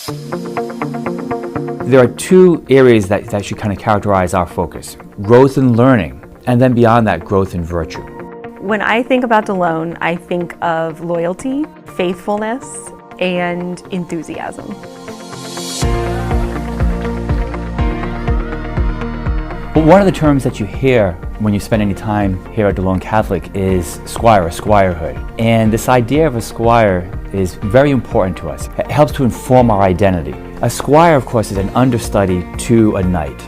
There are two areas that should kind of characterize our focus: growth in learning, and then beyond that, growth in virtue. When I think about Delone, I think of loyalty, faithfulness, and enthusiasm. But one of the terms that you hear when you spend any time here at Delone Catholic is squire or squirehood. And this idea of a squire is very important to us. It helps to inform our identity. A squire, of course, is an understudy to a knight.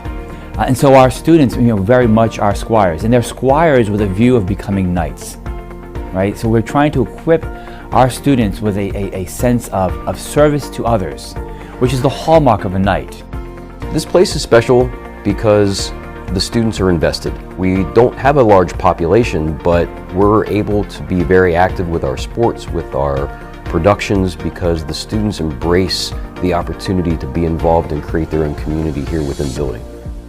And so our students, very much are squires. And they're squires with a view of becoming knights, right? So we're trying to equip our students with a sense of service to others, which is the hallmark of a knight. This place is special because the students are invested. We don't have a large population, but we're able to be very active with our sports, with our productions, because the students embrace the opportunity to be involved and create their own community here within the building.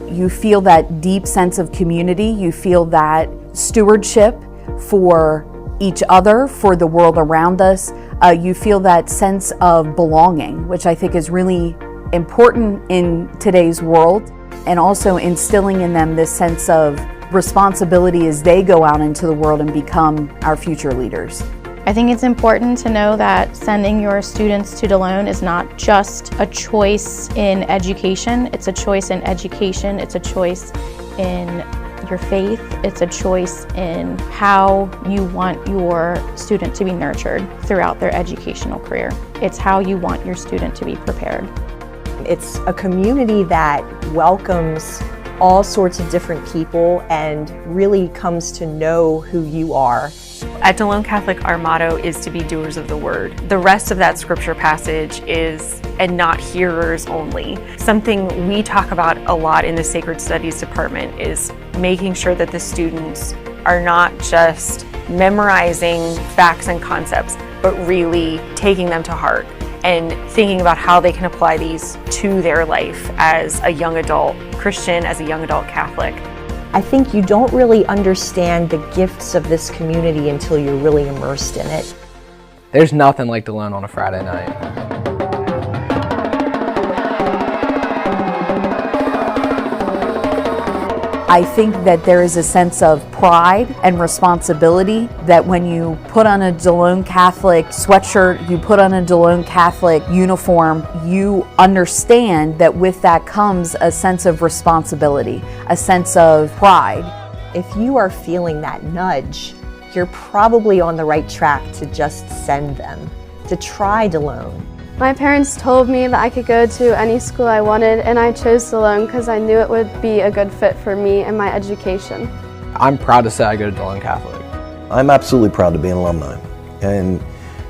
You feel that deep sense of community, you feel that stewardship for each other, for the world around us. You feel that sense of belonging, which I think is really important in today's world, and also instilling in them this sense of responsibility as they go out into the world and become our future leaders. I think it's important to know that sending your students to Delone is not just a choice in education. It's a choice in education. It's a choice in your faith. It's a choice in how you want your student to be nurtured throughout their educational career. It's how you want your student to be prepared. It's a community that welcomes all sorts of different people and really comes to know who you are. At Delone Catholic, our motto is to be doers of the word. The rest of that scripture passage is, and not hearers only. Something we talk about a lot in the Sacred Studies department is making sure that the students are not just memorizing facts and concepts, but really taking them to heart and thinking about how they can apply these to their life as a young adult Christian, as a young adult Catholic. I think you don't really understand the gifts of this community until you're really immersed in it. There's nothing like Delone on a Friday night. I think that there is a sense of pride and responsibility that when you put on a Delone Catholic sweatshirt, you put on a Delone Catholic uniform, you understand that with that comes a sense of responsibility, a sense of pride. If you are feeling that nudge, you're probably on the right track to just send them, to try Delone. My parents told me that I could go to any school I wanted, and I chose Delone because I knew it would be a good fit for me and my education. I'm proud to say I go to Delone Catholic. I'm absolutely proud to be an alumni. And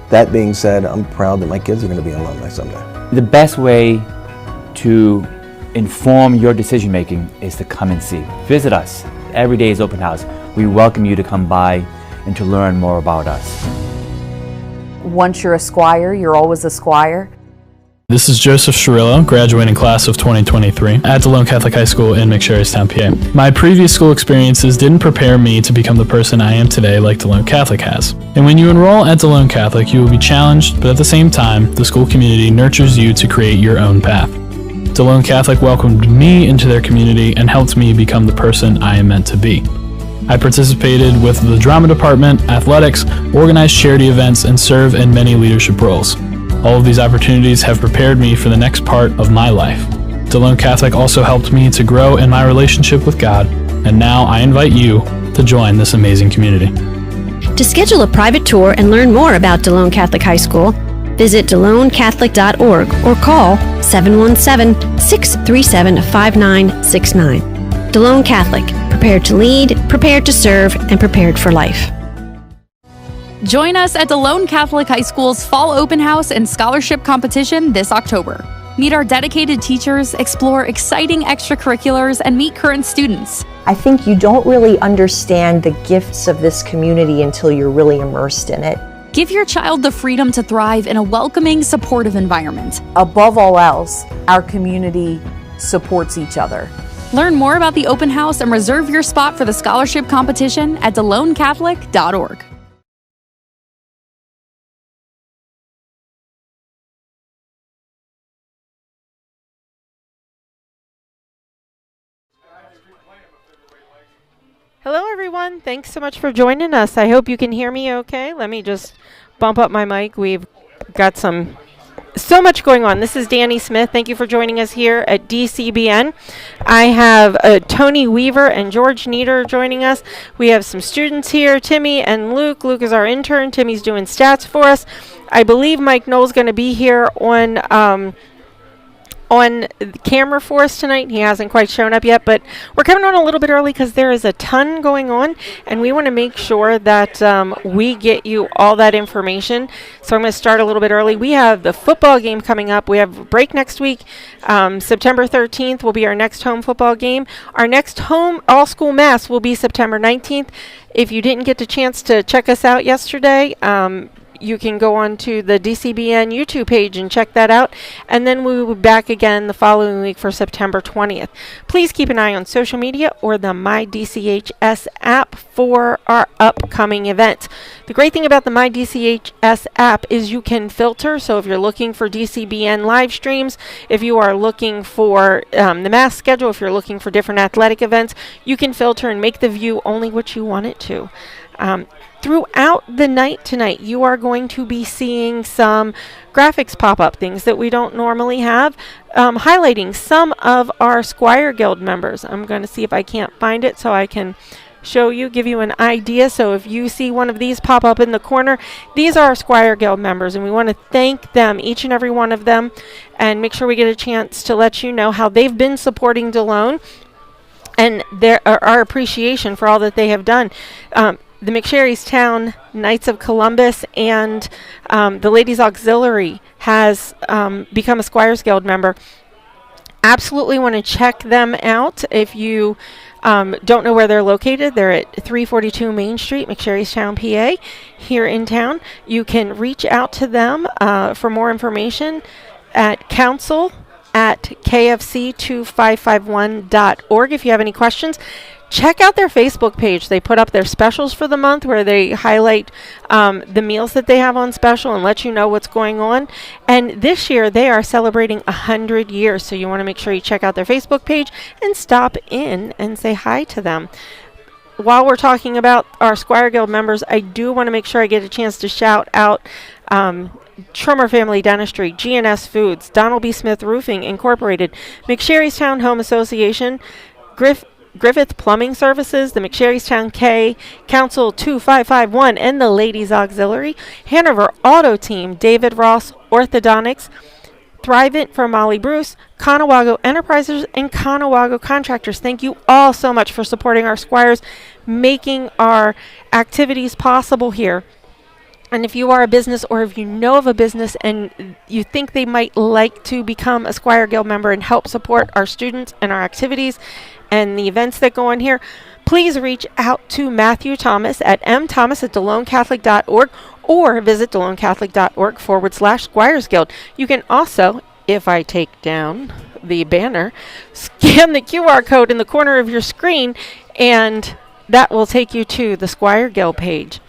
that being said, I'm proud that my kids are going to be alumni someday. The best way to inform your decision making is to come and see. Visit us. Every day is open house. We welcome you to come by and to learn more about us. Once you're a squire, you're always a squire. This is Joseph Shirillo, graduating class of 2023 at Delone Catholic High School in McSherrystown, PA. My previous school experiences didn't prepare me to become the person I am today like Delone Catholic has. And when you enroll at Delone Catholic, you will be challenged, but at the same time, the school community nurtures you to create your own path. Delone Catholic welcomed me into their community and helped me become the person I am meant to be. I participated with the drama department, athletics, organized charity events, and serve in many leadership roles. All of these opportunities have prepared me for the next part of my life. Delone Catholic also helped me to grow in my relationship with God, and now I invite you to join this amazing community. To schedule a private tour and learn more about Delone Catholic High School, visit DeloneCatholic.org or call 717-637-5969. Delone Catholic, prepared to lead, prepared to serve, and prepared for life. Join us at Delone Catholic High School's Fall Open House and Scholarship Competition this October. Meet our dedicated teachers, explore exciting extracurriculars, and meet current students. I think you don't really understand the gifts of this community until you're really immersed in it. Give your child the freedom to thrive in a welcoming, supportive environment. Above all else, our community supports each other. Learn more about the open house and reserve your spot for the scholarship competition at DeloneCatholic.org. Hello everyone, thanks so much for joining us. I hope you can hear me okay. Let me just bump up my mic. We've got so much going on. This is Danny Smith. Thank you for joining us here at DCBN. I have Tony Weaver and George Nieder joining us. We have some students here, Timmy and Luke. Luke is our intern. Timmy's doing stats for us. I believe Mike Knoll's going to be here on the camera for us tonight. He hasn't quite shown up yet, but we're coming on a little bit early because there is a ton going on, and we want to make sure that we get you all that information. So I'm going to start a little bit early. We have the football game coming up. We have a break next week. September 13th will be our next home football game. Our next home all-school mass will be September 19th. If you didn't get the chance to check us out yesterday, you can go on to the DCBN YouTube page and check that out. And then we will be back again the following week for September 20th. Please keep an eye on social media or the MyDCHS app for our upcoming events. The great thing about the MyDCHS app is you can filter. So if you're looking for DCBN live streams, if you are looking for the mass schedule, if you're looking for different athletic events, you can filter and make the view only what you want it to. Throughout the night tonight, you are going to be seeing some graphics pop up, things that we don't normally have, highlighting some of our Squire Guild members. I'm going to see if I can't find it so I can show you, give you an idea. So if you see one of these pop up in the corner, these are our Squire Guild members, and we want to thank them, each and every one of them, and make sure we get a chance to let you know how they've been supporting Delone and our appreciation for all that they have done. The McSherrystown Knights of Columbus and the Ladies Auxiliary has become a Squires Guild member. Absolutely want to check them out. If you don't know where they're located, they're at 342 Main Street, McSherrystown, PA, here in town. You can reach out to them for more information at council@kfc2551.org if you have any questions. Check out their Facebook page. They put up their specials for the month where they highlight the meals that they have on special and let you know what's going on. And this year they are celebrating 100 years. So you want to make sure you check out their Facebook page and stop in and say hi to them. While we're talking about our Squire Guild members, I do want to make sure I get a chance to shout out Trummer Family Dentistry, GNS Foods, Donald B. Smith Roofing Incorporated, McSherrystown Home Association, Griffith Plumbing Services, the McSherrystown K, Council 2551, and the Ladies Auxiliary, Hanover Auto Team, David Ross Orthodontics, Thrivent for Molly Bruce, Conawago Enterprises, and Conawago Contractors. Thank you all so much for supporting our Squires, making our activities possible here. And if you are a business or if you know of a business and you think they might like to become a Squire Guild member and help support our students and our activities and the events that go on here, please reach out to Matthew Thomas at mthomas@DeloneCatholic.org or visit DeloneCatholic.org/Squires Guild. You can also, if I take down the banner, scan the QR code in the corner of your screen and that will take you to the Squire Guild page.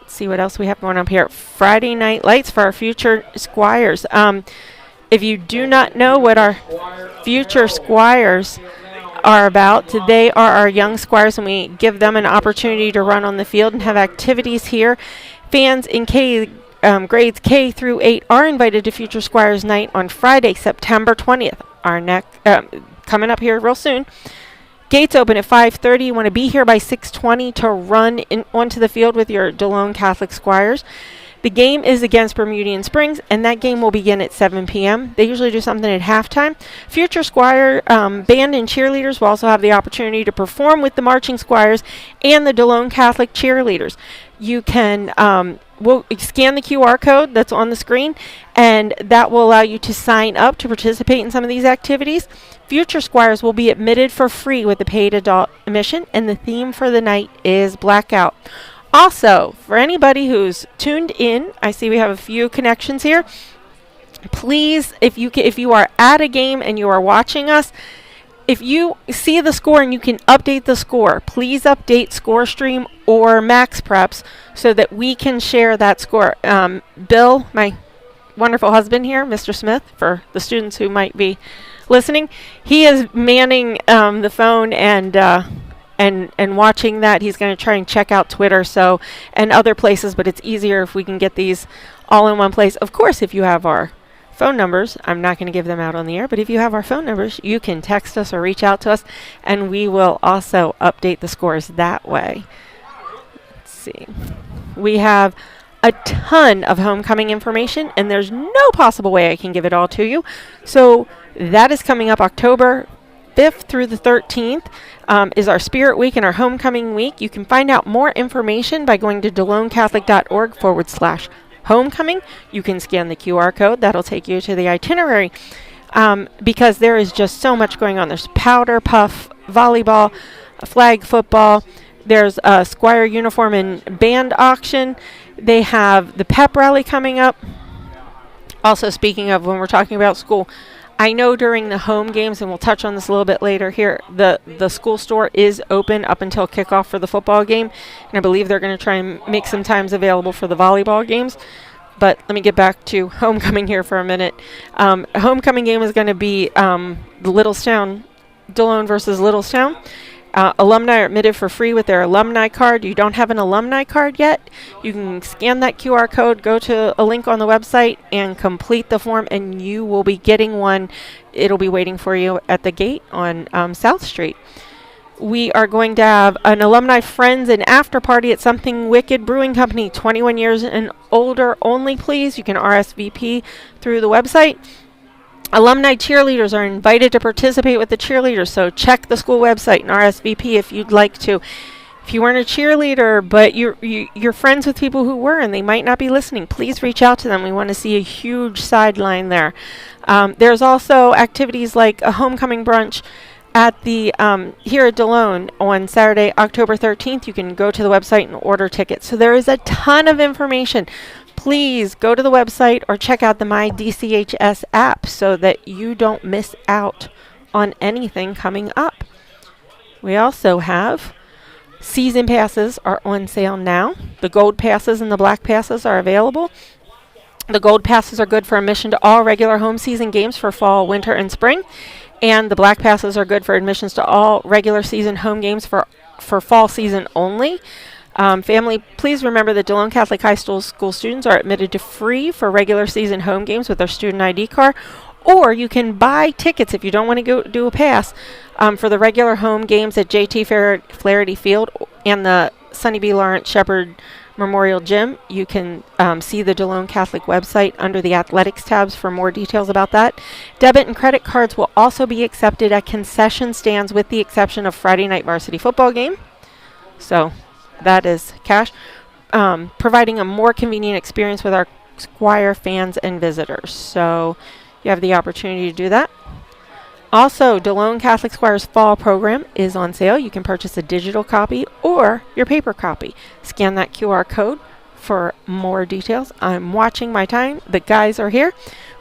See what else we have going up here. Friday night lights for our future Squires. If you do not know what our future Squires are about, they are our young Squires, and we give them an opportunity to run on the field and have activities here. Fans in grades K through 8 are invited to Future Squires Night on Friday, September 20th. Our next coming up here real soon. Gates open at 5:30. You want to be here by 6:20 to run onto the field with your Delone Catholic Squires. The game is against Bermudian Springs, and that game will begin at 7 p.m. They usually do something at halftime. Future Squire band and cheerleaders will also have the opportunity to perform with the marching Squires and the Delone Catholic cheerleaders. You can we'll scan the QR code that's on the screen, and that will allow you to sign up to participate in some of these activities. Future Squires will be admitted for free with a paid adult admission, and the theme for the night is Blackout. Also, for anybody who's tuned in, I see we have a few connections here. Please, if you are at a game and you are watching us, if you see the score and you can update the score, please update ScoreStream or Max Preps so that we can share that score. Bill, my wonderful husband here, Mr. Smith, for the students who might be listening, he is manning the phone and and watching that. He's going to try and check out Twitter and other places, but it's easier if we can get these all in one place. Of course, if you have our phone numbers, I'm not going to give them out on the air, but if you have our phone numbers, you can text us or reach out to us, and we will also update the scores that way. Let's see. We have a ton of homecoming information, and there's no possible way I can give it all to you. So that is coming up October 5th through the 13th is our Spirit Week and our Homecoming Week. You can find out more information by going to DeloneCatholic.org/homecoming. You can scan the QR code. That'll take you to the itinerary because there is just so much going on. There's powder puff, volleyball, flag football. There's a Squire uniform and band auction. They have the pep rally coming up. Also, speaking of when we're talking about school, I know during the home games, and we'll touch on this a little bit later here, the school store is open up until kickoff for the football game, and I believe they're going to try and make some times available for the volleyball games. But let me get back to homecoming here for a minute. A homecoming game is going to be the Littlestown, Delone versus Littlestown. Alumni are admitted for free with their alumni card. You don't have an alumni card yet, you can scan that QR code, go to a link on the website, and complete the form, and you will be getting one. It'll be waiting for you at the gate on South Street. We are going to have an alumni friends and after party at Something Wicked Brewing Company, 21 years and older only, please. You can RSVP through the website. Alumni cheerleaders are invited to participate with the cheerleaders, so check the school website and RSVP if you'd like to. If you weren't a cheerleader, but you're friends with people who were and they might not be listening, please reach out to them. We want to see a huge sideline there. There's also activities like a homecoming brunch at the here at Delone on Saturday, October 13th. You can go to the website and order tickets. So there is a ton of information. Please go to the website or check out the My DCHS app so that you don't miss out on anything coming up. We also have season passes are on sale now. The gold passes and the black passes are available. The gold passes are good for admission to all regular home season games for fall, winter, and spring. And the black passes are good for admissions to all regular season home games for fall season only. Family, please remember that Delone Catholic High School students are admitted to free for regular season home games with their student ID card, or you can buy tickets if you don't want to go do a pass for the regular home games at JT Flaherty Field and the Sonny B. Lawrence Shepherd Memorial Gym. You can see the Delone Catholic website under the athletics tabs for more details about that. Debit and credit cards will also be accepted at concession stands with the exception of Friday night varsity football game. So that is cash, providing a more convenient experience with our Squire fans and visitors. So you have the opportunity to do that. Also, Delone Catholic Squire's fall program is on sale. You can purchase a digital copy or your paper copy. Scan that QR code for more details. I'm watching my time. The guys are here.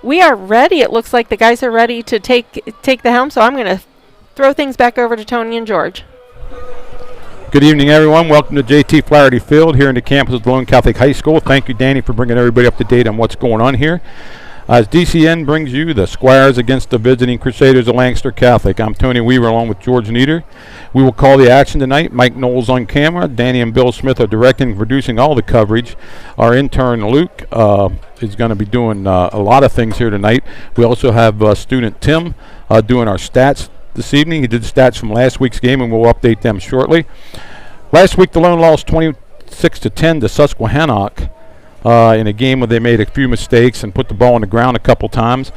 We are ready. It looks like the guys are ready to take the helm, so I'm going to throw things back over to Tony and George. Good evening, everyone. Welcome to JT Flaherty Field here in the campus of Delone Catholic High School. Thank you, Danny, for bringing everybody up to date on what's going on here. As DCN brings you the Squires against the visiting Crusaders of Lancaster Catholic. I'm Tony Weaver along with George Nieder. We will call the action tonight. Mike Knowles on camera. Danny and Bill Smith are directing and producing all the coverage. Our intern, Luke, is going to be doing a lot of things here tonight. We also have student Tim doing our stats this evening. He did stats from last week's game, and we'll update them shortly. Last week, Delone lost 26-10 to Susquehannock in a game where they made a few mistakes and put the ball on the ground a couple times.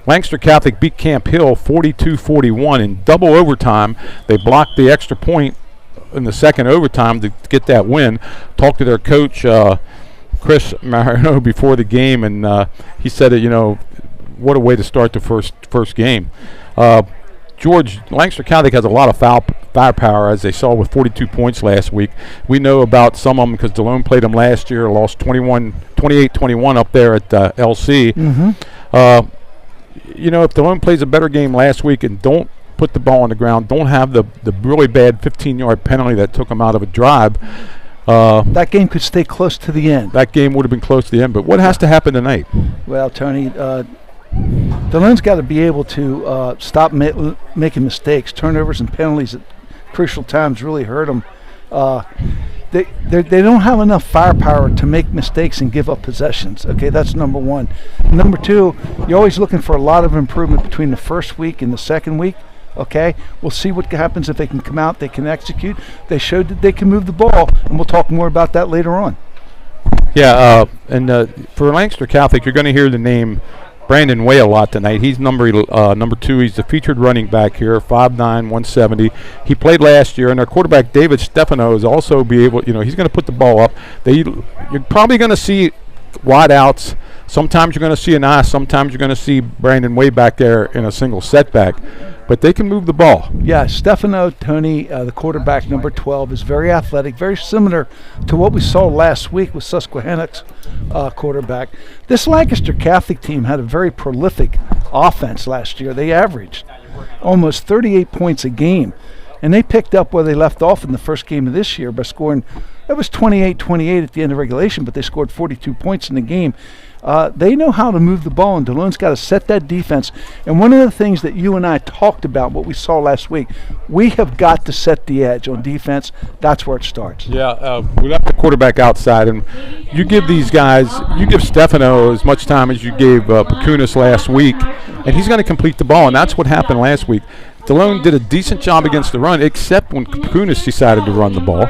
Lancaster Catholic beat Camp Hill 42-41 in double overtime. They blocked the extra point in the second overtime to get that win. Talked to their coach, Chris Marino, before the game, and he said that, what a way to start the first game. George, Lancaster Catholic has a lot of firepower, as they saw with 42 points last week. We know about some of them because Delone played them last year, lost 28-21 up there at LC. Mm-hmm. If Delone plays a better game last week and don't put the ball on the ground, don't have the really bad 15-yard penalty that took them out of a drive, that game could stay close to the end. That game would have been close to the end, but what has to happen tonight? Well, Tony, Delone's got to be able to stop making mistakes. Turnovers and penalties at crucial times really hurt them. They don't have enough firepower to make mistakes and give up possessions. Okay, that's number one. Number two, you're always looking for a lot of improvement between the first week and the second week. Okay, we'll see what happens if they can come out, they can execute. They showed that they can move the ball, and we'll talk more about that later on. Yeah, and for Lancaster Catholic, you're going to hear the name Brandon Way a lot tonight. He's number 2. He's the featured running back here, 5'9", 170. He played last year, and our quarterback David Stefano is also be able. He's going to put the ball up. You're probably going to see wide outs. Sometimes you're going to see an eye. Sometimes you're going to see Brandon Way back there in a single setback. But they can move the ball. Yeah, Stefano, Tony, the quarterback, number 12, is very athletic, very similar to what we saw last week with Susquehannock's quarterback. This Lancaster Catholic team had a very prolific offense last year. They averaged almost 38 points a game. And they picked up where they left off in the first game of this year by scoring, it was 28-28 at the end of regulation, but they scored 42 points in the game. They know how to move the ball, and Delone's got to set that defense. And one of the things that you and I talked about, what we saw last week, we have got to set the edge on defense. That's where it starts. Yeah, we left the quarterback outside, and you give these guys, you give Stefano as much time as you gave Pacunas last week, and he's going to complete the ball, and that's what happened last week. Delone did a decent job against the run, except when Pacunas decided to run the ball.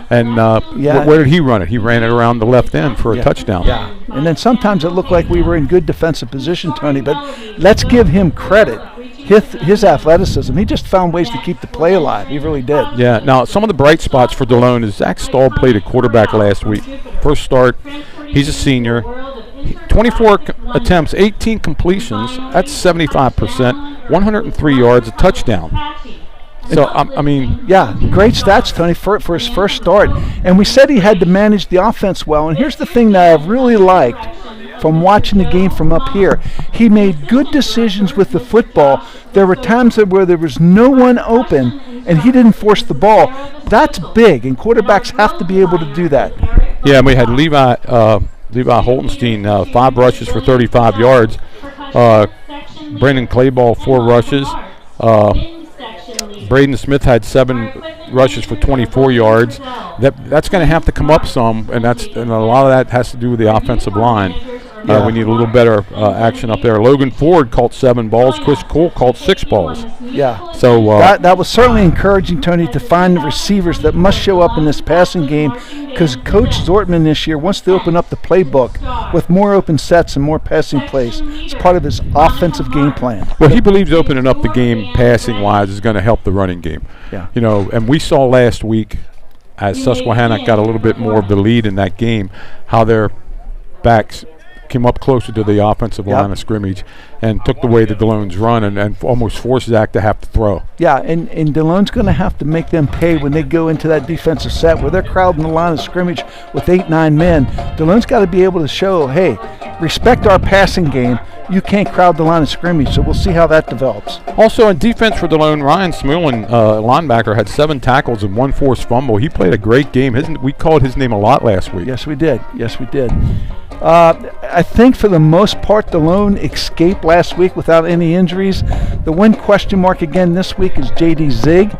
And where did he run it? He ran it around the left end for a touchdown. Yeah, and then sometimes it looked like we were in good defensive position, Tony, but let's give him credit. His athleticism, he just found ways to keep the play alive. He really did. Yeah, now some of the bright spots for Delone is Zach Stahl played a quarterback last week. First start, he's a senior. 24 attempts, 18 completions, that's 75%, 103 yards, a touchdown. So, yeah, great stats, Tony, for his first start. And we said he had to manage the offense well. And here's the thing that I've really liked from watching the game from up here. He made good decisions with the football. There were times where there was no one open, and he didn't force the ball. That's big, and quarterbacks have to be able to do that. Yeah, we had Levi Holtenstein, 5 rushes for 35 yards. Brendan Clayball, 4 rushes. Braden Smith had 7 rushes for 24 yards. That's going to have to come up some, and a lot of that has to do with the offensive line. We need a little better action up there. Logan Ford caught 7 balls. Chris Cole caught 6 balls. Yeah. So that was certainly encouraging, Tony, to find the receivers that must show up in this passing game, because Coach Zortman this year wants to open up the playbook with more open sets and more passing plays. It's part of his offensive game plan. Well, he believes opening up the game passing-wise is going to help the running game. Yeah. And we saw last week, as Susquehannock got a little bit more of the lead in that game, how their backs came up closer to the offensive line of scrimmage and took away the Delone's run and almost forced Zach to have to throw. Yeah, and Delone's going to have to make them pay when they go into that defensive set where they're crowding the line of scrimmage with 8-9 men. Delone's got to be able to show, hey, respect our passing game. You can't crowd the line of scrimmage, so we'll see how that develops. Also in defense for Delone, Ryan Smulin, linebacker, had 7 tackles and 1 forced fumble. He played a great game. We called his name a lot last week. Yes, we did. I think for the most part, Delone escaped last week without any injuries. The one question mark again this week is J.D. Zig.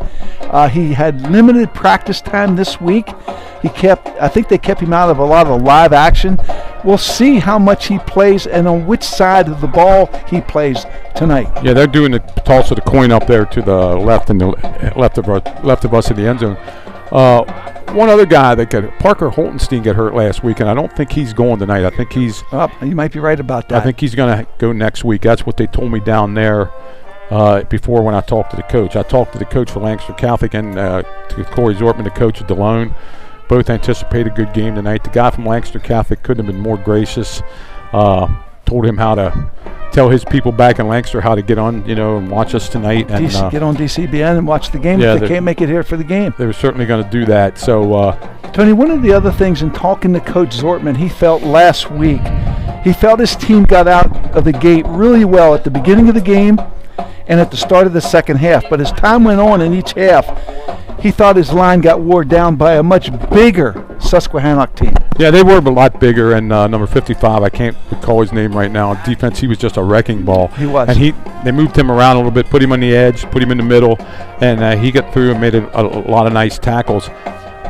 He had limited practice time this week. I think they kept him out of a lot of the live action. We'll see how much he plays and on which side of the ball he plays tonight. Yeah, they're doing the toss of the coin up there to the left and the left of us in the end zone. One other guy Parker Holtenstein got hurt last week, and I don't think he's going tonight. I think he's you might be right about that. I think he's going to go next week. That's what they told me down there before when I talked to the coach. I talked to the coach for Lancaster Catholic and to Corey Zortman, the coach of Delone. Both anticipate a good game tonight. The guy from Lancaster Catholic couldn't have been more gracious. Told him how to tell his people back in Lancaster how to get on, and watch us tonight. And get on DCBN and watch the game if they can't make it here for the game. They were certainly going to do that. So, Tony, one of the other things in talking to Coach Zortman, he felt last week, he felt his team got out of the gate really well at the beginning of the game and at the start of the second half. But as time went on in each half, he thought his line got wore down by a much bigger Susquehannock team. Yeah, they were a lot bigger, and number 55, I can't recall his name right now. On defense, he was just a wrecking ball. He was. And they moved him around a little bit, put him on the edge, put him in the middle, and he got through and made a lot of nice tackles.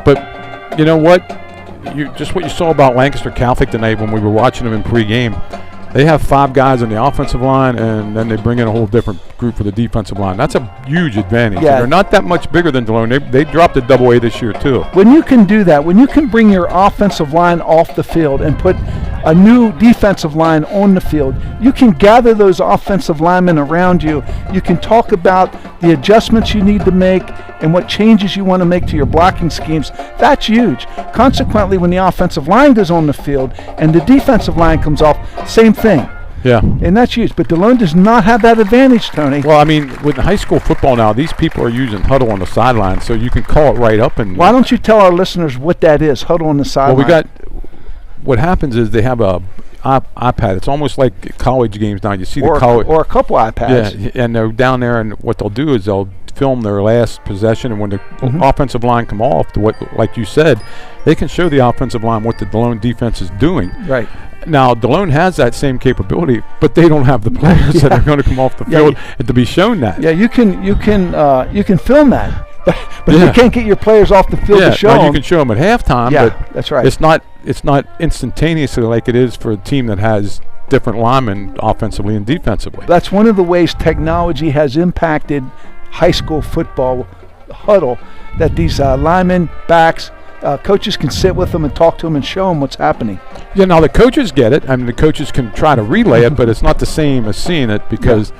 But you know what? What you saw about Lancaster Catholic tonight when we were watching them in pregame. They have 5 guys on the offensive line, and then they bring in a whole different group for the defensive line. That's a huge advantage. Yeah. And they're not that much bigger than Delone. They dropped a double A this year, too. When you can do that, when you can bring your offensive line off the field and put a new defensive line on the field, you can gather those offensive linemen around you. You can talk about the adjustments you need to make and what changes you want to make to your blocking schemes. That's huge. Consequently, when the offensive line goes on the field and the defensive line comes off, same thing. Yeah. And that's huge. But Delone does not have that advantage, Tony. Well, I mean, with high school football now, these people are using huddle on the sideline, so you can call it right up. And why don't you tell our listeners what that is, huddle on the sideline? What happens is they have a iPad. It's almost like college games now. You see or the college. Or a couple iPads. Yeah, and they're down there, and what they'll do is they'll film their last possession, and when the offensive line come off, like you said, they can show the offensive line what the Delone defense is doing. Right. Now, Delone has that same capability, but they don't have the players that are going to come off the field and to be shown that. Yeah, you can film that, but you can't get your players off the field to show them. You can show them at halftime, but that's right. It's not instantaneously like it is for a team that has different linemen offensively and defensively. That's one of the ways technology has impacted high school football huddle, that these linemen, backs, coaches can sit with them and talk to them and show them what's happening. Yeah, now the coaches get it. I mean, the coaches can try to relay it, but it's not the same as seeing it because,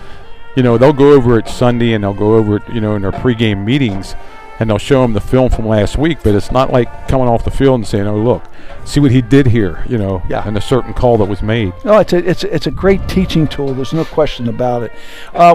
they'll go over it Sunday and they'll go over it, in their pregame meetings, and they'll show them the film from last week, but it's not like coming off the field and saying, oh, look, see what he did here, and a certain call that was made. No, it's a great teaching tool. There's no question about it.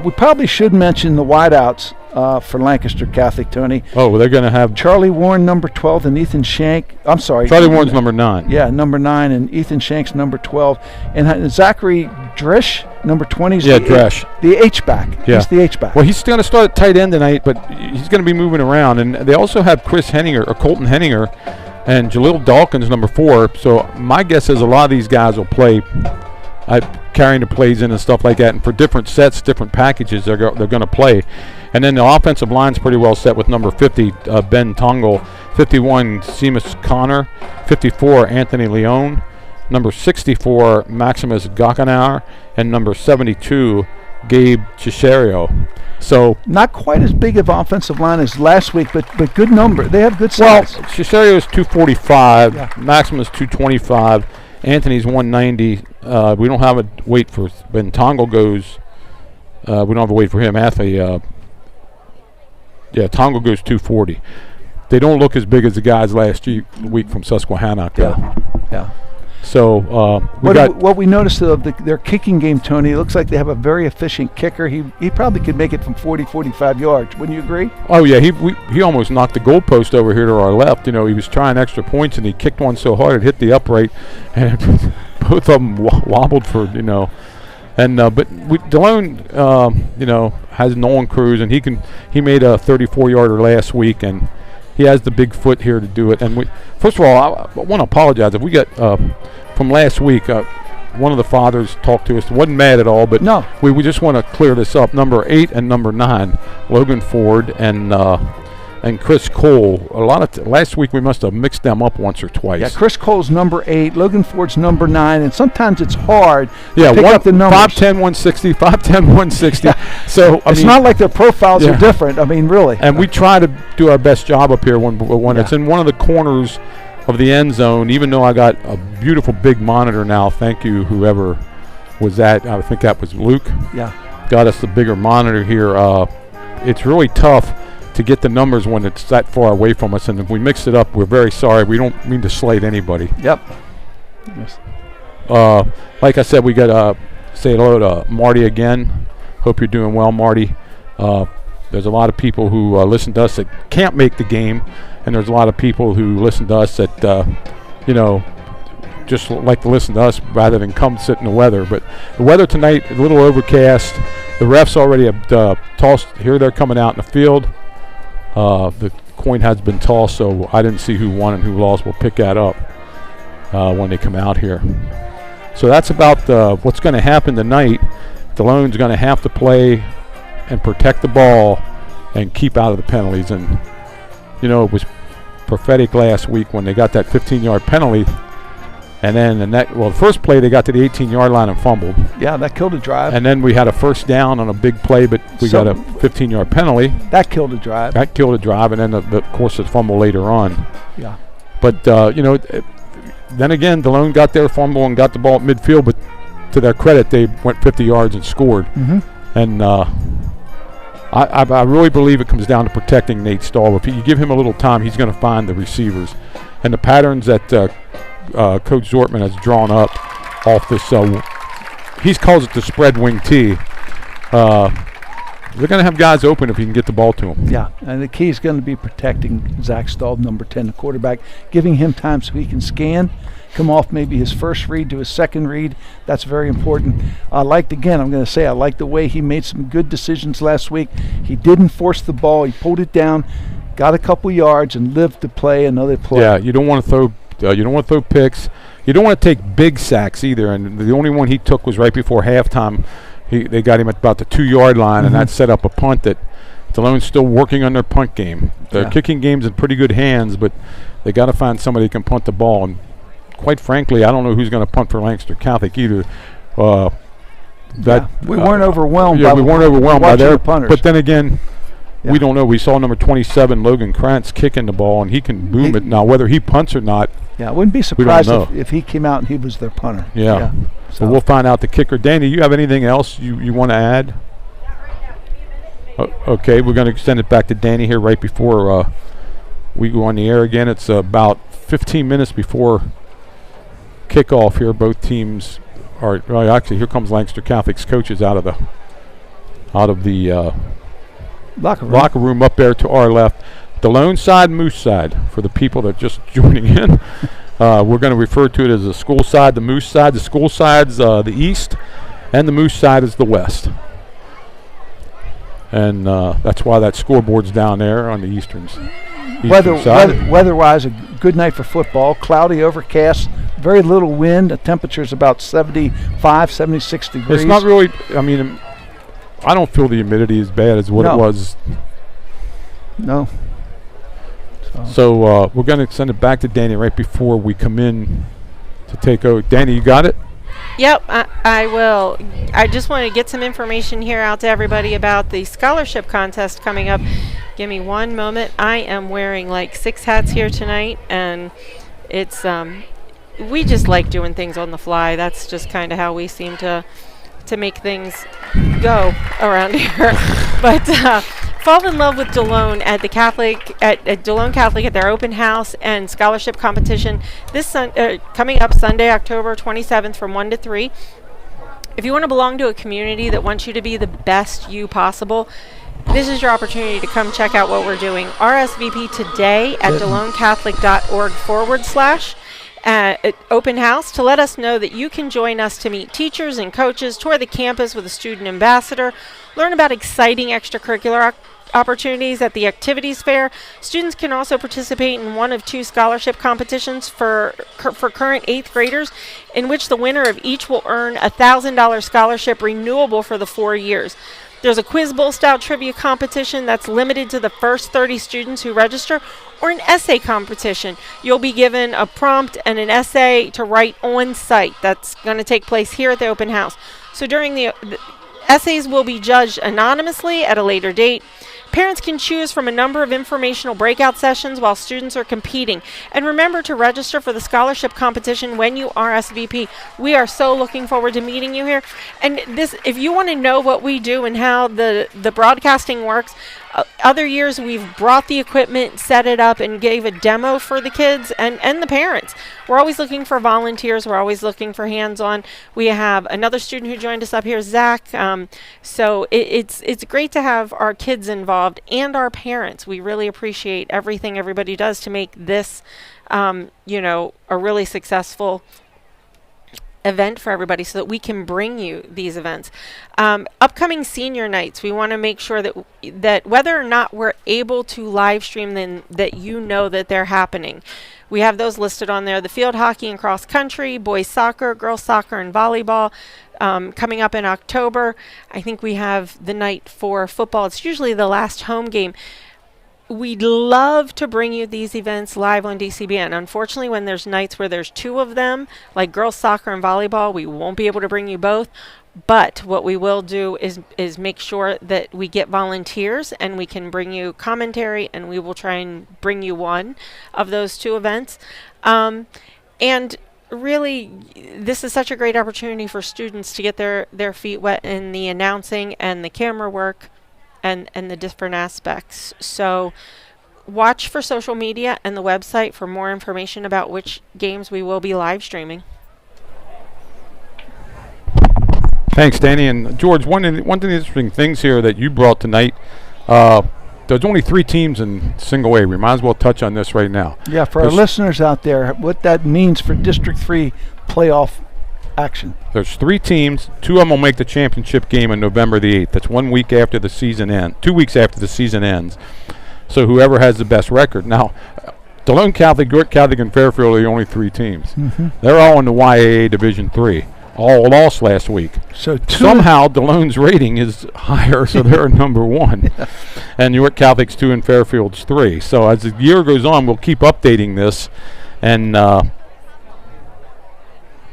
We probably should mention the wideouts for Lancaster Catholic, Tony. Oh, well, they're going to have Charlie Warren, number 12, and Ethan Shank. I'm sorry. Charlie Warren's number 9. Yeah, number 9, and Ethan Shank's number 12. And Zachary Dresch, number 20. Dresch. The H-back. Yeah. He's the H-back. Well, he's going to start at tight end tonight, but he's going to be moving around. And they also have Colton Henninger, and Jalil Dawkins, number 4. So my guess is a lot of these guys will play carrying the plays in and stuff like that. And for different sets, different packages, they're going to play. And then the offensive line's pretty well set with number 50, Ben Tongle, 51, Seamus Connor, 54, Anthony Leone, number 64, Maximus Gockenauer, and number 72, Gabe Chicherio. So not quite as big of offensive line as last week, but good number. They have good size. Well, Chicherio's 245, Maximus 225, Anthony's 190. We don't have a weight for Ben Tongle goes. We don't have a weight for him. Anthony. Tongle goes 240. They don't look as big as the guys last week from Susquehanna. Yeah. So what we noticed of their kicking game, Tony, it looks like they have a very efficient kicker. He probably could make it from 40, 45 yards. Wouldn't you agree? Oh yeah, he almost knocked the goalpost over here to our left. He was trying extra points and he kicked one so hard it hit the upright, and both of them wobbled for And but Delone, has Nolan Cruz, and he made a 34-yarder last week, and he has the big foot here to do it. And first of all, I want to apologize if we got from last week. One of the fathers talked to us. Wasn't mad at all, but no, we just want to clear this up. Number 8 and number 9, Logan Ford and Chris Cole. Last week we must have mixed them up once or twice. Yeah, Chris Cole's number 8, Logan Ford's number 9, and sometimes it's hard to pick up the numbers. 5'10", 160, 5'10", 160. So it's not like their profiles are different. I mean, really. And we try to do our best job up here when it's in one of the corners of the end zone. Even though I got a beautiful big monitor now, thank you whoever was that. I think that was Luke. Yeah, got us the bigger monitor here. It's really tough to get the numbers when it's that far away from us, and if we mix it up, we're very sorry. We don't mean to slight anybody. Yep. Yes. Like I said, we got to say hello to Marty again. Hope you're doing well, Marty. There's a lot of people who listen to us that can't make the game, and there's a lot of people who listen to us that, just like to listen to us rather than come sit in the weather. But the weather tonight, a little overcast. The refs already have tossed. Here they're coming out in the field. The coin has been tossed, so I didn't see who won and who lost. We'll pick that up when they come out here. So that's about what's going to happen tonight. Delone's going to have to play and protect the ball and keep out of the penalties. And, you know, it was prophetic last week when they got that 15-yard penalty. And then the first play they got to the 18-yard line and fumbled. Yeah, that killed a drive. And then we had a first down on a big play, but we got a 15-yard penalty. That killed a drive. That killed a drive, and then, of course, the fumble later on. Yeah. But, you know, then again, Delone got their fumble and got the ball at midfield, but to their credit, they went 50 yards and scored. Mm-hmm. And I really believe it comes down to protecting Nate Stahl. If you give him a little time, he's going to find the receivers. And the patterns that Coach Zortman has drawn up off this, he calls it the spread wing tee. They're going to have guys open if you can get the ball to them. Yeah, and the key is going to be protecting Zach Stahl, number 10, the quarterback, giving him time so he can scan, come off maybe his first read to his second read. That's very important. I liked the way he made some good decisions last week. He didn't force the ball. He pulled it down, got a couple yards, and lived to play another play. Yeah, you don't want to throw picks. You don't want to take big sacks either. And the only one he took was right before halftime. They got him at about the 2-yard line, and that set up a punt that Delone's still working on their punt game. Their kicking game's in pretty good hands, but they got to find somebody who can punt the ball. And quite frankly, I don't know who's going to punt for Lancaster Catholic either. We weren't overwhelmed. Yeah, we weren't overwhelmed by their punters. But then again, we don't know. We saw number 27, Logan Krantz, kicking the ball, and he can boom it. Now, whether he punts or not, I wouldn't be surprised if he came out and he was their punter. Yeah. So we'll find out the kicker. Danny, you have anything else you want to add? Okay, we're going to send it back to Danny here right before we go on the air again. It's about 15 minutes before kickoff here. Both teams are actually, here comes Lancaster Catholic's coaches out of the locker room up there to our left. Delone side, Moose side, for the people that are just joining in. We're going to refer to it as the school side, the Moose side. The school side's the east, and the Moose side is the west. And that's why that scoreboard's down there on the eastern side. Weather-wise, a good night for football. Cloudy, overcast, very little wind. The temperature's about 75, 76 degrees. It's not really, I don't feel the humidity as bad as what it was. No. So we're going to send it back to Danny right before we come in to take over. Danny, you got it? Yep, I will. I just want to get some information here out to everybody about the scholarship contest coming up. Give me one moment. I am wearing like 6 hats here tonight, and it's we just like doing things on the fly. That's just kind of how we seem to make things go around here. But fall in love with Delone at the Catholic at Delone Catholic at their open house and scholarship competition this coming up Sunday, October 27th from 1 to 3. If you want to belong to a community that wants you to be the best you possible, this is your opportunity to come check out what we're doing. RSVP today at DeloneCatholic.org/. Open house to let us know that you can join us to meet teachers and coaches, tour the campus with a student ambassador, learn about exciting extracurricular opportunities at the activities fair. Students can also participate in one of 2 scholarship competitions for current 8th graders, in which the winner of each will earn a $1,000 scholarship renewable for the 4 years. There's a Quiz Bowl style trivia competition that's limited to the first 30 students who register, or an essay competition. You'll be given a prompt and an essay to write on site. That's going to take place here at the open house. So during the essays will be judged anonymously at a later date. Parents can choose from a number of informational breakout sessions while students are competing. And remember to register for the scholarship competition when you RSVP. We are so looking forward to meeting you here. And this, if you want to know what we do and how the broadcasting works, other years we've brought the equipment, set it up, and gave a demo for the kids and the parents. We're always looking for volunteers. We're always looking for hands-on. We have another student who joined us up here, Zach. So it's great to have our kids involved and our parents. We really appreciate everything everybody does to make this, a really successful event for everybody so that we can bring you these events. Upcoming senior nights, we want to make sure that whether or not we're able to live stream them, that you know that they're happening. We have those listed on there: the field hockey and cross country, boys soccer, girls soccer, and volleyball. Coming up in October, I think we have the night for football. It's usually the last home game. We'd love to bring you these events live on DCBN. Unfortunately, when there's nights where there's two of them, like girls soccer and volleyball, we won't be able to bring you both. But what we will do is make sure that we get volunteers and we can bring you commentary, and we will try and bring you one of those two events. And really, this is such a great opportunity for students to get their feet wet in the announcing and the camera work and the different aspects. So watch for social media and the website for more information about which games we will be live streaming. Thanks, Danny. And George, one of the interesting things here that you brought tonight, there's only 3 teams in single A. We might as well touch on this right now. Yeah, for our listeners out there, what that means for District 3 playoff action. There's 3 teams. 2 of them will make the championship game on November the 8th. That's 1 week after the season ends. 2 weeks after the season ends. So whoever has the best record. Now, Delone Catholic, York Catholic, and Fairfield are the only 3 teams. Mm-hmm. They're all in the YAA Division 3. All lost last week. So somehow Delone's rating is higher, so they're number 1. Yeah. And York Catholic's 2 and Fairfield's 3. So as the year goes on, we'll keep updating this. And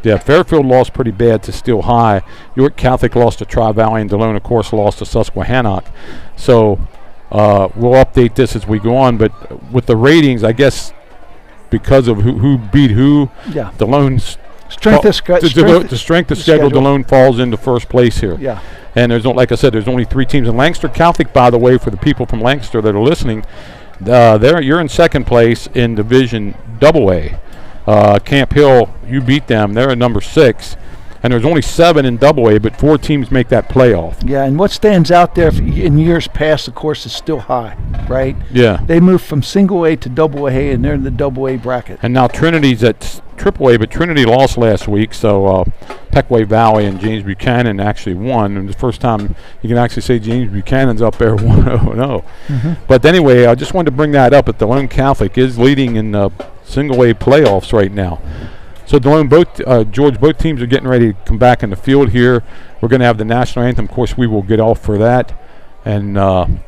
Fairfield lost pretty bad to Steel High. York Catholic lost to Tri-Valley, and Delone, of course, lost to Susquehannock. So we'll update this as we go on. But with the ratings, I guess because of who beat who, Delone's the strength of schedule, Delone falls into first place here. Yeah. And there's, like I said, there's only 3 teams. And Lancaster Catholic, by the way, for the people from Lancaster that are listening, you're in second place in Division AA. Camp Hill, you beat them. They're at number 6. And there's only 7 in AA, but 4 teams make that playoff. Yeah, and what stands out there in years past, of course, is Still High, right? Yeah. They moved from single A to AA, and they're in the AA bracket. And now Trinity's at AAA, but Trinity lost last week, so Peckway Valley and James Buchanan actually won. And the first time you can actually say James Buchanan's up there 1-0. Mm-hmm. But anyway, I just wanted to bring that up, that Delone Catholic is leading in single A playoffs right now. So Delone, George, both teams are getting ready to come back in the field here. We're going to have the national anthem. Of course, we will get off for that. And the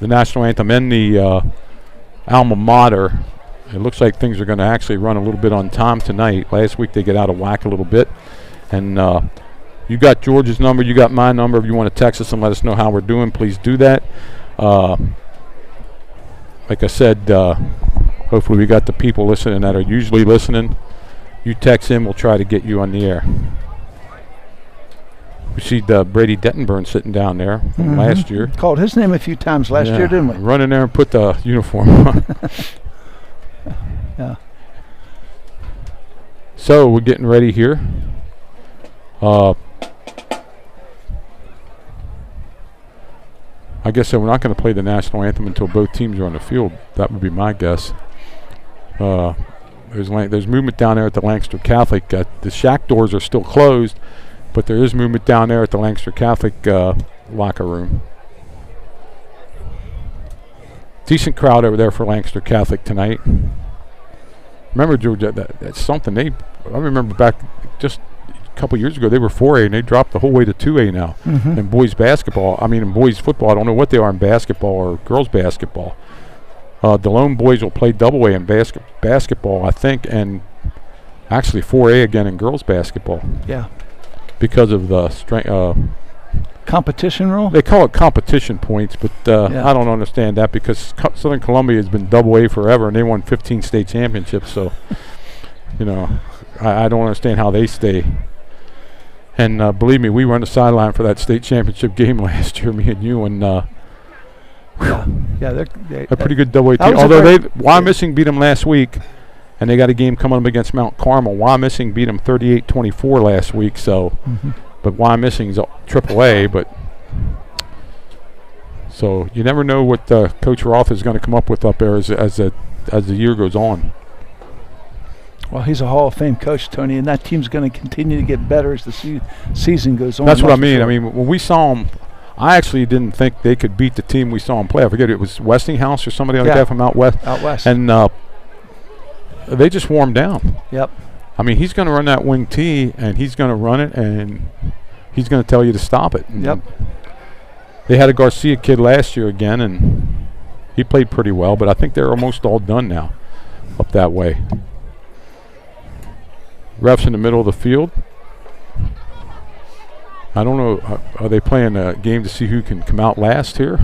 national anthem and the alma mater. It looks like things are going to actually run a little bit on time tonight. Last week they get out of whack a little bit. And you got George's number. You got my number. If you want to text us and let us know how we're doing, please do that. Like I said, hopefully we got the people listening that are usually listening. You text in, we'll try to get you on the air. We see Brady Dettenburn sitting down there from last year. Called his name a few times last year, didn't we? Run in there and put the uniform on. Yeah. So we're getting ready here. I guess we're not going to play the national anthem until both teams are on the field. That would be my guess. There's movement down there at the Lancaster Catholic. The shack doors are still closed, but there is movement down there at the Lancaster Catholic locker room. Decent crowd over there for Lancaster Catholic tonight. Remember, George, that's something. I remember back just a couple years ago, they were 4A, and they dropped the whole way to 2A now. Mm-hmm. In boys basketball, in boys football, I don't know what they are in basketball or girls basketball. Delone boys will play double A in basketball, I think, and actually 4A again in girls basketball. Yeah. Because of the strength. Competition rule? They call it competition points, but I don't understand that because Southern Columbia has been double A forever, and they won 15 state championships. So, I don't understand how they stay. And believe me, we were on the sideline for that state championship game last year, me and you, and they're a pretty good double A team. Although Wyomissing beat them last week, and they got a game coming up against Mount Carmel. Wyomissing beat them 38-24 last week. So, but Wyomissing's AAA. But so you never know what Coach Roth is going to come up with up there as the year goes on. Well, he's a Hall of Fame coach, Tony, and that team's going to continue to get better as the season goes on. That's what I mean. I mean, when we saw them, I actually didn't think they could beat the team we saw them play. I forget, it was Westinghouse or somebody like that from out west. Out west. And they just wore him down. Yep. I mean, he's going to run that wing tee, and he's going to run it, and he's going to tell you to stop it. And yep. They had a Garcia kid last year again, and he played pretty well, but I think they're almost all done now up that way. Refs in the middle of the field. I don't know, are they playing a game to see who can come out last here?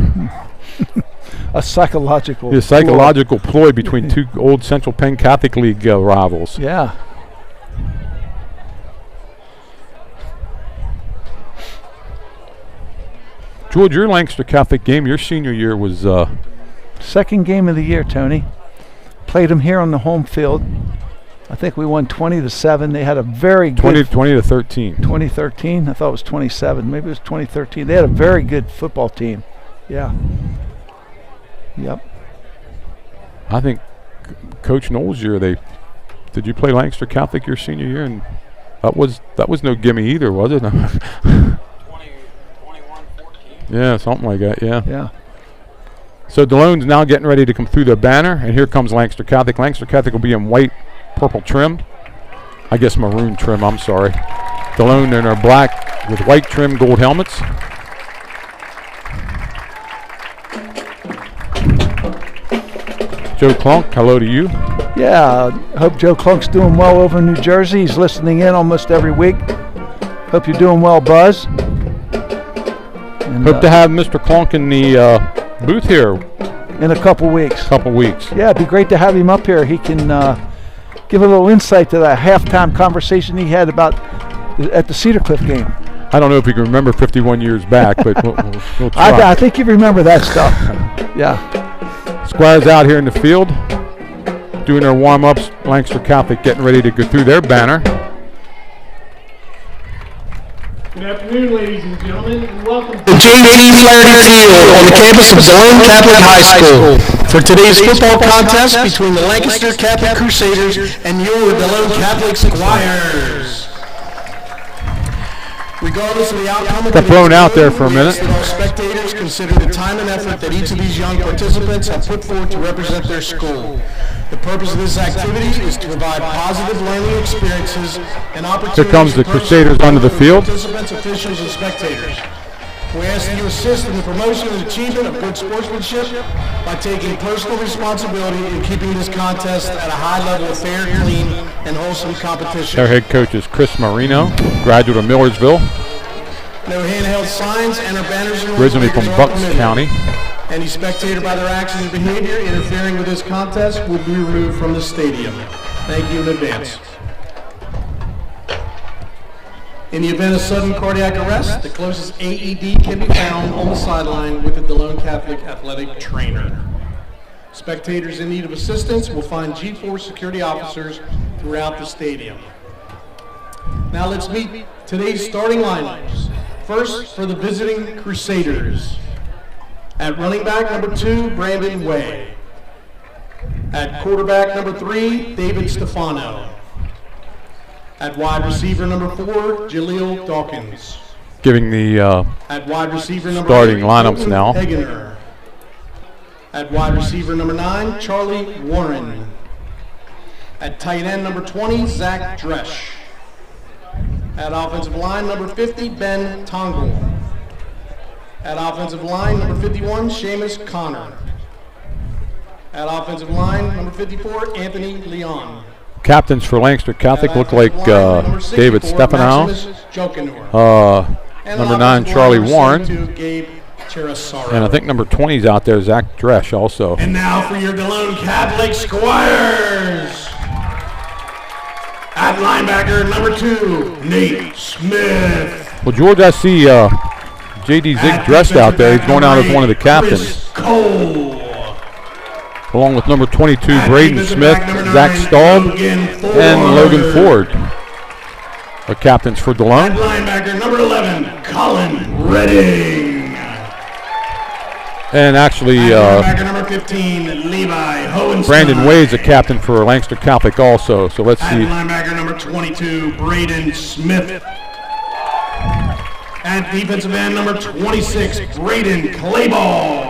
A psychological ploy between two old Central Penn Catholic League rivals. Yeah. George, your Lancaster Catholic game, your senior year was... second game of the year, Tony. Played them here on the home field. I think we won 20-7. They had a very good 20-13. 2013. I thought it was 27. Maybe it was 2013. They had a very good football team. Yeah. Yep. I think Coach Knowles' year, did you play Lancaster Catholic your senior year? And that was no gimme either, was it? 21-14. Yeah, something like that. Yeah. Yeah. So Delone's now getting ready to come through their banner, and here comes Lancaster Catholic. Lancaster Catholic will be in white, purple trim. I guess maroon trim, I'm sorry. Delone in our black with white trim, gold helmets. Joe Clunk, hello to you. Yeah, hope Joe Clunk's doing well over in New Jersey. He's listening in almost every week. Hope you're doing well, Buzz. And, hope to have Mr. Clunk in the booth here in a couple weeks. Yeah, it'd be great to have him up here. He can give a little insight to that halftime conversation he had at the Cedar Cliff game. I don't know if you can remember 51 years back, but we'll try. I think you remember that stuff. Yeah. Squires out here in the field doing their warm-ups. Lancaster Catholic getting ready to go through their banner. Good afternoon, ladies and gentlemen, and welcome to the JT Flaherty Field on the campus of Delone Catholic High School for today's football contest between the Lancaster Catholic Crusaders and your Delone Catholic Squires. Regardless of the outcome, got blown out there for a minute. All spectators consider the time and effort that each of these young participants have put forth to represent their school. The purpose of this activity is to provide positive learning experiences and opportunities. Here comes the Crusaders onto the field. Participants, officials, and spectators. We ask that you assist in the promotion and achievement of good sportsmanship by taking personal responsibility in keeping this contest at a high level of fair, clean, and wholesome competition. Their head coach is Chris Marino, graduate of Millersville. No handheld signs and or banners. Originally from Bucks County. Any spectator by their actions and behavior interfering with this contest will be removed from the stadium. Thank you in advance. In the event of sudden cardiac arrest, the closest AED can be found on the sideline with the Delone Catholic athletic trainer. Spectators in need of assistance will find G4 security officers throughout the stadium. Now let's meet today's starting lineups. First, for the visiting Crusaders. At running back, number 2, Brandon Way. At quarterback, number 3, David Stefano. At wide receiver, number 4, Jaleel Dawkins. Giving the at wide receiver, number starting 8, lineups now. Hegener. At wide receiver, number 9, Charlie Warren. At tight end, number 20, Zach Dresch. At offensive line, number 50, Ben Tongle. At offensive line, number 51, Seamus Connor. At offensive line, number 54, Anthony Leon. Captains for Lancaster Catholic look like David Stefano, number 9, Charlie Warren, and I think number 20 is out there, Zach Dresch also. And now for your Delone Catholic Squires. At linebacker, number 2, Nate Smith. Well, George, I see J.D. Zig dressed out there. He's going out as one of the captains. Cole. Along with number 22, Braden Smith, Zach Staub, and Logan Ford. Our captains for Delone. At linebacker, number 11, Colin Redding. And actually, Linebacker number 15, Levi Hohenstein. Brandon Wade's a captain for Lancaster Catholic also. So let's see. Linebacker number 22, Braden Smith. At defensive end number 26, Braden Clayball.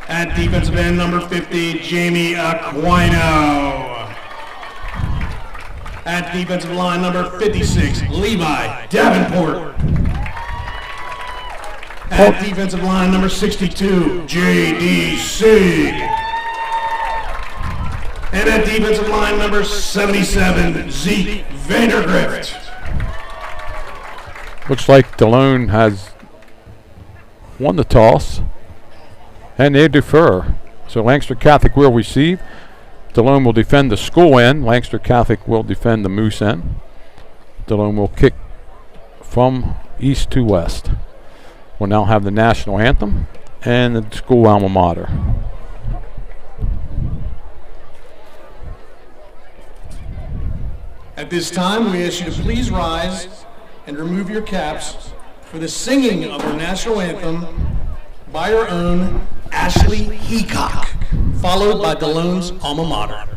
At defensive end number 50, Jamie Aquino. At defensive line number 56, Levi Davenport. At defensive line number 62, J.D. Sieg. And at defensive line number 77, Zeke Vandergrift. Looks like Delone has won the toss, and they defer. So Lancaster Catholic will receive. Delone will defend the school end. Lancaster Catholic will defend the Moose end. Delone will kick from east to west. We'll now have the national anthem and the school alma mater. At this time, we ask you to please rise and remove your caps for the singing of our national anthem by our own Ashley Heacock, followed by Delone's alma mater.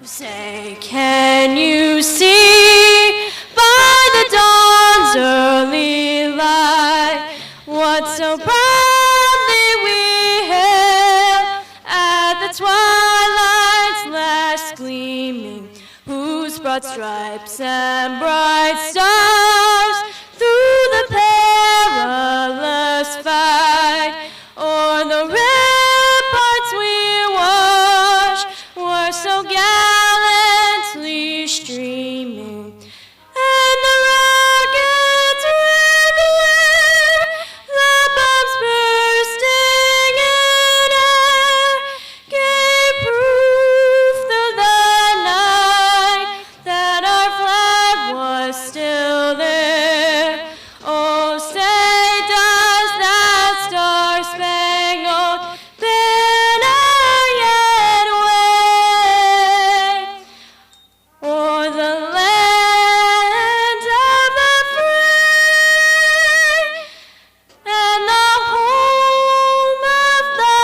Say, can you see by the dawn's early light what so proudly we hailed at the twilight's last gleaming, whose broad stripes and bright stars through the perilous fight o'er the ramparts we watched were so gallantly streaming, and the rockets rattling, the bombs bursting in air, gave proof through the night that our flag was still there. Oh, say does that star-spangled banner yet wave o'er the land of the free and the home of the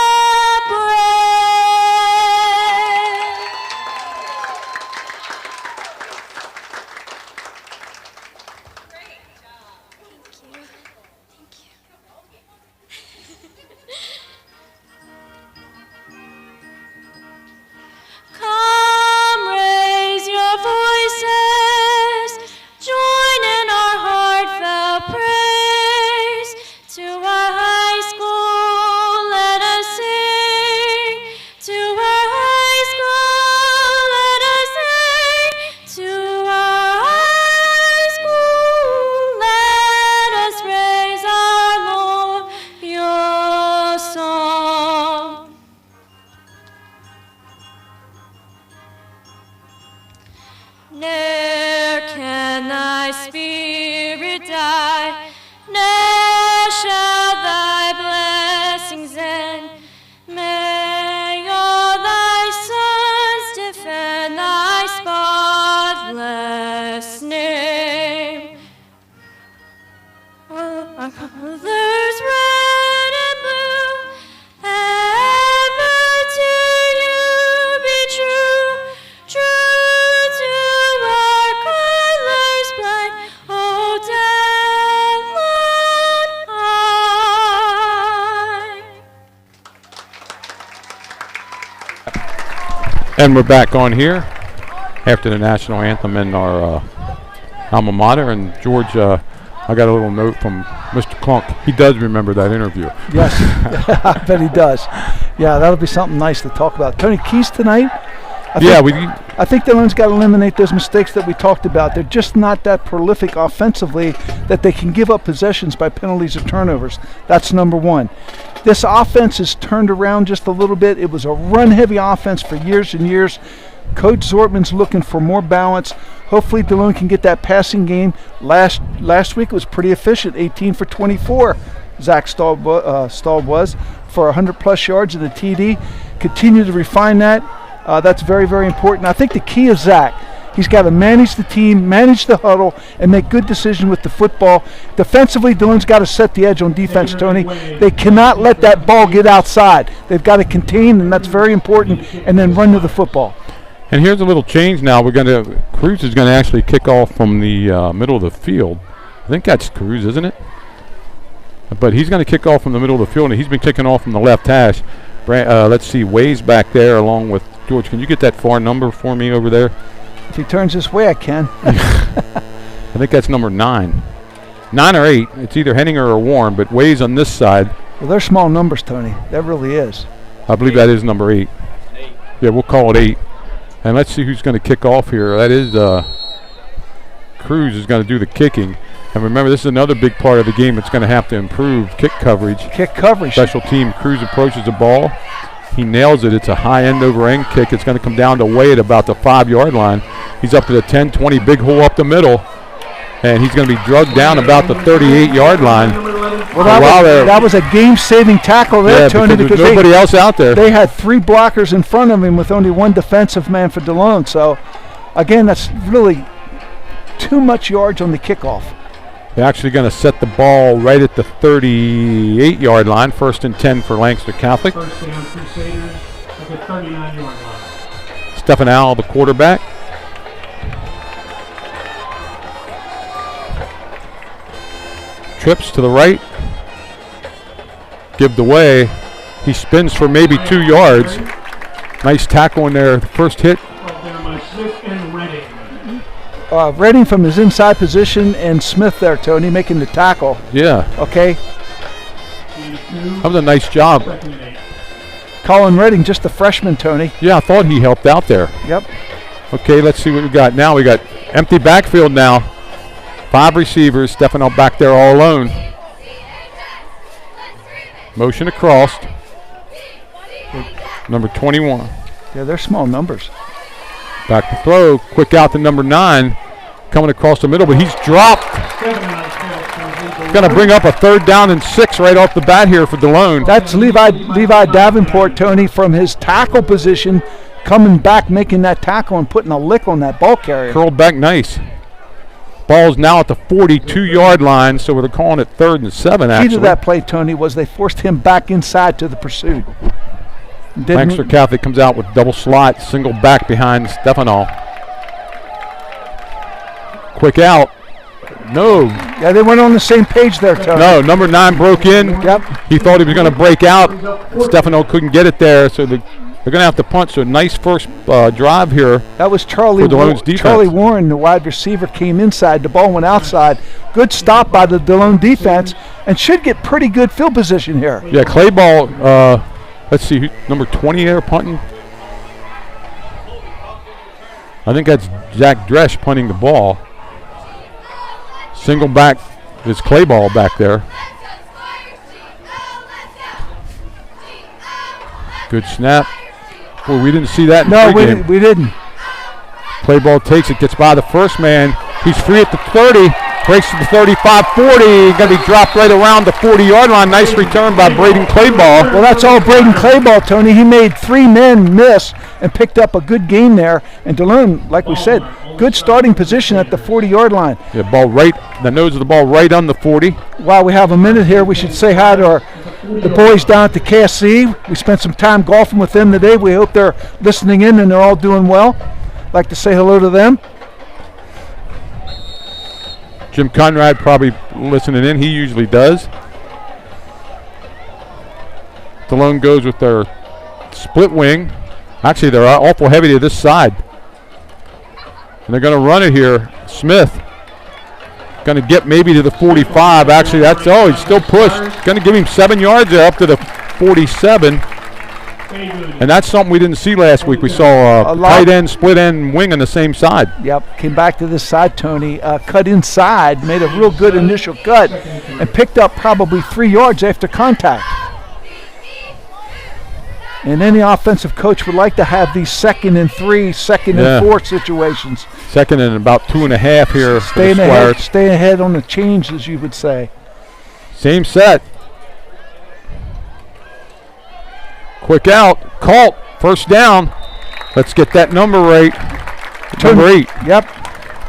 brave? Come, raise your voices, join in our heartfelt praise. To our high school, let us sing. To our high school, let us sing. To our high school, let us praise our Lord, your song. Ne'er can thy spirit die, ne'er shall thy blessings end. May all thy sons defend thy spotless name. Our colors red and blue, ever to you be true, true to our colors bright, oh Delone high. And we're back on here after the national anthem and our alma mater. And George, I got a little note from Mr. Clunk. He does remember that interview. Yes, I bet he does. Yeah, that'll be something nice to talk about. Tony Keys tonight. I think Delone's got to eliminate those mistakes that we talked about. They're just not that prolific offensively that they can give up possessions by penalties or turnovers. That's number one. This offense is turned around just a little bit. It was a run-heavy offense for years and years. Coach Zortman's looking for more balance. Hopefully Delone can get that passing game. Last week it was pretty efficient, 18 for 24. Zach Stahl was for 100-plus yards in the TD. Continue to refine that. That's very, very important. I think the key is Zach. He's got to manage the team, manage the huddle, and make good decisions with the football. Defensively, Delone's got to set the edge on defense, Tony. They cannot let that ball get outside. They've got to contain, and that's very important, and then run to the football. And here's a little change now. Cruz is going to actually kick off from the middle of the field. I think that's Cruz, isn't it? But he's going to kick off from the middle of the field, and he's been kicking off from the left hash. Let's see, Wade's back there along with George. Can you get that far number for me over there? If he turns this way, I can. I think that's number 9. 9 or 8. It's either Henninger or Warren, but Wade's on this side. Well, they're small numbers, Tony. That really is. I believe that is number 8. Yeah, we'll call it 8. And let's see who's going to kick off here. That is Cruz is going to do the kicking. And remember, this is another big part of the game that's going to have to improve kick coverage. Kick coverage. Special team. Cruz approaches the ball. He nails it. It's a high end over end kick. It's going to come down to Wade about the 5-yard line. He's up to the 10, 20, big hole up the middle. And he's going to be drugged down about the 38-yard line. Well, that was a game-saving tackle there, Tony, because there's nobody else out there. They had 3 blockers in front of him with only 1 defensive man for Delone. So, again, that's really too much yards on the kickoff. They're actually going to set the ball right at the 38-yard line. 1st and 10 for Lancaster Catholic. First down, Crusaders at the 39-yard line. Stephen Al, the quarterback. Trips to the right. Give away. He spins for maybe 2 yards. Nice tackle in there. The first hit. Redding from his inside position, and Smith there, Tony, making the tackle. Yeah. Okay. That was a nice job. Colin Redding, just a freshman, Tony. Yeah, I thought he helped out there. Yep. Okay, let's see what we got now. We got empty backfield now. 5 receivers. Stefano back there all alone. Motion across. Number 21. Yeah, they're small numbers. Back to throw. Quick out to number 9. Coming across the middle, but he's dropped. Going to bring up a 3rd down and 6 right off the bat here for Delone. That's Levi Davenport, Tony, from his tackle position, coming back, making that tackle and putting a lick on that ball carrier. Curled back nice. Ball's now at the 42-yard line, so we're calling it 3rd and 7, actually. The key to that play, Tony, was they forced him back inside to the pursuit. Lancaster Catholic comes out with double slot, single back behind Stefano. Quick out. No. Yeah, they weren't on the same page there, Tony. No, number 9 broke in. Yep. He thought he was going to break out. Stefano couldn't get it there, so they're going to have to punt. So a nice first drive here. That was Charlie Warren, the wide receiver, came inside. The ball went outside. Good stop by the Delone defense, and should get pretty good field position here. Yeah, Clayball, let's see, number 20 there punting. I think that's Jack Dresch punting the ball. Single back is Clayball back there. Good snap. Boy, we didn't see that in the we didn't. Clayball takes it, gets by the first man. He's free at the 30, breaks to the 35, 40. Going to be dropped right around the 40-yard line. Nice return by Braden Clayball. Well, that's all Braden Clayball, Tony. He made 3 men miss and picked up a good gain there. And Delone, like we said, good starting position at the 40-yard line. Yeah, ball right, the nose of the ball right on the 40. While we have a minute here, we should say hi to the boys down at the KSC. We spent some time golfing with them today. We hope they're listening in and they're all doing well. Like to say hello to them. Jim Conrad probably listening in. He usually does. Delone goes with their split wing. Actually, they're awful heavy to this side. And they're going to run it here. Smith going to get maybe to the 45. Actually, he's still pushed. Going to give him 7 yards there up to the 47. And that's something we didn't see last week. We saw a tight end, split end wing on the same side. Yep, came back to this side, Tony. Cut inside, made a real good initial cut, and picked up probably 3 yards after contact. And any offensive coach would like to have these 2nd and 3, 2nd and 4 situations. 2nd and about 2.5 here for the Squires. Stay ahead on the change, as you would say. Same set. Quick out. Colt, first down. Let's get that number right. Number 8. Yep.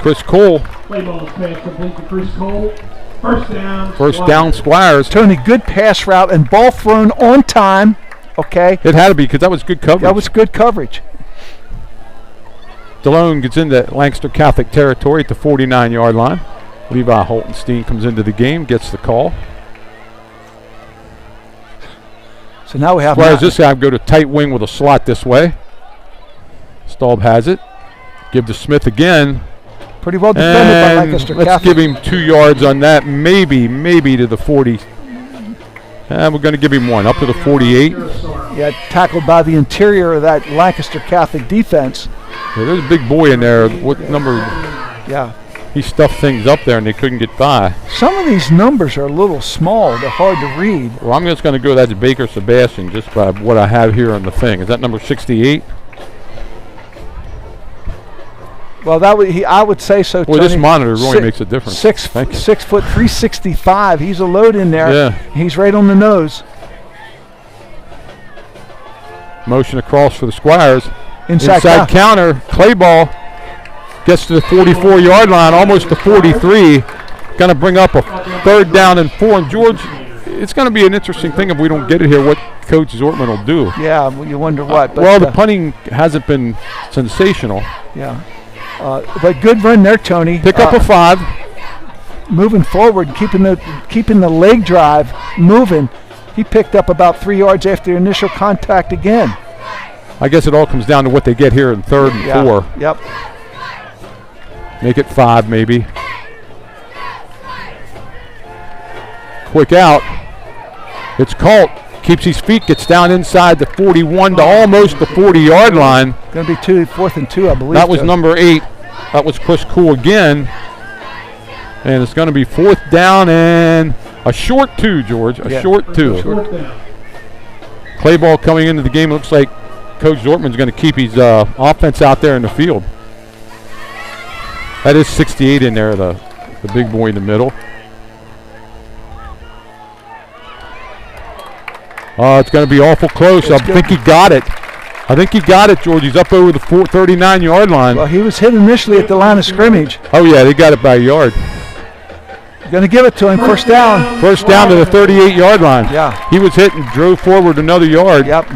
Chris Cole. Play ball is passed complete to Chris Cole. First down. First down, Squires. Tony, good pass route and ball thrown on time. Okay. It had to be because that was good coverage. That was good coverage. Delone gets into Lancaster Catholic territory at the 49-yard line. Levi Holtenstein comes into the game, gets the call. So now we have. Squires this guy go to tight wing with a slot this way. Staub has it. Give to Smith again. Pretty well defended by Lancaster Catholic. Let's give him 2 yards on that. Maybe to the 40. And we're going to give him 1 up to the 48. Yeah, tackled by the interior of that Lancaster Catholic defense. Yeah, there's a big boy in there. What number? Yeah. He stuffed things up there and they couldn't get by. Some of these numbers are a little small. They're hard to read. Well, I'm just going to go that's Baker Sebastian just by what I have here on the thing. Is that number 68? Well, that would I would say so. Well, Tony. this monitor really makes a difference. 6 foot 365. He's a load in there. Yeah. He's right on the nose. Motion across for the Squires. Inside counter. Clay ball gets to the 44-yard line, almost the 43. Going to bring up a 3rd down and 4. And George, it's going to be an interesting thing if we don't get it here. What Coach Zortman will do? Yeah, well, you wonder what. But well, the punting hasn't been sensational. Yeah. But good run there, Tony. Pick up a 5. Moving forward, keeping the leg drive moving. He picked up about 3 yards after initial contact again. I guess it all comes down to what they get here in 3rd and 4. Yep. Make it 5 maybe. Quick out. It's Colt. Keeps his feet, gets down inside the 41 to almost the 40-yard line. Going to be 4th and 2, I believe. That was number 8. That was Chris Cool again. And it's going to be 4th down and a short 2, George. A short 2. Clay ball coming into the game. Looks like Coach Zortman's going to keep his offense out there in the field. That is 68 in there, the big boy in the middle. It's going to be awful close. I think he got it. George. He's up over the 39-yard line. Well, he was hit initially at the line of scrimmage. Oh, yeah, they got it by a yard. Going to give it to him. First down. First down to the 38-yard line. Yeah. He was hit and drove forward another yard. Yep.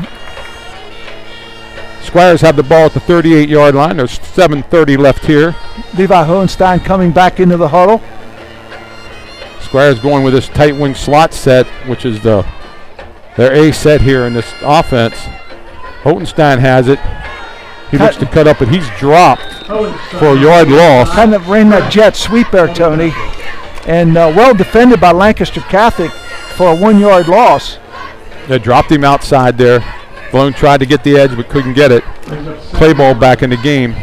Squires have the ball at the 38-yard line. There's 7:30 left here. Levi Hohenstein coming back into the huddle. Squires going with this tight wing slot set, which is their A set here in this offense. Hohenstein has it. He looks to cut up, but he's dropped for a yard loss. Kind of ran that jet sweep there, Tony. And well defended by Lancaster Catholic for a 1-yard loss. They dropped him outside there. Delone tried to get the edge but couldn't get it. Play ball back in the game.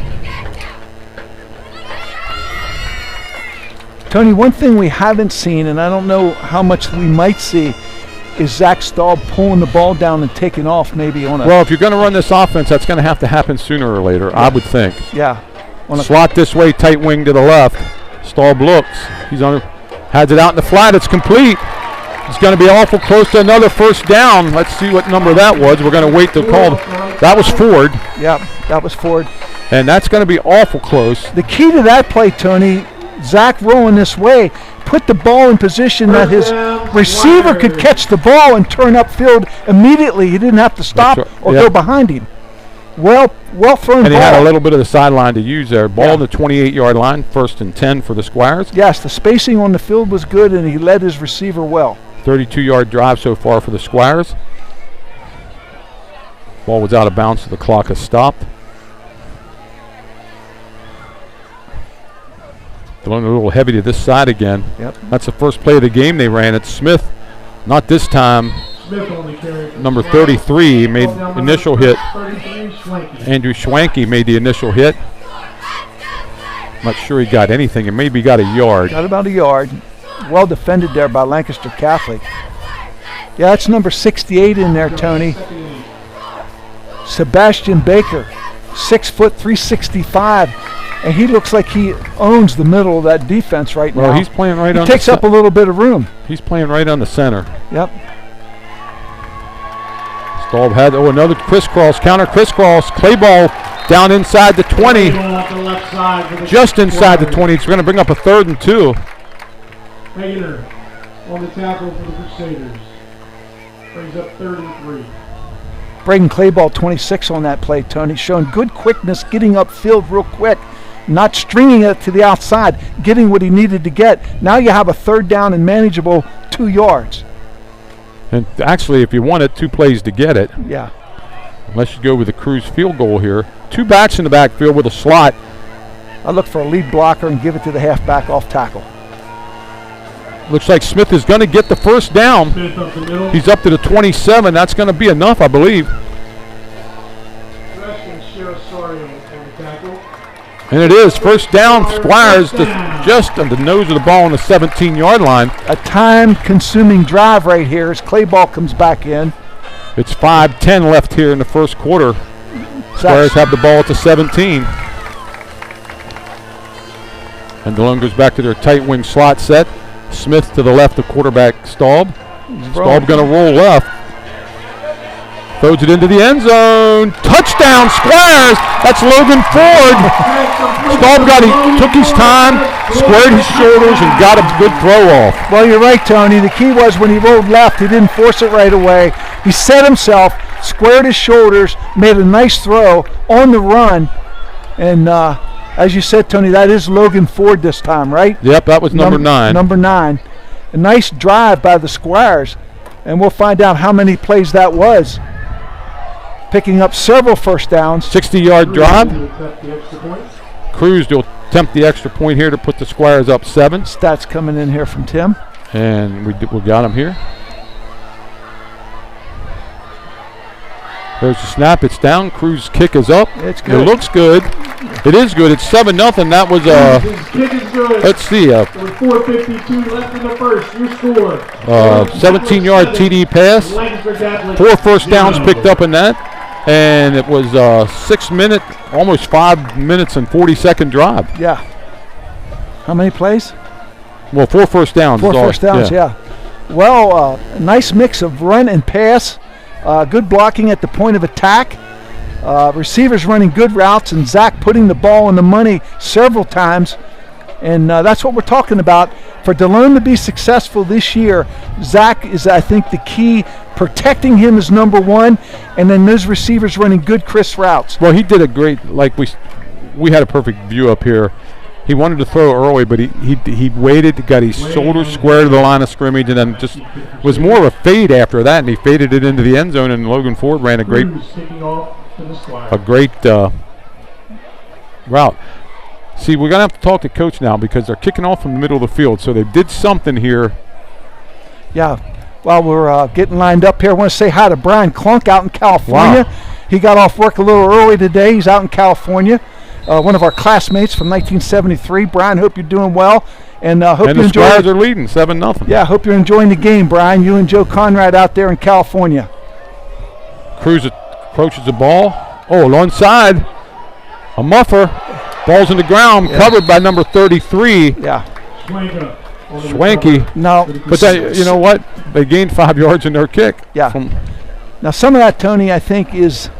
Tony, one thing we haven't seen, and I don't know how much we might see, is Zach Staub pulling the ball down and taking off maybe on a... Well, if you're going to run this offense, that's going to have to happen sooner or later, I would think. Yeah. Slot this way, tight wing to the left. Staub looks. Has it out in the flat. It's complete. It's going to be awful close to another first down. Let's see what number that was. We're going to wait to call. That was Ford. Yeah, that was Ford. And that's going to be awful close. The key to that play, Tony, Zach rolling this way, put the ball in position that his receiver could catch the ball and turn upfield immediately. He didn't have to stop or go behind him. Well thrown and ball. He had a little bit of the sideline to use there. Ball on the 28-yard line, 1st and 10 for the Squires. Yes, the spacing on the field was good, and he led his receiver well. 32-yard drive so far for the Squires. Ball was out of bounds, so the clock has stopped. Delone a little heavy to this side again. Yep. That's the first play of the game they ran. It's Smith, not this time. Number 33 made initial hit. Andrew Schwanke made the initial hit. Not sure he got anything. It maybe got a yard. Got about a yard. Well defended there by Lancaster Catholic. Yeah, that's number 68 in there, Tony. Sebastian Baker, 6 foot 365, and he looks like he owns the middle of that defense right now. Well, he's playing right on. He takes up a little bit of room. He's playing right on the center. Yep. Staub had another crisscross, counter crisscross. Clay ball Down inside the 20. Ball off the left side for the Just inside the Squires. 20. It's going to bring up a 3rd and 2. Hayner on the tackle for the Crusaders. Brings up 33. Braden Clayball, 26 on that play, Tony, showing good quickness, getting upfield real quick, not stringing it to the outside, getting what he needed to get. Now you have a 3rd down and manageable 2 yards. And actually, if you want it, 2 plays to get it. Yeah. Unless you go with the Cruz field goal here. 2 backs in the backfield with a slot. I look for a lead blocker and give it to the halfback off tackle. Looks like Smith is going to get the 1st down. Smith up the middle. He's up to the 27. That's going to be enough, I believe. Freshman Shirosari on the tackle. And it is 1st down. Squires just on the nose of the ball on the 17-yard line. A time-consuming drive right here as Clayball comes back in. It's 5:10 left here in the 1st quarter. Squires have the ball at the 17. And Delone goes back to their tight wing slot set. Smith to the left of quarterback Staub. Staub going to roll left. Throws it into the end zone. Touchdown, Squires. That's Logan Ford. Staub took his time, squared his shoulders, and got a good throw off. Well, you're right, Tony. The key was when he rolled left, he didn't force it right away. He set himself, squared his shoulders, made a nice throw on the run. And as you said, Tony, that is Logan Ford this time, right? Yep, that was number 9. Number 9. A nice drive by the Squires. And we'll find out how many plays that was. Picking up several 1st downs. 60-yard drive. Cruz will attempt the extra point here to put the Squires up 7. Stats coming in here from Tim. And we got him here. There's the snap. It's down. Cruz kick is up. It's good. It looks good. It is good. It's 7-0. That was Kick is good. let's see. With 4:52 left in the 1st, your score. 17-yard TD pass. Lancaster Catholic 4 1st downs 0. picked up in that. And it was a 6-minute, almost 5 minutes and 40-second drive. Yeah. How many plays? Well, 4 1st downs. 4 1st downs, yeah. Well, a nice mix of run and pass. Good blocking at the point of attack. Receivers running good routes, and Zach putting the ball in the money several times. And that's what we're talking about. For Delone to be successful this year, Zach is, I think, the key. Protecting him is number 1, and then those receivers running good, crisp routes. Well, he did a great, like we had a perfect view up here. He wanted to throw early, but he waited, got his shoulders square to the line of scrimmage, and then just was more of a fade after that, and he faded it into the end zone, and Logan Ford ran a great route. See, we're going to have to talk to Coach now because they're kicking off from the middle of the field, so they did something here. Yeah, while we're getting lined up here, I want to say hi to Brian Clunk out in California. Wow. He got off work a little early today. He's out in California. One of our classmates from 1973. Brian, hope you're doing well. And hope you enjoy. And the Squires are leading 7-0. Yeah, hope you're enjoying the game, Brian. You and Joe Conrad out there in California. Cruz approaches the ball. Oh, alongside. A muffer. Ball's in the ground, covered by number 33. Yeah. Swanky. No. But you know what? They gained 5 yards in their kick. Yeah. Now, some of that, Tony, I think is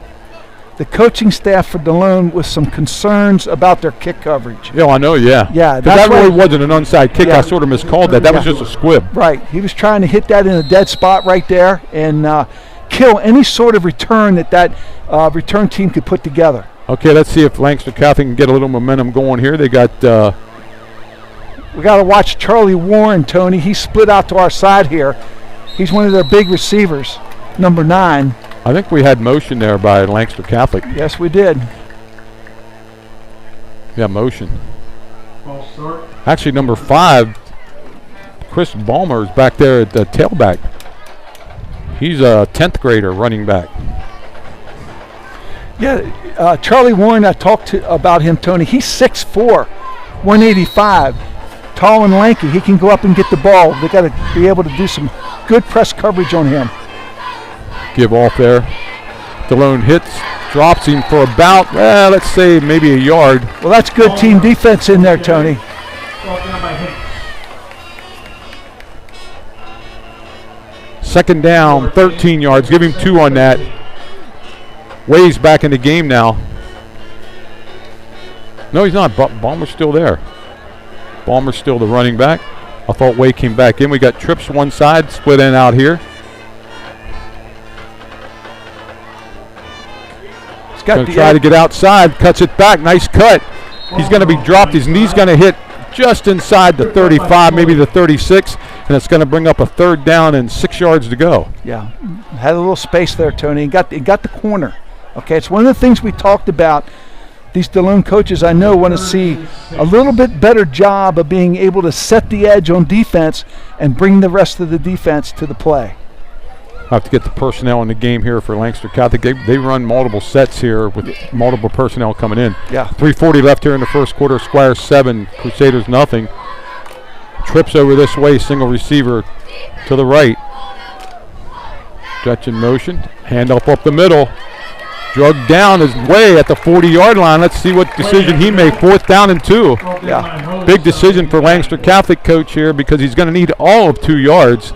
the coaching staff for Delone with some concerns about their kick coverage. Yeah, I know, yeah. Yeah. That really wasn't an onside kick. I sort of miscalled that. That was just a squib. Right. He was trying to hit that in a dead spot right there and kill any sort of return that return team could put together. Okay, let's see if Lancaster Catholic can get a little momentum going here. They got... we got to watch Charlie Warren, Tony. He split out to our side here. He's one of their big receivers, number 9. I think we had motion there by Lancaster Catholic. Yes, we did. Yeah, motion. False start. Actually, number 5, Chris Ballmer is back there at the tailback. He's a 10th grader running back. Yeah, Charlie Warren, I talked about him, Tony. He's 6'4", 185, tall and lanky. He can go up and get the ball. They got to be able to do some good press coverage on him. Give off there. Delone hits, drops him for about, let's say maybe a yard. Well, that's good team defense in there, Tony. Second down, 13 yards. Give him 2 on that. Way's back in the game now. No, he's not. Ballmer's still there. Ballmer's still the running back. I thought Way came back in. We got trips one side, split in out here. He's going to try to get outside, cuts it back. Nice cut. He's going to be dropped. His knee's going to hit just inside the 35, maybe the 36, and it's going to bring up a 3rd down and 6 yards to go. Yeah, had a little space there, Tony. He got the corner. Okay, it's one of the things we talked about. These Delone coaches, I know, want to see a little bit better job of being able to set the edge on defense and bring the rest of the defense to the play. I have to get the personnel in the game here for Lancaster Catholic. They run multiple sets here with multiple personnel coming in. Yeah. 3:40 left here in the first quarter. Squires 7, Crusaders nothing. Trips over this way, single receiver to the right. Stretch in motion, hand up the middle. Drugged down his way at the 40-yard line. Let's see what decision he made. 4th down and 2. Yeah. Big decision for Lancaster Catholic coach here because he's going to need all of 2 yards.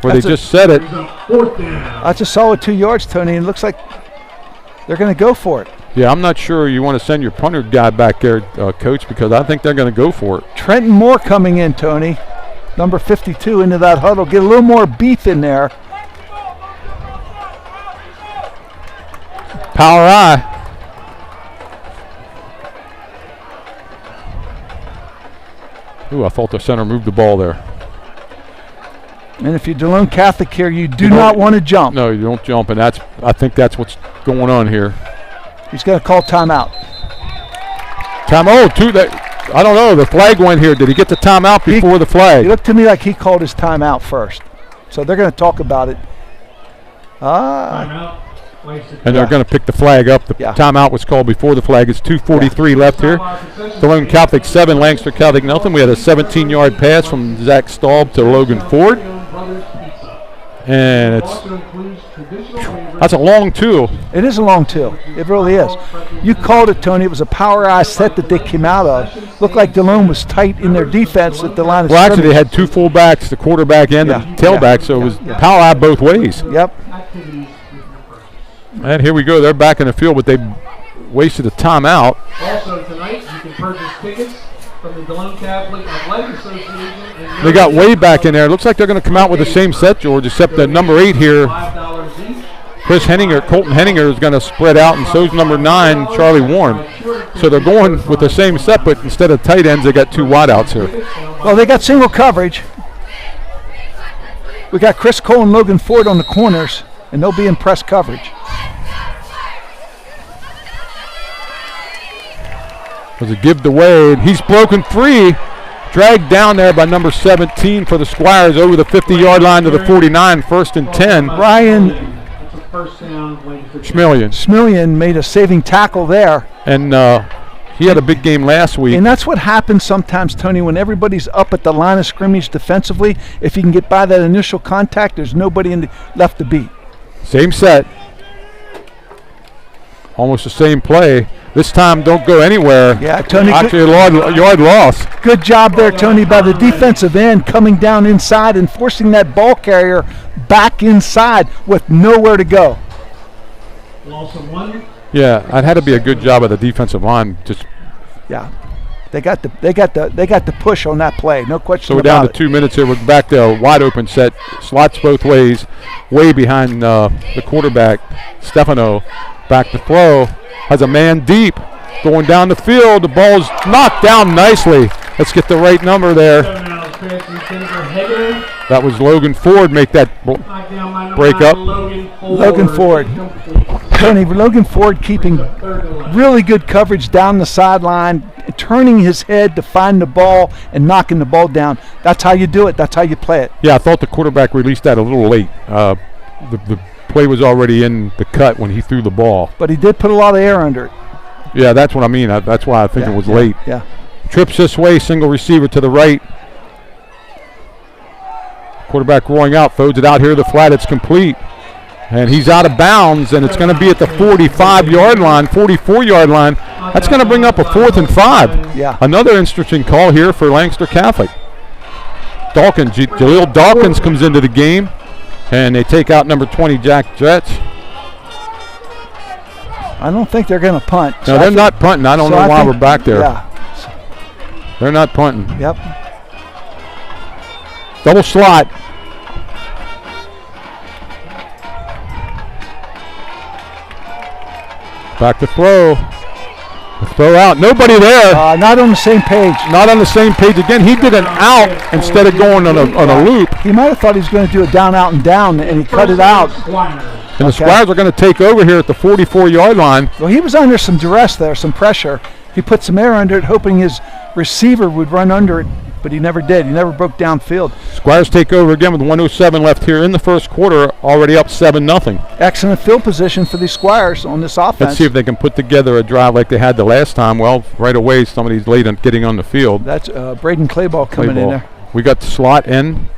Where they just said it. That's a solid 2 yards, Tony, and it looks like they're going to go for it. Yeah, I'm not sure you want to send your punter guy back there, Coach, because I think they're going to go for it. Trenton Moore coming in, Tony. Number 52 into that huddle. Get a little more beef in there. Power eye. Ooh, I thought the center moved the ball there. And if you're Delone Catholic here, you do not want to jump. No, you don't jump, and I think that's what's going on here. He's going to call timeout. I don't know. The flag went here. Did he get the timeout before the flag? It looked to me like he called his timeout first. So they're going to talk about it. And they're going to pick the flag up. The timeout was called before the flag. It's 2:43 left here. Delone Catholic 7, Lancaster Catholic nothing. We had a 17-yard pass from Zach Staub to Logan Ford. And that's a long 2. It is a long 2. It really is. You called it, Tony. It was a power eye set that they came out of. Looked like Delone was tight in their defense at the line of scrimmage. Actually, they had 2 fullbacks, the quarterback and the tailback, so it was power eye both ways. Yep. And here we go. They're back in the field, but they wasted a timeout. Also tonight, you can purchase tickets from the Delone Catholic Athletic Association. They got way back in there. Looks like they're going to come out with the same set, George, except that number 8 here, Colton Henninger, is going to spread out, and so's number 9, Charlie Warren. So they're going with the same set, but instead of tight ends, they got 2 wideouts here. Well, they got single coverage. We got Chris Cole and Logan Ford on the corners, and they'll be in press coverage. Was a give to Wade. He's broken free. Dragged down there by number 17 for the Squires over the 50-yard line to the 49, 1st and 10. Ryan Schmillian made a saving tackle there. And he had a big game last week. And that's what happens sometimes, Tony, when everybody's up at the line of scrimmage defensively. If you can get by that initial contact, there's nobody left to beat. Same set. Almost the same play. This time, don't go anywhere. Yeah, Tony. Actually, a yard loss. Good job there, Tony, by the defensive end coming down inside and forcing that ball carrier back inside with nowhere to go. Yeah, it had to be a good job of the defensive line. Yeah, they got the push on that play. No question. So we're down to 2 minutes here. We're back to a wide open set. Slots both ways, way behind the quarterback, Stefano. Back to throw. Has a man deep going down the field. The ball's knocked down nicely. Let's get the right number there. That was Logan Ford make that break up. Logan Ford. Tony, Logan Ford keeping really good coverage down the sideline, turning his head to find the ball and knocking the ball down. That's how you do it. That's how you play it. Yeah, I thought the quarterback released that a little late. The play was already in the cut when he threw the ball. But he did put a lot of air under it. Yeah, that's what I mean. That's why I think it was late. Yeah. Trips this way, single receiver to the right. Quarterback rolling out, throws it out here to the flat. It's complete. And he's out of bounds, and it's going to be at the 45-yard line, 44-yard line. That's going to bring up a 4th and 5. Yeah. Another interesting call here for Lancaster Catholic. Jaleel Dawkins comes into the game. And they take out number 20, Jack Jets. I don't think they're going to punt. No, they're not punting. I don't know why we're back there. Yeah. They're not punting. Yep. Double slot. Back to throw. Throw out. Nobody there. Not on the same page. Not on the same page again. He did an out instead of going on a loop. He might have thought he was going to do a down, out, and down, and he cut it out. And the Squires are going to take over here at the 44-yard line. Well, he was under some duress there, some pressure. He put some air under it, hoping his receiver would run under it, but he never did. He never broke downfield. Squires take over again with 1:07 left here in the first quarter, already up 7-0. Excellent field position for these Squires on this offense. Let's see if they can put together a drive like they had the last time. Well, right away, somebody's late on getting on the field. That's Braden Clayball coming in there. We got the slot in.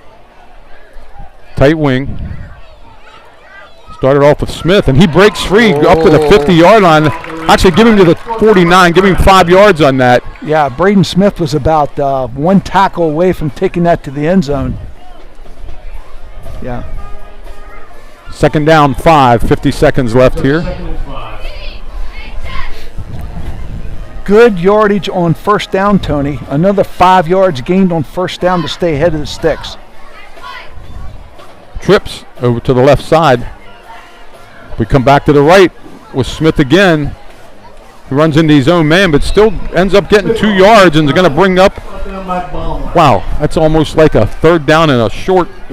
Tight wing. Started off with Smith, and he breaks free up to the 50-yard line. Actually, give him to the 49. Give him 5 yards on that. Yeah, Braden Smith was about one tackle away from taking that to the end zone. Yeah. Second down, 5. 50 seconds left here. Good yardage on first down, Tony. Another 5 yards gained on first down to stay ahead of the sticks. Trips over to the left side. We come back to the right with Smith again. He runs into his own man, but still ends up getting 2 yards and is going to bring up. Wow, that's almost like a third down and a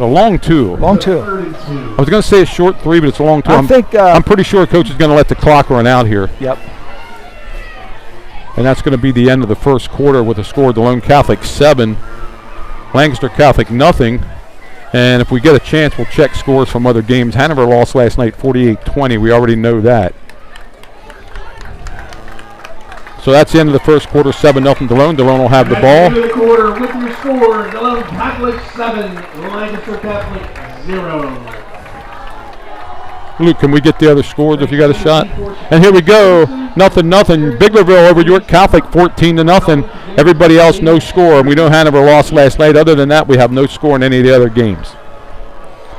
long two. Long two. I was going to say a short 3, but it's a long two. I'm pretty sure Coach is going to let the clock run out here. Yep. And that's going to be the end of the first quarter with a score: Delone Catholic 7, Lancaster Catholic nothing. And if we get a chance, we'll check scores from other games. Hanover lost last night 48-20. We already know that. So that's the end of the first quarter, 7-0 Delone. Delone will have the ball. End of the quarter with your score, Delone Catholic 7, Lancaster Catholic 0. Luke, can we get the other scores if you got a shot? And here we go. 0-0. Biglerville over York Catholic 14-0. Everybody else no score. And we know Hanover lost last night. Other than that, we have no score in any of the other games.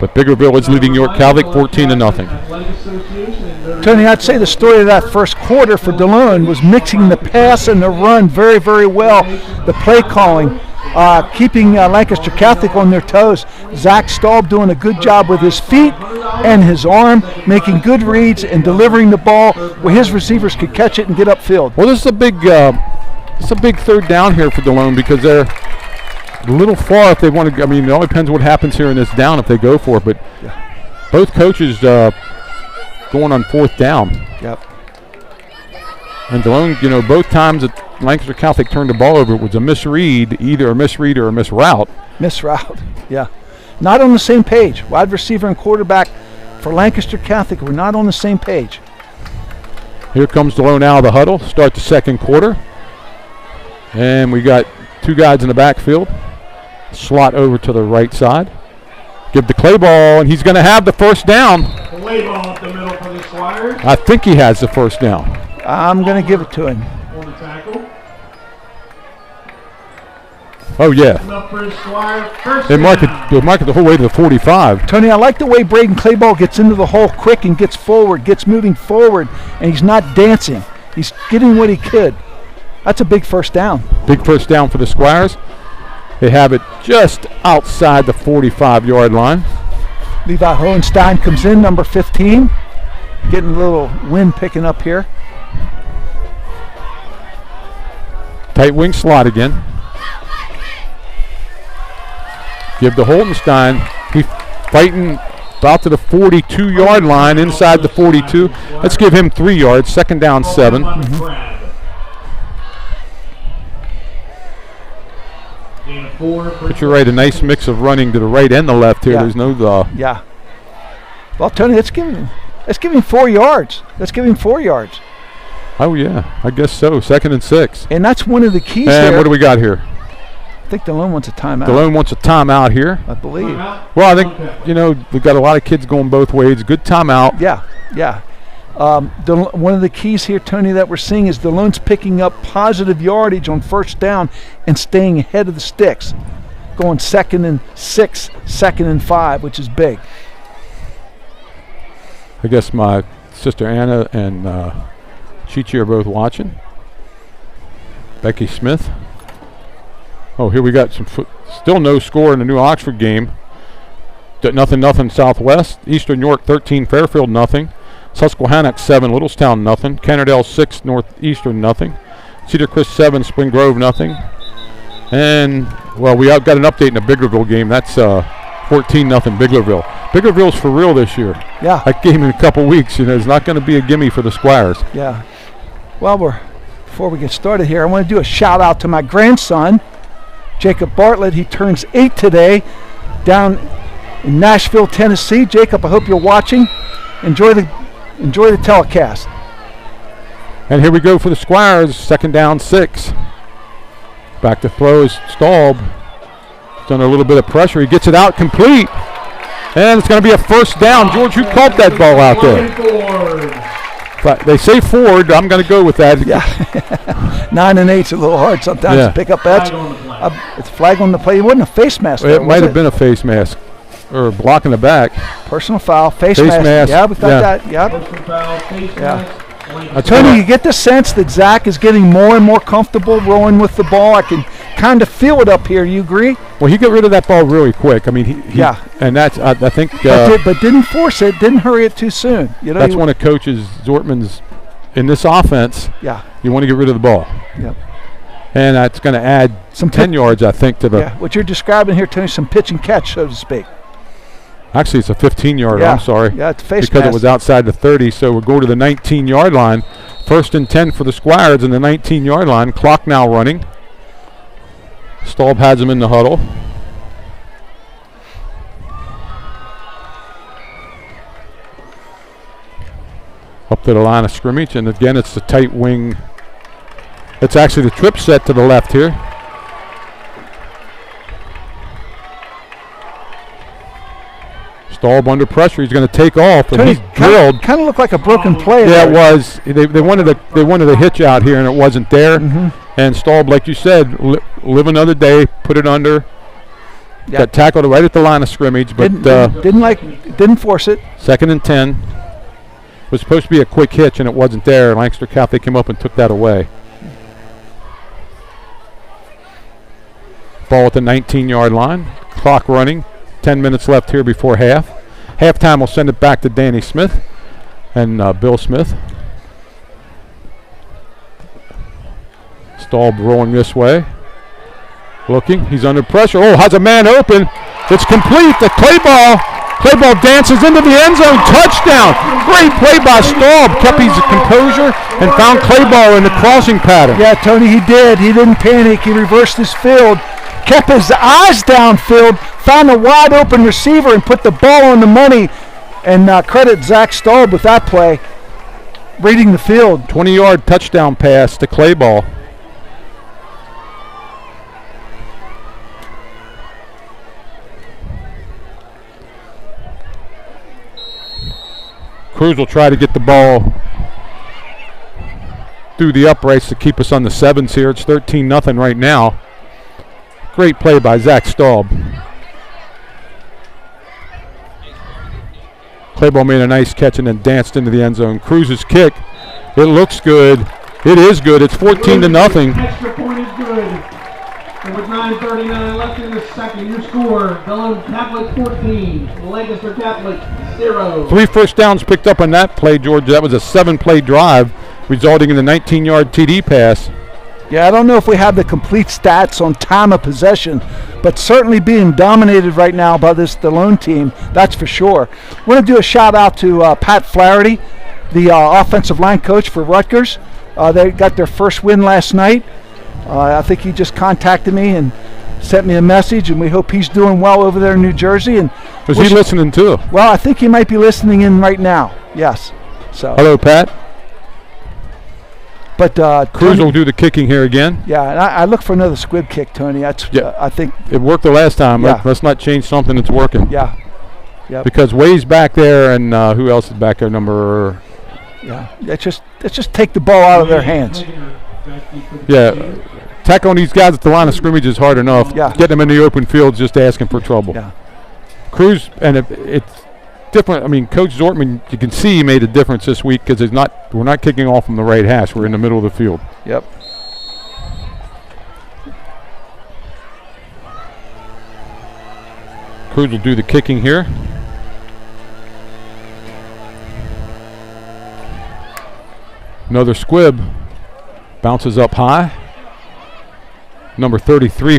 But Biglerville is leading York Catholic 14-0. Tony, I'd say the story of that first quarter for Delone was mixing the pass and the run very, very well. The play calling, keeping Lancaster Catholic on their toes. Zach Staub doing a good job with his feet and his arm, making good reads and delivering the ball where his receivers could catch it and get upfield. Well, this is a big third down here for Delone because they're a little far if they want to. I mean, it all depends what happens here in this down if they go for it. But both coaches going on fourth down. Yep. And Delone, both times that Lancaster Catholic turned the ball over, it was a misread, either a misread or a misroute. Misroute, yeah. Not on the same page. Wide receiver and quarterback for Lancaster Catholic were not on the same page. Here comes Delone out of the huddle. Start the second quarter. And we got 2 guys in the backfield. Slot over to the right side. Give the Clay ball, and he's going to have the first down. Play ball up the middle for the Squires. I think he has the first down. I'm going to give it to him. On the tackle. Oh, yeah. Enough for the Squire. First They mark down. it the whole way to the 45. Tony, I like the way Braden Clayball gets into the hole quick and gets forward, gets moving forward, and he's not dancing. He's getting what he could. That's a big first down. Big first down for the Squires. They have it just outside the 45-yard line. Levi Hohenstein comes in, number 15. Getting a little wind picking up here. Tight wing slot again. Give to Holtenstein. He fighting about to the 42-yard line, inside the 42. Let's give him 3 yards. Second down, 7. But you're right, a nice mix of running to the right and the left here. Yeah. There's no Yeah. Well, Tony, let's give him 4 yards. Let's give him 4 yards. Oh, yeah, I guess so. 2nd and 6. And that's one of the keys And here. what do we got here? I think Delone wants a timeout. Delone wants a timeout here. I believe. Well, I think, we've got a lot of kids going both ways. Good timeout. Yeah. One of the keys here, Tony, that we're seeing is Delone's picking up positive yardage on first down and staying ahead of the sticks. Going 2nd and 6, 2nd and 5, which is big. I guess my sister Anna and Chichi are both watching. Becky Smith. Oh, here we got still no score in the New Oxford game. Nothing Southwest. Eastern York 13, Fairfield nothing. Susquehannock 7, Littlestown nothing. Kennerdale 6, Northeastern nothing. Cedar Crest 7, Spring Grove nothing. And, well, we got an update in the Biglerville game. That's 14-0 Biglerville. Biglerville's for real this year. Yeah. That game in a couple weeks, it's not going to be a gimme for the Squires. Yeah. Well, before we get started here, I want to do a shout out to my grandson, Jacob Bartlett. He turns 8 today down in Nashville, Tennessee. Jacob, I hope you're watching. Enjoy the telecast. And here we go for the Squires. 2nd down, 6. Back to throw is Staub. He's done a little bit of pressure. He gets it out complete. And it's going to be a 1st down. George, who caught that ball out there? But they say Ford. I'm going to go with that. Yeah. 9 and 8's a little hard sometimes to pick up. It's flag on the play. It wasn't a face mask. It might have been a face mask. Or blocking the back. Personal foul. Face mask. Yeah, we got that. Yep. Personal foul, face mask. Tony, you get the sense that Zach is getting more and more comfortable rolling with the ball. I can kind of feel it up here. You agree? Well, he got rid of that ball really quick. I mean, yeah. And that's, I think. But didn't force it. Didn't hurry it too soon. That's one of Coach Zortman's, in this offense, you want to get rid of the ball. Yep. And that's going to add some 10 yards, I think, to the. Yeah, what you're describing here, Tony, some pitch and catch, so to speak. Actually, it's a 15-yarder. Yeah. I'm sorry. Yeah, it's face because mask. it was outside the 30, so we'll go to the 19-yard line. 1st and 10 for the Squires in the 19-yard line. Clock now running. Staub has him in the huddle. Up to the line of scrimmage, and again, it's the tight wing. It's actually the trip set to the left here. Staub under pressure. He's going to take off, and he's drilled. Kind of looked like a broken play. Yeah, it was. They wanted a hitch out here, and it wasn't there. Mm-hmm. And Staub, like you said, live another day, put it under. Yep. Got tackled right at the line of scrimmage, but didn't force it. 2nd and 10. It was supposed to be a quick hitch, and it wasn't there. Lancaster Catholic came up and took that away. Ball at the 19-yard line. Clock running. 10 minutes left here before half. Halftime will send it back to Danny Smith and Bill Smith. Staub rolling this way. Looking. He's under pressure. Oh, has a man open. It's complete. The play ball dances into the end zone. Touchdown. Great play by Staub. Kept his composure and found Clayball in the crossing pattern. Yeah, Tony, he did. He didn't panic. He reversed his field. Kept his eyes downfield, found a wide open receiver, and put the ball on the money. And credit Zach Staub with that play, reading the field. 20-yard touchdown pass to Clayball. Cruz will try to get the ball through the uprights to keep us on the 7s here. It's 13-0 right now. Great play by Zach Staub. Clayball made a nice catch and then danced into the end zone. Cruz's kick, it looks good. It is good. It's 14-0. Extra point is good. And with 9:39 left in the second, your score: Delone Catholic 14, Lancaster Catholic 0. 3 first downs picked up on that play, George. That was a 7-play drive, resulting in a 19-yard TD pass. Yeah, I don't know if we have the complete stats on time of possession, but certainly being dominated right now by this Delone team, that's for sure. I want to do a shout out to Pat Flaherty, the offensive line coach for Rutgers. They got their first win last night. I think he just contacted me and sent me a message, and we hope he's doing well over there in New Jersey. And was he listening too? Well, I think he might be listening in right now. Yes. So. Hello, Pat. But Cruz will do the kicking here again. Yeah, and I look for another squib kick, Tony. That's I think it worked the last time. Yeah. Let's not change something that's working. Yeah. Yep. Because Way's back there, and who else is back there? Yeah. Let's just take the ball out of their hands. Yeah. Tackling these guys at the line of scrimmage is hard enough. Yeah. Getting them in the open field is just asking for trouble. Yeah. Cruz, and it's different. I mean, Coach Zortman, you can see he made a difference this week because we're not kicking off from the right hash. We're in the middle of the field. Yep. Cruz will do the kicking here. Another squib. Bounces up high. Number 33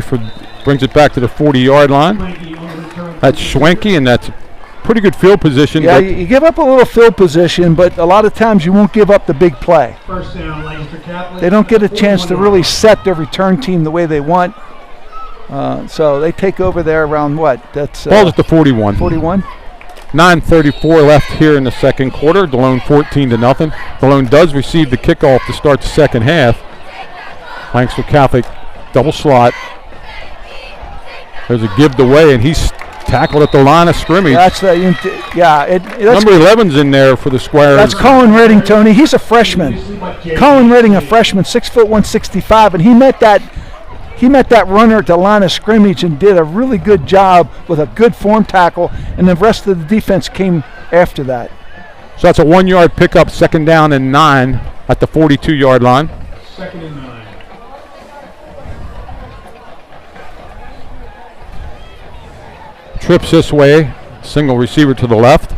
brings it back to the 40-yard line. That's Schwenke, and that's a pretty good field position. Yeah, you give up a little field position, but a lot of times you won't give up the big play. First down, Lancaster Catholic. They don't get a chance to really set their return team the way they want. So they take over there around what? That's ball's at the 41. 41. 9:34 left here in the second quarter. Delone 14-0. Delone does receive the kickoff to start the second half. Lancaster Catholic double slot. There's a give away, and he's tackled at the line of scrimmage. That's number 11's in there for the Squires. That's Colin Redding, Tony. He's a freshman. Colin Redding, a freshman, 6'1", 165, and he met that runner at the line of scrimmage and did a really good job with a good form tackle, and the rest of the defense came after that. So that's a 1-yard pickup, 2nd down and 9 at the 42-yard line. 2nd and 9. Trips this way, single receiver to the left.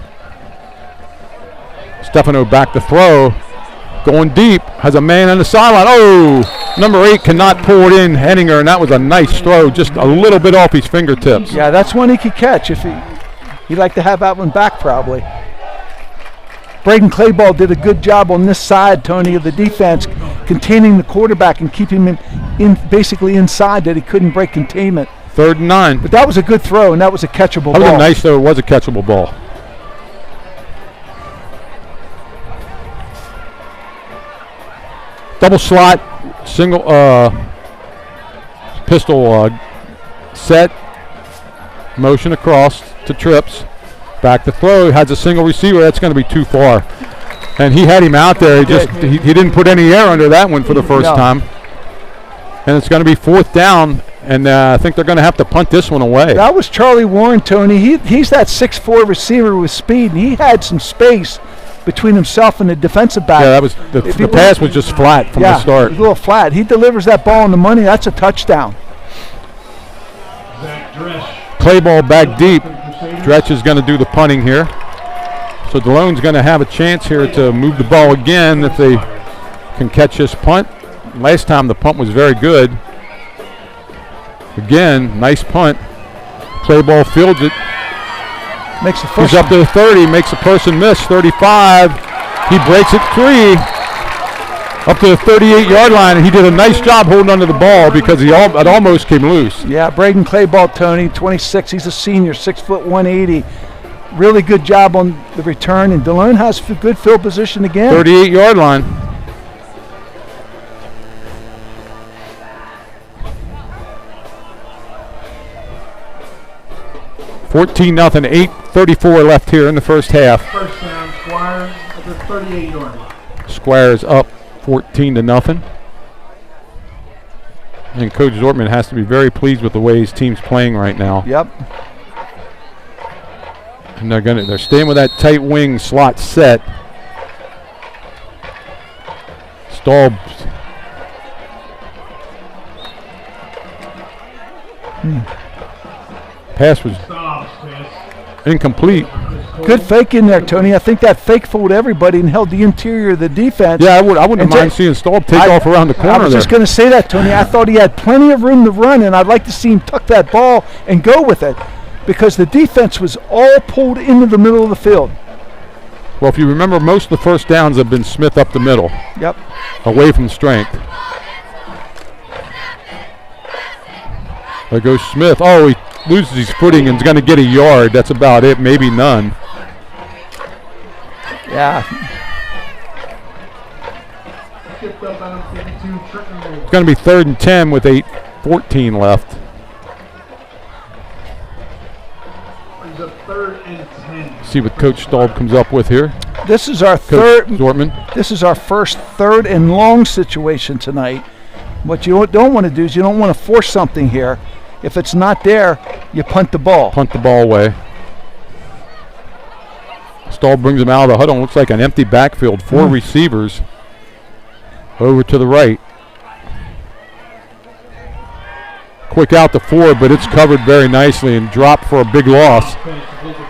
Stefano back to throw, going deep, has a man on the sideline. Oh, number 8 cannot pull it in, Henninger, and that was a nice throw, just a little bit off his fingertips. Yeah, that's one he could catch if he'd like to have that one back probably. Braden Clayball did a good job on this side, Tony, of the defense, containing the quarterback and keeping him in basically inside that he couldn't break containment. 3rd and 9. But that was a good throw, and that was a catchable ball. That was nice, though. It was a catchable ball. Double slot, single pistol set, motion across to Trips. Back to throw, has a single receiver. That's going to be too far. And he had him out there. He didn't put any air under that one for the first time. And it's going to be 4th down. And I think they're going to have to punt this one away. That was Charlie Warren, Tony. He's that 6'4" receiver with speed, and he had some space between himself and the defensive back. Yeah, that was the pass was just flat from the start. It was a little flat. He delivers that ball on the money. That's a touchdown. Play ball back deep. Dretch is going to do the punting here. So Delone's going to have a chance here to move the ball again if they can catch this punt. Last time the punt was very good. Again, nice punt. Play ball fields it. Makes the first. He's up to the 30, makes a person miss. 35. He breaks it 3. Up to the 38-yard line, and he did a nice job holding onto the ball because it almost came loose. Yeah, Braden Clayball, Tony, 26. He's a senior, 6'1", 180. Really good job on the return, and Delone has good field position again. 38-yard line. $14-0, 8:34 left here in the first half. First down, Squires at the 38-yard line. Squires up 14-0. And Coach Zortman has to be very pleased with the way his team's playing right now. Yep. And they're staying with that tight wing slot set. Stahl. Pass was incomplete. Good fake in there, Tony. I think that fake fooled everybody and held the interior of the defense. Yeah, I wouldn't mind seeing Stahl take off around the corner. I was just going to say that, Tony. I thought he had plenty of room to run, and I'd like to see him tuck that ball and go with it because the defense was all pulled into the middle of the field. Well, if you remember, most of the first downs have been Smith up the middle. Yep. Away from strength. There goes Smith. Oh, he loses his footing and is going to get a yard. That's about it, maybe none. Yeah. It's going to be 3rd and 10 with 8:14 left. See what Coach Stahl comes up with here. This is our Coach Zortman. This is our first 3rd and long situation tonight. What you don't want to do is you don't want to force something here. If it's not there, you punt the ball. Punt the ball away. Stahl brings him out of the huddle. Looks like an empty backfield. 4 receivers over to the right. Quick out to 4, but it's covered very nicely and dropped for a big loss.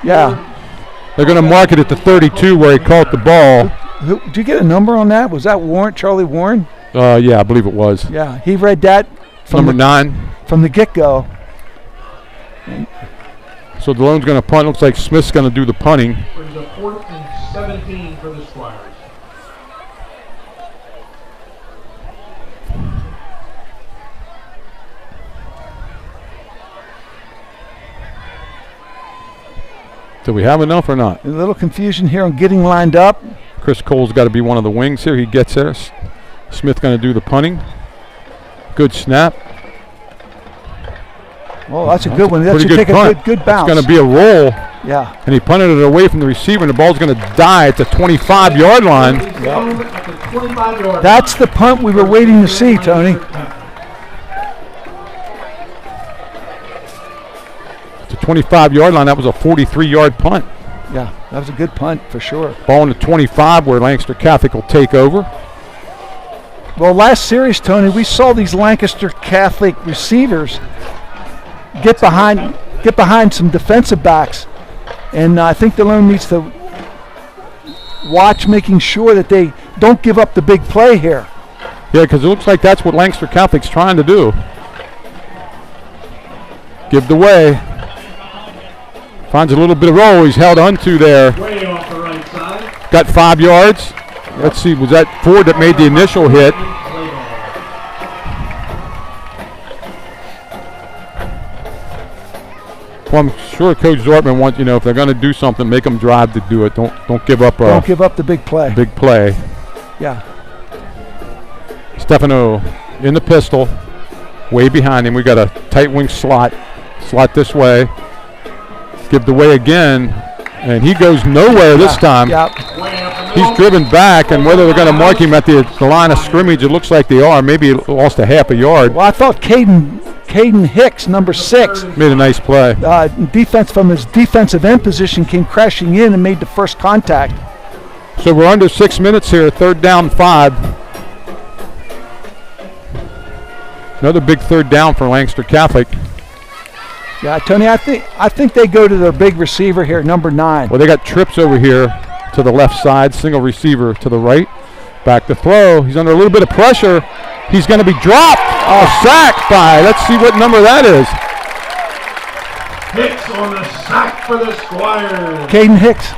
Yeah. They're going to mark it at the 32 where he caught the ball. Did you get a number on that? Was that Warren, Charlie Warren? Yeah, I believe it was. Yeah, he read that from number 9 from the get-go. So Delone's going to punt. Looks like Smith's going to do the punting. Brings up 4th and 17 for the Squires. Do we have enough or not? A little confusion here on getting lined up. Chris Cole's got to be one of the wings here. He gets there. Smith going to do the punting. Good snap. Well, that's a good one. That should take a good bounce. It's going to be a roll. Yeah. And he punted it away from the receiver, and the ball's going to die at the 25-yard line. Yep. That's the punt we were waiting to see, Tony. The 25-yard line, that was a 43-yard punt. Yeah, that was a good punt for sure. Ball on the 25 where Lancaster Catholic will take over. Well, last series, Tony, we saw these Lancaster Catholic receivers get behind some defensive backs, and I think Delone needs to watch making sure that they don't give up the big play here. Yeah, because it looks like that's what Lancaster Catholic's trying to do. Give the way. Finds a little bit of roll. He's held onto there. Way off the right side. Got 5 yards. Let's see, was that Ford that made the initial hit? Well, I'm sure Coach Zortman wants, if they're going to do something, make them drive to do it. Don't give up. Don't give up the big play. Big play. Yeah. Stefano in the pistol, way behind him. We got a tight wing slot this way. Give the way again, and he goes nowhere this time. Yep. He's driven back, and whether they're going to mark him at the line of scrimmage, it looks like they are. Maybe he lost a half a yard. Well, I thought Caden Hicks, number 6, made a nice play. Defense from his defensive end position came crashing in and made the first contact. So we're under 6 minutes here, 3rd down 5. Another big 3rd down for Lancaster Catholic. Yeah, Tony, I think they go to their big receiver here, number 9. Well, they got trips over here to the left side, single receiver to the right. Back to throw. He's under a little bit of pressure. He's going to be dropped. Sacked by, let's see what number that is. Hicks on the sack for the Squires. Caden Hicks.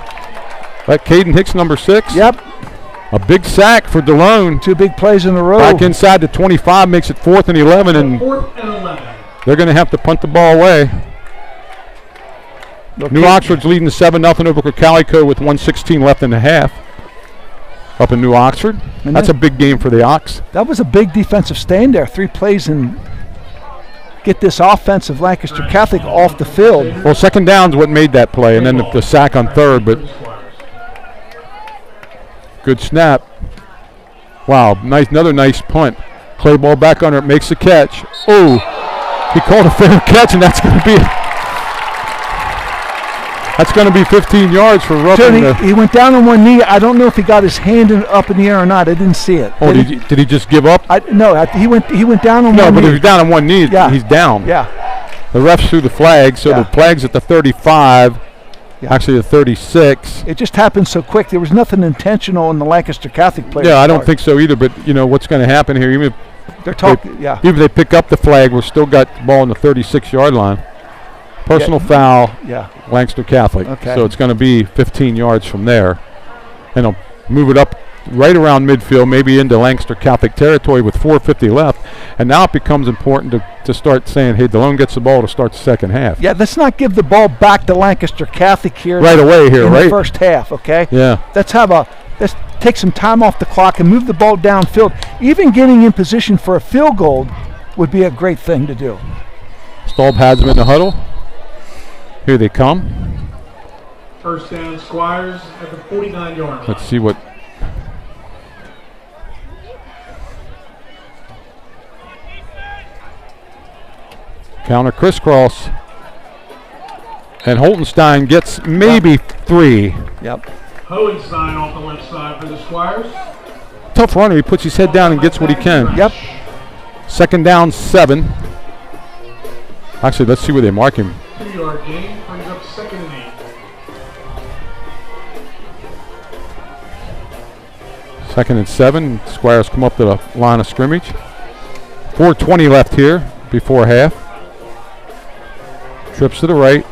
That Caden Hicks, number 6. Yep. A big sack for Delone. 2 big plays in a row. Back inside the 25, makes it 4th and 11. And 4th and 11. They're going to have to punt the ball away. Okay. New Oxford's leading 7-0 over Calico with 1:16 left in the half. Up in New Oxford. And that's a big game for the Ox. That was a big defensive stand there. 3 plays and get this offensive Lancaster Catholic off the field. Well, 2nd down's what made that play, and then the sack on 3rd, but good snap. Wow, another nice punt. Play ball back under it, makes the catch. Oh, he called a fair catch, and that's going to be 15 yards for roughing the. He went down on one knee. I don't know if he got his hand up in the air or not. I didn't see it. Oh, did he just give up? No, he went down on one knee. No, but if he's down on one knee, he's down. Yeah. The refs threw the flag, so the flag's at the 35. Actually, the 36. It just happened so quick. There was nothing intentional in the Lancaster Catholic player. Yeah, I don't think so either. But what's going to happen here? Even if they pick up the flag, we've still got the ball on the 36-yard line. Personal foul. Yeah. Lancaster Catholic. Okay. So it's going to be 15 yards from there, and they'll move it up right around midfield, maybe into Lancaster Catholic territory with 4:50 left. And now it becomes important to start saying, hey, Delone gets the ball to start the second half. Yeah, let's not give the ball back to Lancaster Catholic here. Right away here, in right? the first half, okay? Yeah. Let's take some time off the clock and move the ball downfield. Even getting in position for a field goal would be a great thing to do. Staub has them in the huddle. Here they come. 1st down, Squires at the 49-yard line. Let's see what. Counter crisscross. And Holtenstein gets maybe 3. Yep. Hohenstein off the left side for the Squires. Tough runner. He puts his head down and gets what he can. Yep. 2nd down, 7. Actually, let's see where they mark him. 2-yard gain brings up 2nd and 8. 2nd and 7. Squires come up to the line of scrimmage. 4:20 left here before half. Trips to the right.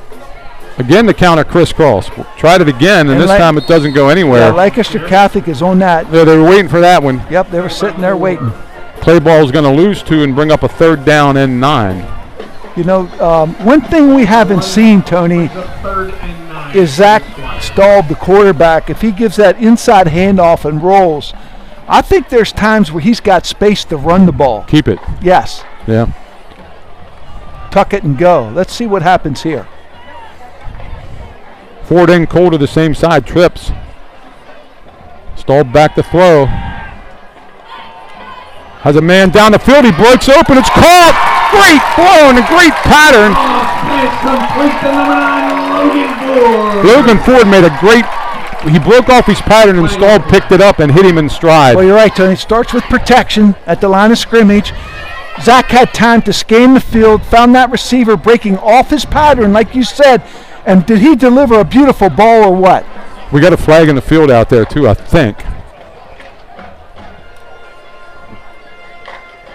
Again, the counter crisscross. Tried it again, and this time it doesn't go anywhere. Yeah, Lancaster Catholic is on that. Yeah, they were waiting for that one. Yep, they were sitting there waiting. Play ball is going to lose 2 and bring up a 3rd down and 9. You know, one thing we haven't seen, Tony, is Zach Staub, the quarterback. If he gives that inside handoff and rolls, I think there's times where he's got space to run the ball. Keep it. Yes. Yeah. Tuck it and go. Let's see what happens here. Ford and Cole to the same side, trips. Staub back to throw. Has a man down the field, he breaks open, it's caught! Great throw and a great pattern. Logan Ford made a great, he broke off his pattern and Staub picked it up and hit him in stride. Well, you're right, Tony. It starts with protection at the line of scrimmage. Zach had time to scan the field, found that receiver breaking off his pattern, like you said. And did he deliver a beautiful ball or what? We got a flag in the field out there too, I think.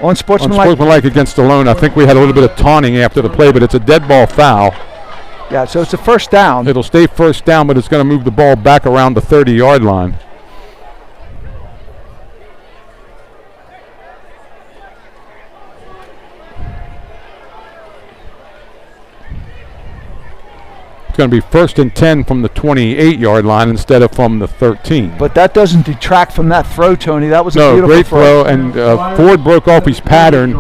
Unsportsmanlike against Delone. I think we had a little bit of taunting after the play, but it's a dead ball foul. Yeah, so it's a 1st down. It'll stay 1st down, but it's going to move the ball back around the 30-yard line. It's going to be 1st and 10 from the 28-yard line instead of from the 13. But that doesn't detract from that throw, Tony. That was a beautiful great throw, and Ford broke off his pattern.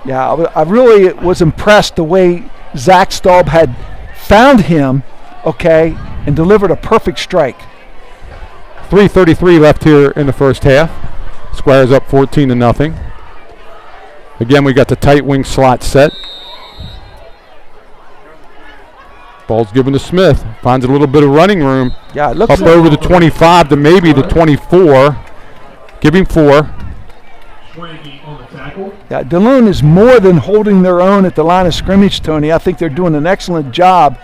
Yeah, I really was impressed the way Zach Staub had found him, okay, and delivered a perfect strike. 3:33 left here in the 1st half. Squires up 14-0. Again, we got the tight wing slot set. Ball's given to Smith. Finds a little bit of running room. Yeah, it looks up over the 25 to maybe the 24. Give him 4. Yeah, Delone is more than holding their own at the line of scrimmage, Tony. I think they're doing an excellent job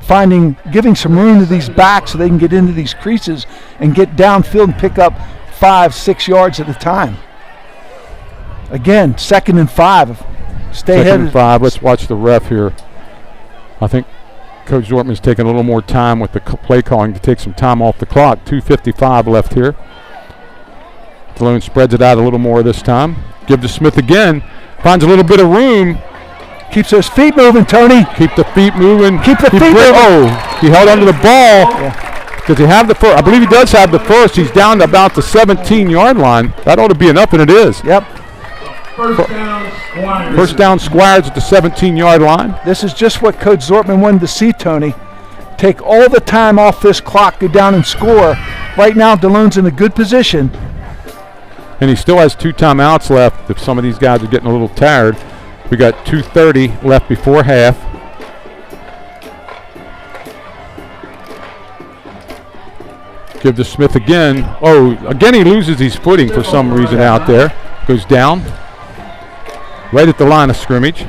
giving some room to these backs so they can get into these creases and get downfield and pick up 5-6 yards at a time. Again, 2nd and 5. Stay ahead. 2nd and 5. Let's watch the ref here. I think Coach Zortman's taking a little more time with the play calling to take some time off the clock. 2:55 left here. Delone spreads it out a little more this time. Give to Smith again. Finds a little bit of room. Keeps those feet moving, Tony. Keep the feet moving. Keep the feet moving. Oh, he held onto the ball. Does he have the first? I believe he does have the first. He's down to about the 17-yard line. That ought to be enough, and it is. Yep. First down, Squires at the 17-yard line. This is just what Coach Zortman wanted to see, Tony. Take all the time off this clock, go down and score. Right now, Delone's in a good position. And he still has 2 timeouts left if some of these guys are getting a little tired. We got 2:30 left before half. Give to Smith again. Oh, again he loses his footing for some reason out there. Goes down. Right at the line of scrimmage.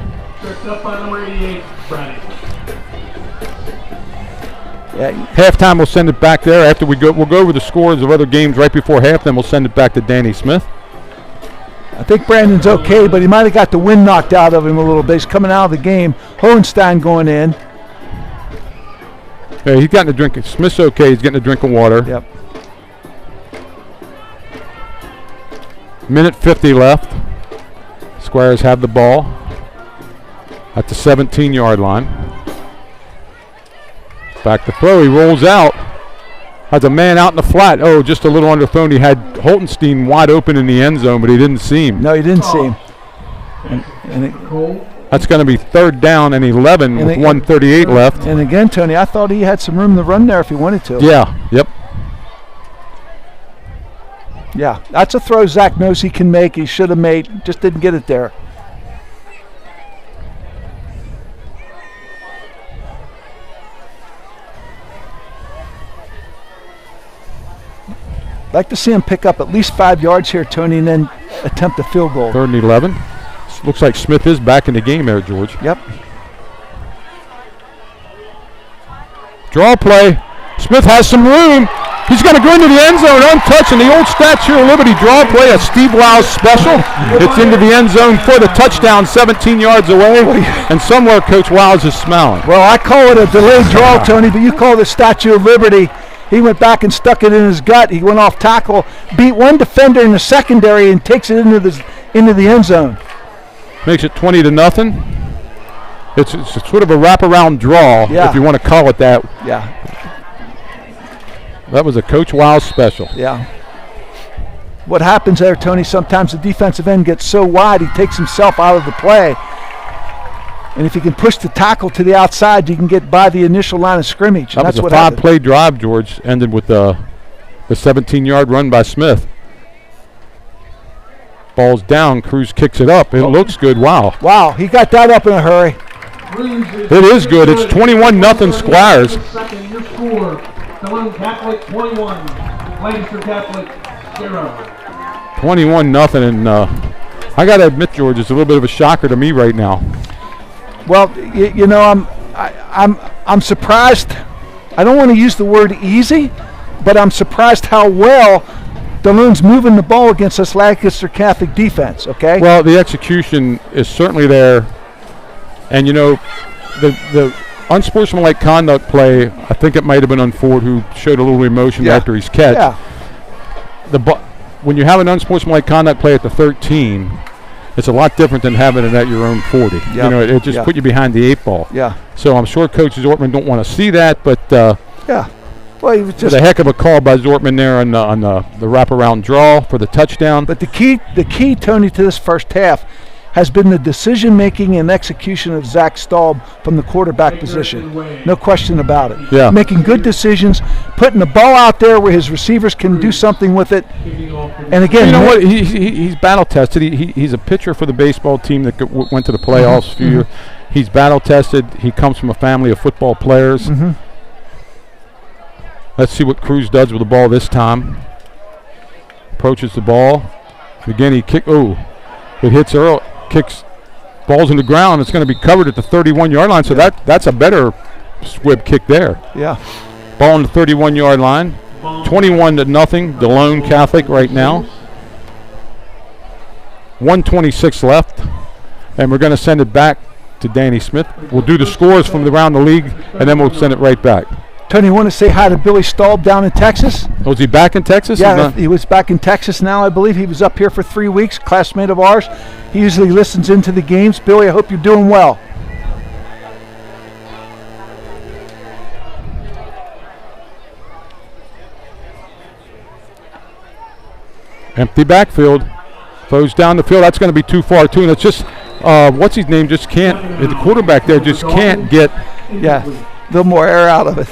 Halftime, we'll send it back there. After we'll go over the scores of other games right before half, then we'll send it back to Danny Smith. I think Brandon's okay, but he might have got the wind knocked out of him a little bit. He's coming out of the game. Hohenstein going in. Yeah, he's gotten a drink. Smith's okay. He's getting a drink of water. Yep. Minute 50 left. Squires have the ball at the 17-yard line. Back to throw. He rolls out. Has a man out in the flat. Oh, just a little underthrown. He had Holtenstein wide open in the end zone, but he didn't see him. No, he didn't see him. That's going to be 3rd down and 11 with 1:38 left. And again, Tony, I thought he had some room to run there if he wanted to. Yeah, yep. Yeah, that's a throw Zach knows he can make. He should have made, just didn't get it there. Like to see him pick up at least 5 yards here, Tony, and then attempt a field goal. 3rd and 11. Looks like Smith is back in the game there, George. Yep. Draw play. Smith has some room. He's going to go into the end zone untouched, and the old Statue of Liberty draw play, a Steve Wiles special. It's into the end zone for the touchdown, 17 yards away, and somewhere Coach Wiles is smiling. Well, I call it a delayed draw, Tony, but you call it the Statue of Liberty. He went back and stuck it in his gut. He went off tackle, beat one defender in the secondary, and takes it into the end zone. Makes it 20-0. It's sort of a wraparound draw, if you want to call it that. Yeah. That was a Coach Wiles special. Yeah. What happens there, Tony, sometimes the defensive end gets so wide he takes himself out of the play. And if you can push the tackle to the outside, you can get by the initial line of scrimmage. That was a 5-play drive, George, ended with the 17-yard run by Smith. Ball's down, Cruz kicks it up. It looks good. Wow. Wow, he got that up in a hurry. It is good. It's 21-0 Squires. Delone Catholic 21, Lancaster Catholic 0. 21-0, and I got to admit, George, it's a little bit of a shocker to me right now. Well, you know, I'm surprised. I don't want to use the word easy, but I'm surprised how well Delone's moving the ball against this Lancaster Catholic defense. Okay. Well, the execution is certainly there, and you know, the unsportsmanlike conduct play, I think it might have been on Ford, who showed a little emotion after his catch. Yeah. When you have an unsportsmanlike conduct play at the 13, it's a lot different than having it at your own 40. Yep. You know, it just put you behind the 8 ball. Yeah. So I'm sure Coach Zortman don't want to see that, but yeah. Well, he was it just was a heck of a call by Zortman there on the wraparound draw for the touchdown. But the key, Tony, to this first half has been the decision-making and execution of Zach Staub from the quarterback position. No question about it. Yeah. Making good decisions, putting the ball out there where his receivers can do something with it. And again, you know what? He's battle-tested. He's a pitcher for the baseball team that went to the playoffs a few years. He's battle-tested. He comes from a family of football players. Let's see what Cruz does with the ball this time. Approaches the ball. Again, he kick. Oh, it hits Earl. Kicks, balls in the ground. It's going to be covered at the 31-yard line. So that's a better squib kick there. Yeah. Ball on the 31-yard line. 21-0. Delone Catholic right now. 1:26 left, and we're going to send it back to Danny Smith. We'll do the scores from around the league, and then we'll send it right back. Tony, you want to say hi to Billy Staub down in Texas? Oh, is he back in Texas? Yeah, he was back in Texas now, I believe. He was up here for 3 weeks, classmate of ours. He usually listens into the games. Billy, I hope you're doing well. Empty backfield. Throws down the field. That's going to be too far, too. And it's just, what's his name? Just can't, the quarterback there just can't get. Yeah, a little more air out of it.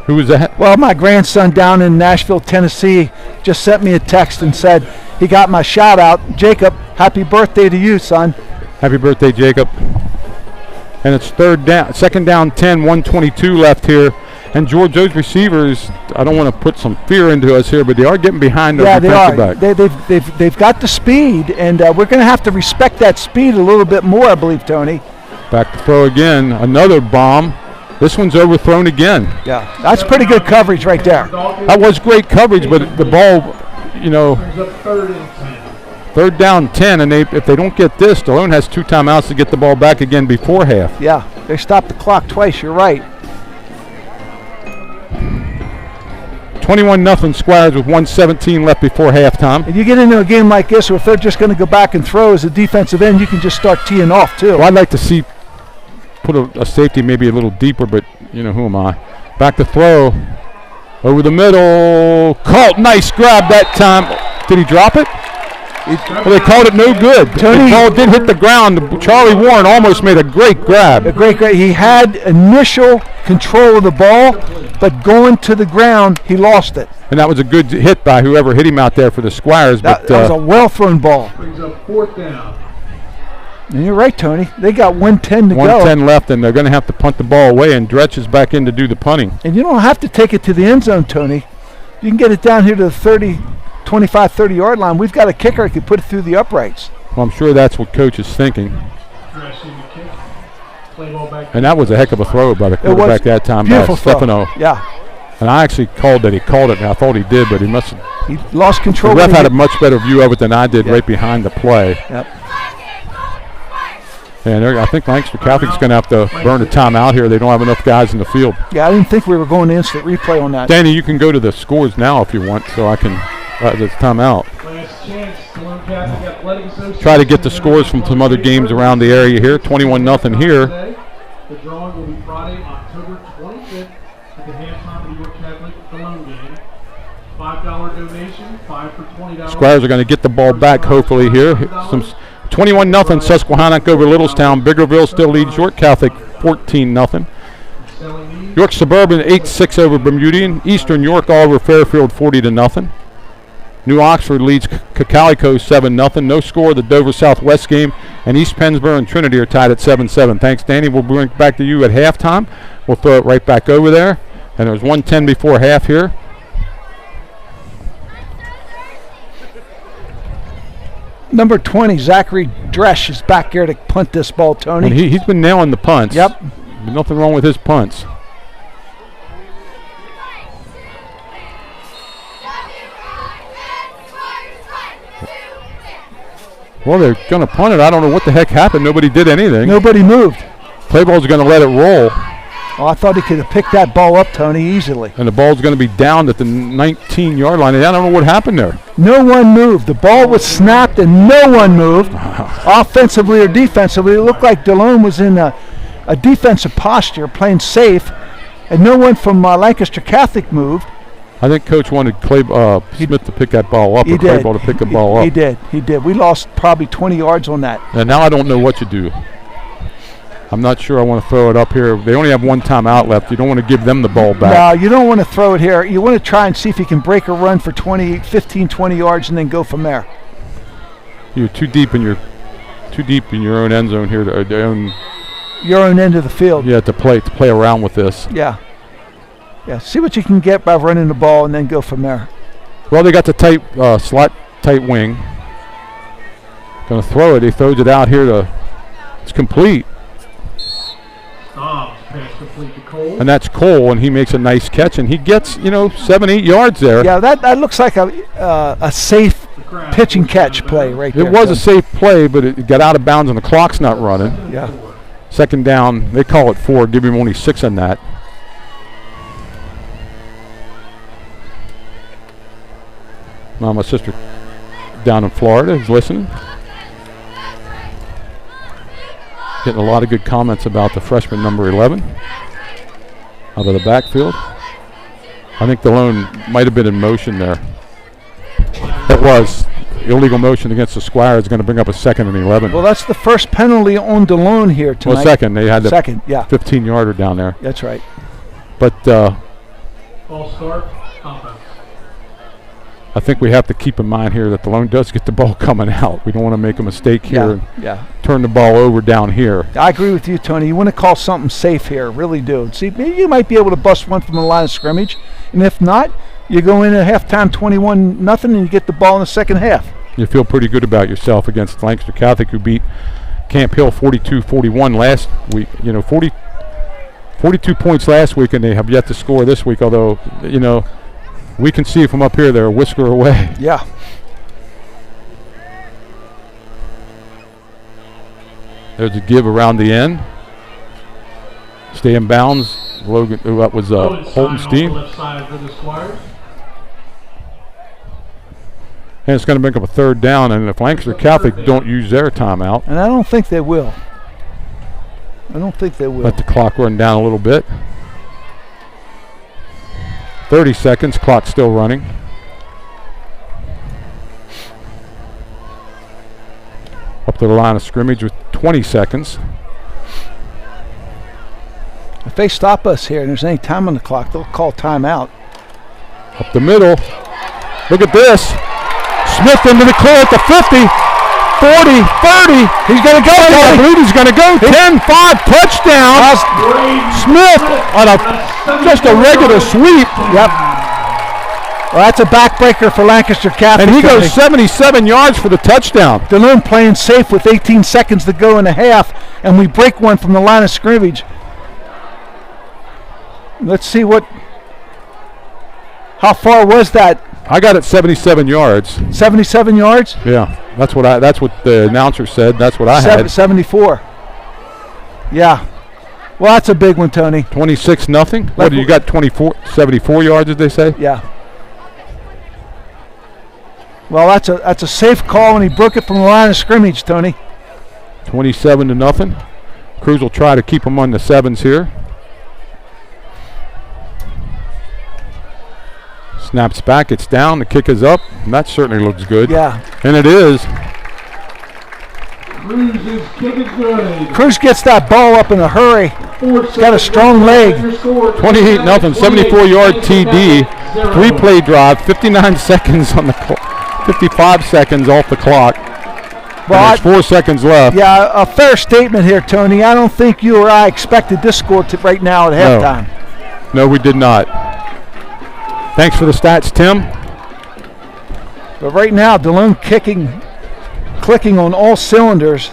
Who was that? Well, my grandson down in Nashville, Tennessee, just sent me a text and said he got my shout out. Jacob, happy birthday to you, son. Happy birthday, Jacob. And it's second down 10, 1:22 left here. And George, those receivers, I don't want to put some fear into us here, but they are getting behind their defensive back. They've got the speed, and we're going to have to respect that speed a little bit more, I believe, Tony. Back to throw again. Another bomb. This one's overthrown again. Yeah, that's pretty good coverage right there. That was great coverage, but the ball, you know, third down 10, and if they don't get this, Delone has 2 timeouts to get the ball back again before half. Yeah, they stopped the clock twice, you're right. 21-0 Squires with 1:17 left before halftime. And you get into a game like this where if they're just going to go back and throw as a defensive end, you can just start teeing off too. Well, I'd like to see put a safety maybe a little deeper, but you know, who am I? Back to throw. Over the middle. Caught. Nice grab that time. Did he drop it? Well, they called it no good. The ball did hit the ground. Charlie Warren almost made a great grab. He had initial control of the ball, but going to the ground, he lost it. And that was a good hit by whoever hit him out there for the Squires. That was a well-thrown ball. Brings up 4th down. And you're right, Tony. They got 1:10 to go. 1:10 left, and they're going to have to punt the ball away, and Dretch is back in to do the punting. And you don't have to take it to the end zone, Tony. You can get it down here to the 30, 25, 30-yard line. We've got a kicker who can put it through the uprights. Well, I'm sure that's what Coach is thinking. And that was a heck of a throw by the quarterback that time. Beautiful Stefano. Yeah. And I actually called that he called it, and I thought he did, but he must have. He lost control. The ref had a much better view of it than I did right behind the play. Yep. And I think Lancaster Catholic's going to have to burn a timeout here. They don't have enough guys in the field. Yeah, I didn't think we were going to instant replay on that. Danny, you can go to the scores now if you want, so I can the timeout. Try to get the scores from some other games around the area here. 21-0 here. The drawing will be Friday, October 25th at the halftime of the York Catholic Delone game. $5 donation, 5 for $20. Squires are going to get the ball back hopefully here. 21-0 Susquehannock over Littlestown. Biggerville still leads York Catholic 14-0. York Suburban 8-6 over Bermudian. Eastern York all over Fairfield 40-0. New Oxford leads Cocalico 7-0. No score of the Dover Southwest game. And East Pennsboro and Trinity are tied at 7-7. Thanks, Danny. We'll bring it back to you at halftime. We'll throw it right back over there. And there's 1:10 before half here. Number 20, Zachary Dresch, is back here to punt this ball, Tony. And he's been nailing the punts. Yep. Nothing wrong with his punts. Well, they're going to punt it. I don't know what the heck happened. Nobody did anything. Nobody moved. Play ball's going to let it roll. Oh, I thought he could have picked that ball up, Tony, easily. And the ball's going to be down at the 19-yard line. I don't know what happened there. No one moved. The ball was snapped and no one moved. Offensively or defensively, it looked like Delone was in a defensive posture, playing safe, and no one from Lancaster Catholic moved. I think Coach wanted Smith to pick that ball up, or Clayball to pick the ball up. He did. We lost probably 20 yards on that. And now I don't know what to do. I'm not sure I want to throw it up here. They only have one timeout left. You don't want to give them the ball back. No, you don't want to throw it here. You want to try and see if you can break a run for 15, 20 yards and then go from there. You're too deep in your own end zone here, your own end of the field. Yeah, to play around with this. Yeah. Yeah, see what you can get by running the ball and then go from there. Well, they got the slot tight wing. Going to throw it. He throws it out here it's complete. Pass complete to Cole. And that's Cole, and he makes a nice catch, and he gets 7-8 yards there. Yeah, that looks like a safe pitch and catch play right there. It was a safe play, but it got out of bounds, and the clock's not running. Yeah. Second down, they call it 4, give him only 6 on that. My sister down in Florida is listening. Getting a lot of good comments about the freshman number 11 out of the backfield. I think Delone might have been in motion there. It was. Illegal motion against the Squire is going to bring up a 2nd and 11. Well, that's the first penalty on Delone here tonight. Well, second. They had the 15-yarder down there. That's right. But false start, offense. I think we have to keep in mind here that Delone does get the ball coming out. We don't want to make a mistake here and turn the ball over down here. I agree with you, Tony. You want to call something safe here, really do. See, maybe you might be able to bust one from the line of scrimmage, and if not, you go in at halftime 21-0 and you get the ball in the second half. You feel pretty good about yourself against Lancaster Catholic, who beat Camp Hill 42-41 last week. 42 points last week, and they have yet to score this week, although, we can see from up here they're a whisker away. Yeah. There's a give around the end. Stay in bounds. Logan, that was Holtenstein. And it's going to make up a 3rd down, and if Lancaster Catholic don't use their timeout. And I don't think they will. Let the clock run down a little bit. 30 seconds, clock still running. Up to the line of scrimmage with 20 seconds. If they stop us here and there's any time on the clock, they'll call timeout. Up the middle. Look at this. Smith into the clear at the 50, 40, 30. He's going to go. I believe he's going to go. 10-5 touchdown. Smith on just a regular sweep. Yep. Well, that's a backbreaker for Lancaster Catholic. And he goes 77 yards for the touchdown. Delone playing safe with 18 seconds to go in the half, and we break one from the line of scrimmage. Let's see how far was that? I got it 77 yards. 77 yards? Yeah, that's what the announcer said. That's what I had. 74. Yeah. Well, that's a big one, Tony. 26-0. What do you got? 74 yards, did they say? Yeah. Well, that's a safe call, and he broke it from the line of scrimmage, Tony. 27-0. Cruz will try to keep him on the sevens here. Snaps back, it's down, the kick is up, and that certainly looks good. Yeah. And it is. Cruz's kick is good. Cruz gets that ball up in a hurry. He's got a strong leg. 28-0, 74-yard TD, 3-play drive, 59 seconds on the clock, 55 seconds off the clock. Well, there's 4 seconds left. Yeah, a fair statement here, Tony. I don't think you or I expected this score right now at halftime. No, we did not. Thanks for the stats, Tim. But right now, Delone clicking on all cylinders.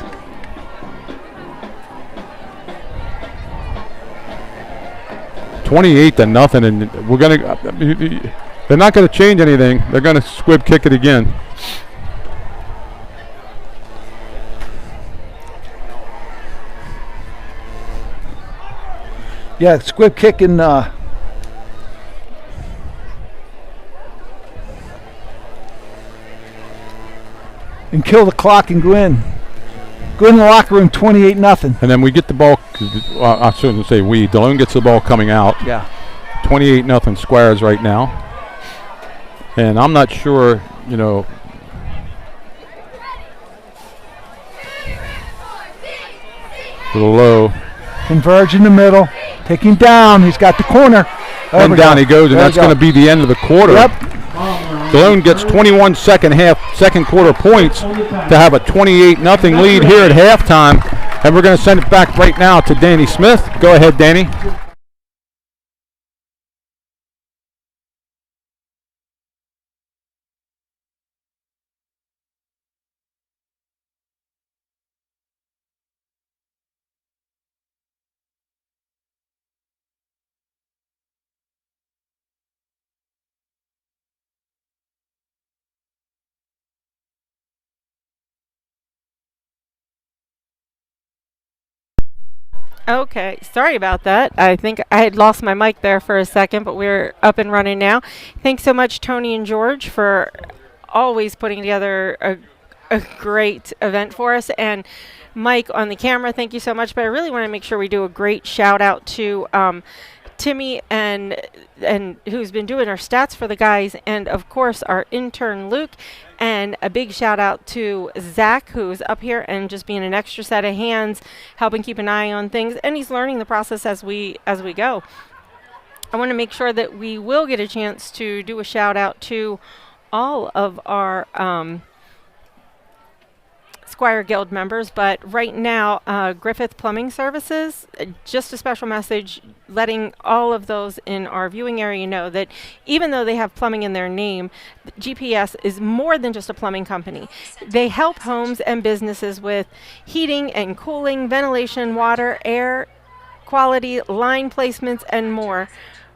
$28-0, and they're not gonna change anything. They're gonna squib kick it again. Yeah, squib kicking. And kill the clock and go in. Go in the locker room 28-0. And then we get the ball. I shouldn't say we. Delone gets the ball coming out. Yeah. 28-0 Squires right now. And I'm not sure, to the low. Converge in the middle. Take him down. He's got the corner. And down he goes, and that's going to be the end of the quarter. Yep. Delone gets 21 second quarter points to have a 28-0 lead here at halftime. And we're going to send it back right now to Danny Smith. Go ahead, Danny. Okay, sorry about that. I think I had lost my mic there for a second, but we're up and running now. Thanks so much, Tony and George, for always putting together a great event for us. And Mike on the camera, thank you so much. But I really want to make sure we do a great shout out to Timmy and who's been doing our stats for the guys, and of course our intern Luke. And a big shout out to Zach, who's up here and just being an extra set of hands, helping keep an eye on things, and he's learning the process as we go. I want to make sure that we will get a chance to do a shout out to all of our Squire Guild members, but right now, Griffith Plumbing Services, just a special message letting all of those in our viewing area know that even though they have plumbing in their name, GPS is more than just a plumbing company. They help homes and businesses with heating and cooling, ventilation, water, air quality, line placements, and more.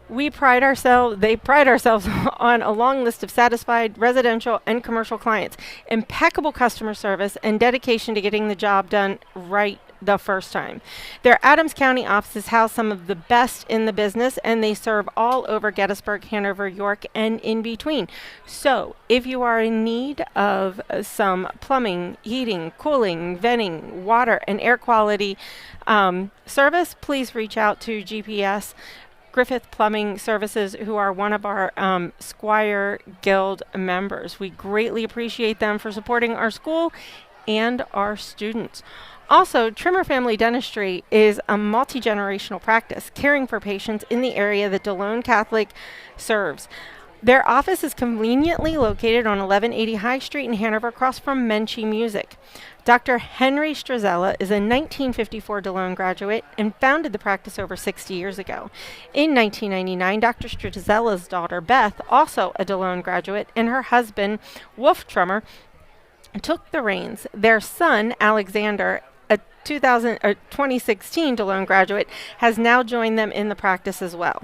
They pride ourselves on a long list of satisfied residential and commercial clients, impeccable customer service, and dedication to getting the job done right the first time. Their Adams County offices house some of the best in the business, and they serve all over Gettysburg, Hanover, York, and in between. So if you are in need of some plumbing, heating, cooling, venting, water, and air quality service, please reach out to GPS Griffith Plumbing Services, who are one of our Squire Guild members. We greatly appreciate them for supporting our school and our students. Also, Trimmer Family Dentistry is a multi-generational practice caring for patients in the area that Delone Catholic serves. Their office is conveniently located on 1180 High Street in Hanover, across from Menchie Music. Dr. Henry Strazella is a 1954 Delone graduate and founded the practice over 60 years ago. In 1999, Dr. Strazella's daughter, Beth, also a Delone graduate, and her husband, Wolf Trummer, took the reins. Their son, Alexander, a 2016 Delone graduate, has now joined them in the practice as well.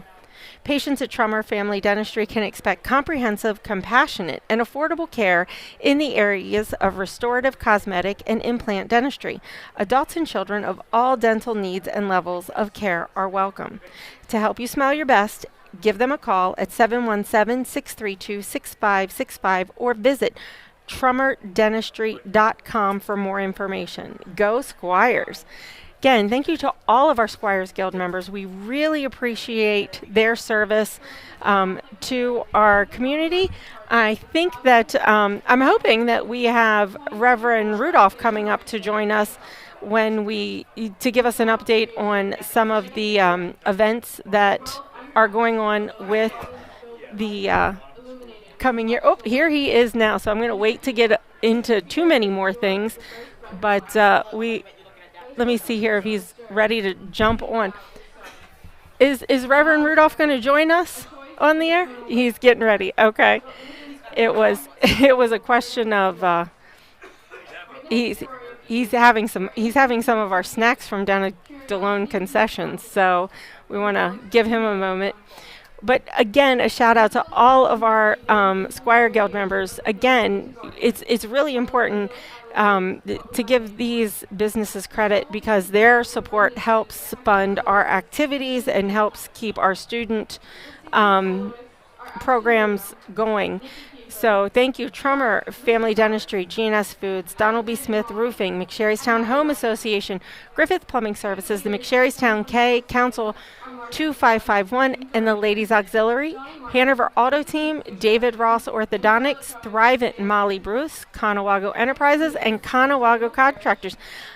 Patients at Trummer Family Dentistry can expect comprehensive, compassionate, and affordable care in the areas of restorative, cosmetic, and implant dentistry. Adults and children of all dental needs and levels of care are welcome. To help you smile your best, give them a call at 717-632-6565 or visit trummerdentistry.com for more information. Go Squires! Again, thank you to all of our Squires Guild members. We really appreciate their service to our community. I think that I'm hoping that we have Reverend Rudolph coming up to join us to give us an update on some of the events that are going on with the coming year. Oh, here he is now. So I'm going to wait to get into too many more things, but let me see here if he's ready to jump on. Is Reverend Rudolph going to join us on the air? He's getting ready. Okay. It was a question of he's having some of our snacks from down at Delone concessions, so we want to give him a moment. But again, a shout out to all of our Squire Guild members. Again, it's really important to give these businesses credit, because their support helps fund our activities and helps keep our student programs going. So thank you, Trummer Family Dentistry, G&S Foods, Donald B. Smith Roofing, McSherrystown Home Association, Griffith Plumbing Services, the McSherrystown K Council 2551, and the Ladies Auxiliary, Hanover Auto Team, David Ross Orthodontics, Thrivent Molly Bruce, Conawago Enterprises, and Conawago Contractors.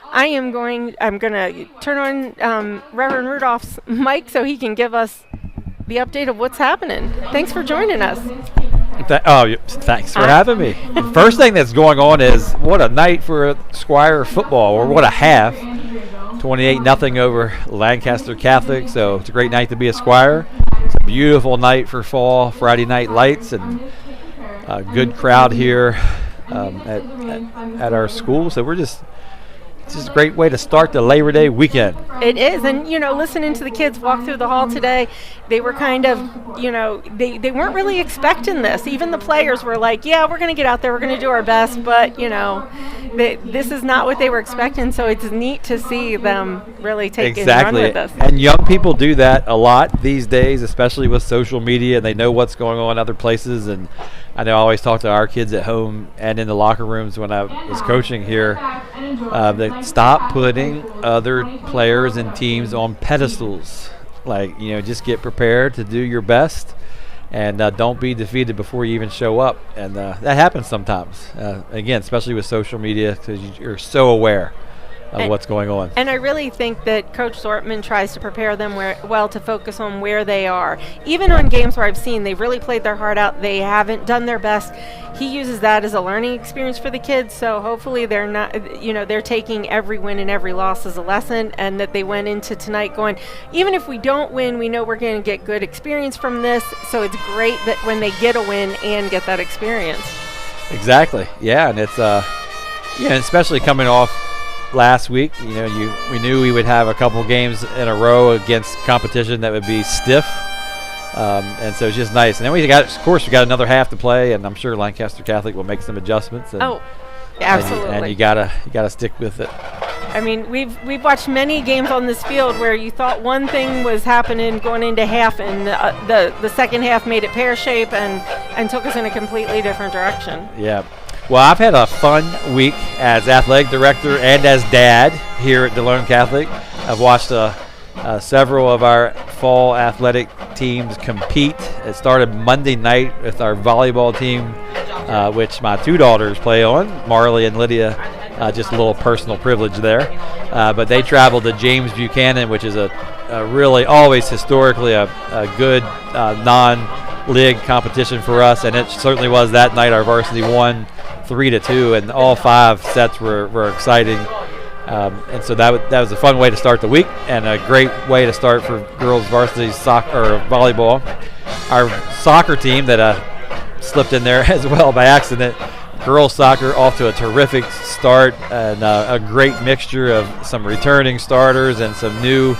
I'm going to turn on Reverend Rudolph's mic so he can give us the update of what's happening. Thanks for joining us. Thanks for having me. The first thing that's going on is what a night for Squire football, or what a half. 28-0 over Lancaster Catholic, so it's a great night to be a Squire. It's a beautiful night for fall Friday night lights, and a good crowd here at our school. So it's just a great way to start the Labor Day weekend. It is, and listening to the kids walk through the hall today, they were kind of, they weren't really expecting this. Even the players were like, yeah, we're going to get out there, we're going to do our best, but, this is not what they were expecting, so it's neat to see them really take and run with us. And young people do that a lot these days, especially with social media, and they know what's going on in other places. And I know I always talk to our kids at home and in the locker rooms when I was coaching here, that stop putting other players and teams on pedestals. Just get prepared to do your best, and don't be defeated before you even show up. And that happens sometimes, again, especially with social media, because you're so aware of what's going on. And I really think that Coach Sortman tries to prepare them well to focus on where they are. Even on games where I've seen they've really played their heart out, they haven't done their best, he uses that as a learning experience for the kids. So hopefully they're not, they're taking every win and every loss as a lesson, and that they went into tonight going, even if we don't win, we know we're going to get good experience from this. So it's great that when they get a win and get that experience. Exactly. Yeah, and it's especially coming off last week, we knew we would have a couple games in a row against competition that would be stiff, and so it's just nice. And then we got another half to play, and I'm sure Lancaster Catholic will make some adjustments. And, absolutely. And you gotta stick with it. I mean, we've watched many games on this field where you thought one thing was happening going into half, and the second half made it pear-shaped and took us in a completely different direction. Yeah. Well, I've had a fun week as athletic director and as dad here at Delone Catholic. I've watched several of our fall athletic teams compete. It started Monday night with our volleyball team, which my two daughters play on, Marley and Lydia. Just a little personal privilege there. But they traveled to James Buchanan, which is a really always historically a good league competition for us, and it certainly was that night. Our varsity won 3-2, and all 5 sets were exciting. And so that was a fun way to start the week, and a great way to start for girls varsity soccer or volleyball. Our soccer team that slipped in there as well by accident. Girls soccer off to a terrific start, and a great mixture of some returning starters and some new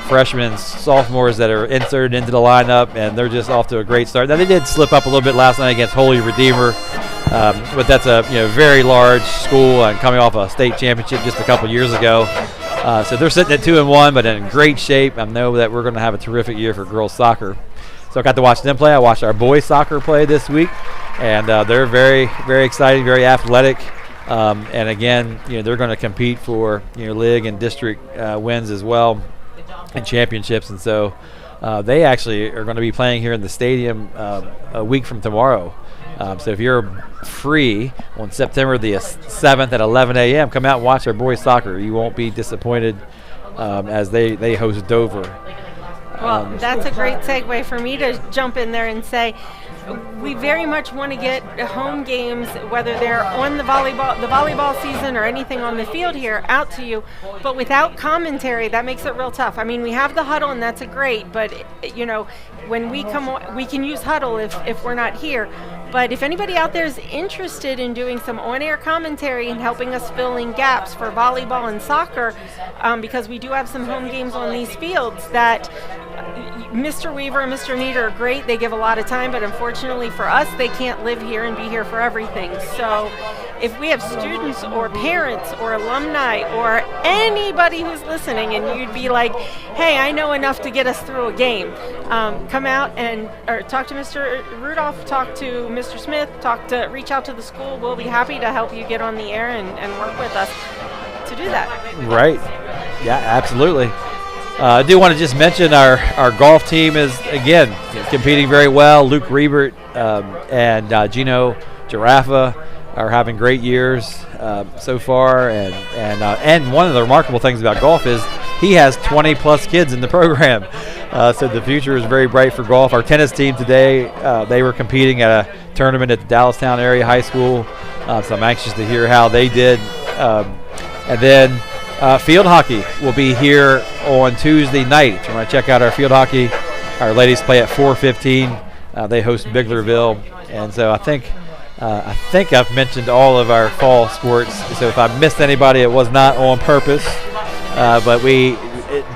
freshmen and sophomores that are inserted into the lineup, and they're just off to a great start. Now they did slip up a little bit last night against Holy Redeemer, but that's a very large school and coming off a state championship just a couple years ago. So they're sitting at 2-1, but in great shape. I know that we're going to have a terrific year for girls soccer. So I got to watch them play. I watched our boys soccer play this week, and they're very, very exciting, very athletic. And again, they're going to compete for league and district wins as well, and championships. And so they actually are going to be playing here in the stadium a week from tomorrow. So if you're free on September the 7th at 11 a.m., come out and watch our boys soccer. You won't be disappointed as they host Dover. Well, that's a great segue for me to jump in there and say we very much want to get home games, whether they're on the volleyball season or anything on the field here, out to you. But without commentary, that makes it real tough. I mean, we have the huddle, and that's great. But when we come on, we can use huddle if we're not here. But if anybody out there is interested in doing some on-air commentary and helping us fill in gaps for volleyball and soccer, because we do have some home games on these fields that Mr. Weaver and Mr. Nieder are great. They give a lot of time, but unfortunately for us, they can't live here and be here for everything. So if we have students or parents or alumni or anybody who's listening and you'd be like, hey, I know enough to get us through a game, come out or talk to Mr. Rudolph, talk to Mr. Smith, reach out to the school. We'll be happy to help you get on the air and work with us to do that. Right. Yeah, absolutely. I do want to just mention our golf team is, again, competing very well. Luke Riebert and Gino Giraffa are having great years so far. And one of the remarkable things about golf is he has 20-plus kids in the program. So the future is very bright for golf. Our tennis team today, they were competing at a tournament at the Dallastown Area High School. So I'm anxious to hear how they did. And then field hockey will be here on Tuesday night. If you want to check out our field hockey, our ladies play at 4:15. They host Biglerville, and so I think I've mentioned all of our fall sports. So if I missed anybody, it was not on purpose. But we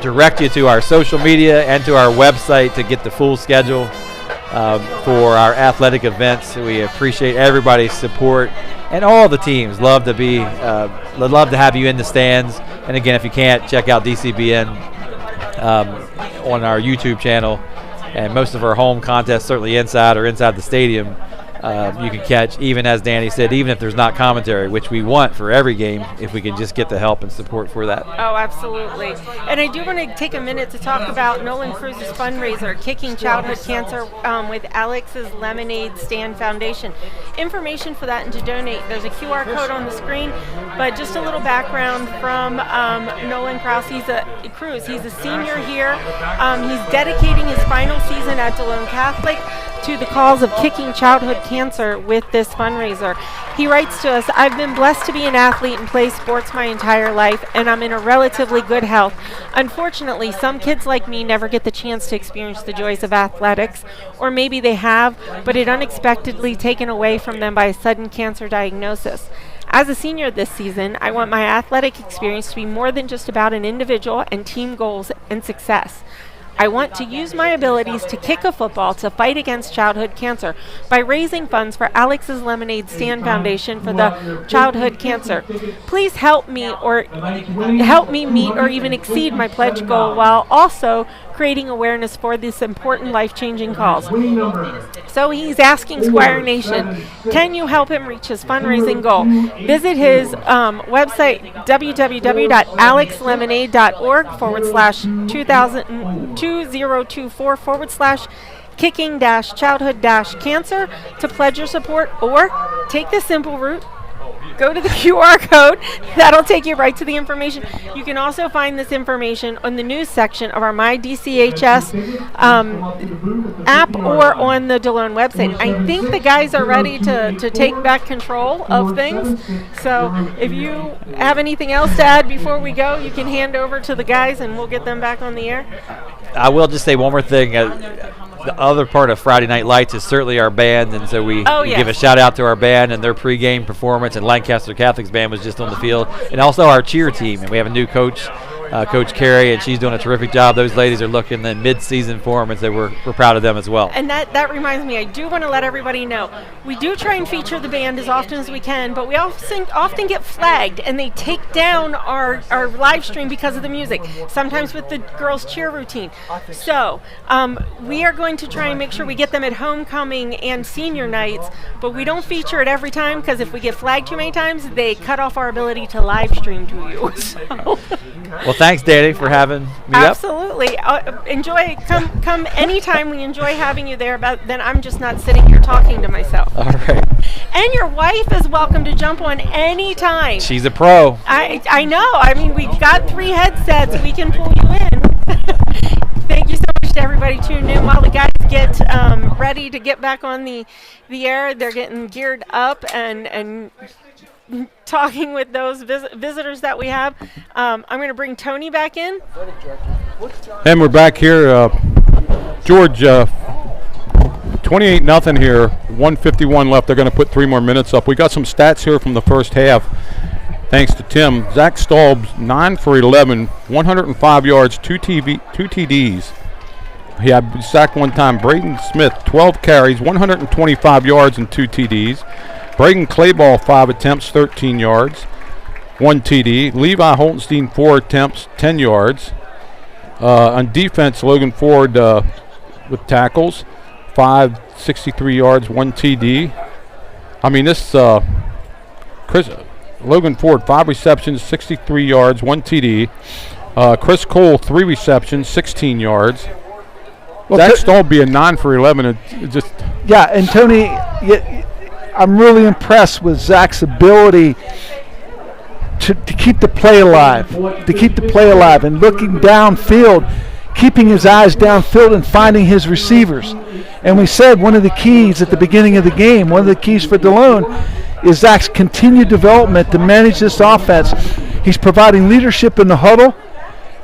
direct you to our social media and to our website to get the full schedule for our athletic events. We appreciate everybody's support, and all the teams love to have you in the stands. And again, if you can't, check out DCBN on our YouTube channel. And most of our home contests, certainly inside the stadium, you can catch, even as Danny said, even if there's not commentary, which we want for every game, if we can just get the help and support for that. Oh, absolutely. And I do want to take a minute to talk about Nolan Cruz's fundraiser, Kicking Childhood Cancer, with Alex's Lemonade Stand Foundation. Information for that and to donate, there's a QR code on the screen, but just a little background from Nolan Cruz. He's a senior here. He's dedicating his final season at Delone Catholic to the cause of kicking childhood cancer with this fundraiser. He writes to us, I've been blessed to be an athlete and play sports my entire life, and I'm in a relatively good health. Unfortunately, some kids like me never get the chance to experience the joys of athletics, or maybe they have, but it unexpectedly taken away from them by a sudden cancer diagnosis. As a senior this season, I want my athletic experience to be more than just about an individual and team goals and success. I want to use my abilities to kick a football to fight against childhood cancer by raising funds for Alex's Lemonade Stand Foundation for the childhood cancer. Please help me meet or even exceed my pledge goal while also creating awareness for this important life-changing cause. So he's asking Squire Nation, can you help him reach his fundraising goal? Visit his website, www.alexlemonade.org/2024/kicking-childhood-cancer to pledge your support, or take the simple route go to the QR code. That'll take you right to the information. You can also find this information on the news section of our My DCHS app or on the Delone website. I think the guys are ready to take back control of things. So if you have anything else to add before we go, you can hand over to the guys and we'll get them back on the air. I will just say one more thing. The other part of Friday Night Lights is certainly our band, and so we give a shout out to our band and their pregame performance. And Lancaster Catholic's band was just on the field, and also our cheer team. And we have a new coach, Coach Carey, and she's doing a terrific job. Those ladies are looking in mid-season form, and so we're proud of them as well. And that reminds me, I do want to let everybody know, we do try and feature the band as often as we can, but we often get flagged, and they take down our live stream because of the music, sometimes with the girls' cheer routine. So we are going to try and make sure we get them at homecoming and senior nights, but we don't feature it every time, because if we get flagged too many times, they cut off our ability to live stream to you. So. Well, thanks, Danny, for having me Absolutely. Enjoy. Come anytime. We enjoy having you there. But then I'm just not sitting here talking to myself. All right. And your wife is welcome to jump on anytime. She's a pro. I know. I mean, we've got 3 headsets. We can pull you in. Thank you so much to everybody tuning in while the guys get ready to get back on the air. They're getting geared up and talking with those visitors that we have. I'm going to bring Tony back in. And we're back here. George, 28-0 here, 1:51 left. They're going to put 3 more minutes up. We got some stats here from the first half. Thanks to Tim. Zach Staub's 9 for 11, 105 yards, 2 TDs. He had sacked 1 time. Braden Smith, 12 carries, 125 yards and 2 TDs. Braden Clayball, 5 attempts, 13 yards, 1 TD. Levi Holtenstein, 4 attempts, 10 yards. On defense, Logan Ford with tackles, 5, 63 yards, 1 TD. I mean, this Logan Ford, 5 receptions, 63 yards, 1 TD. Chris Cole, 3 receptions, 16 yards. Well, Zach Staub be a 9 for 11. Yeah, and Tony, I'm really impressed with Zach's ability to keep the play alive, and looking downfield, keeping his eyes downfield and finding his receivers. And we said one of the keys at the beginning of the game, one of the keys for Delone is Zach's continued development to manage this offense. He's providing leadership in the huddle,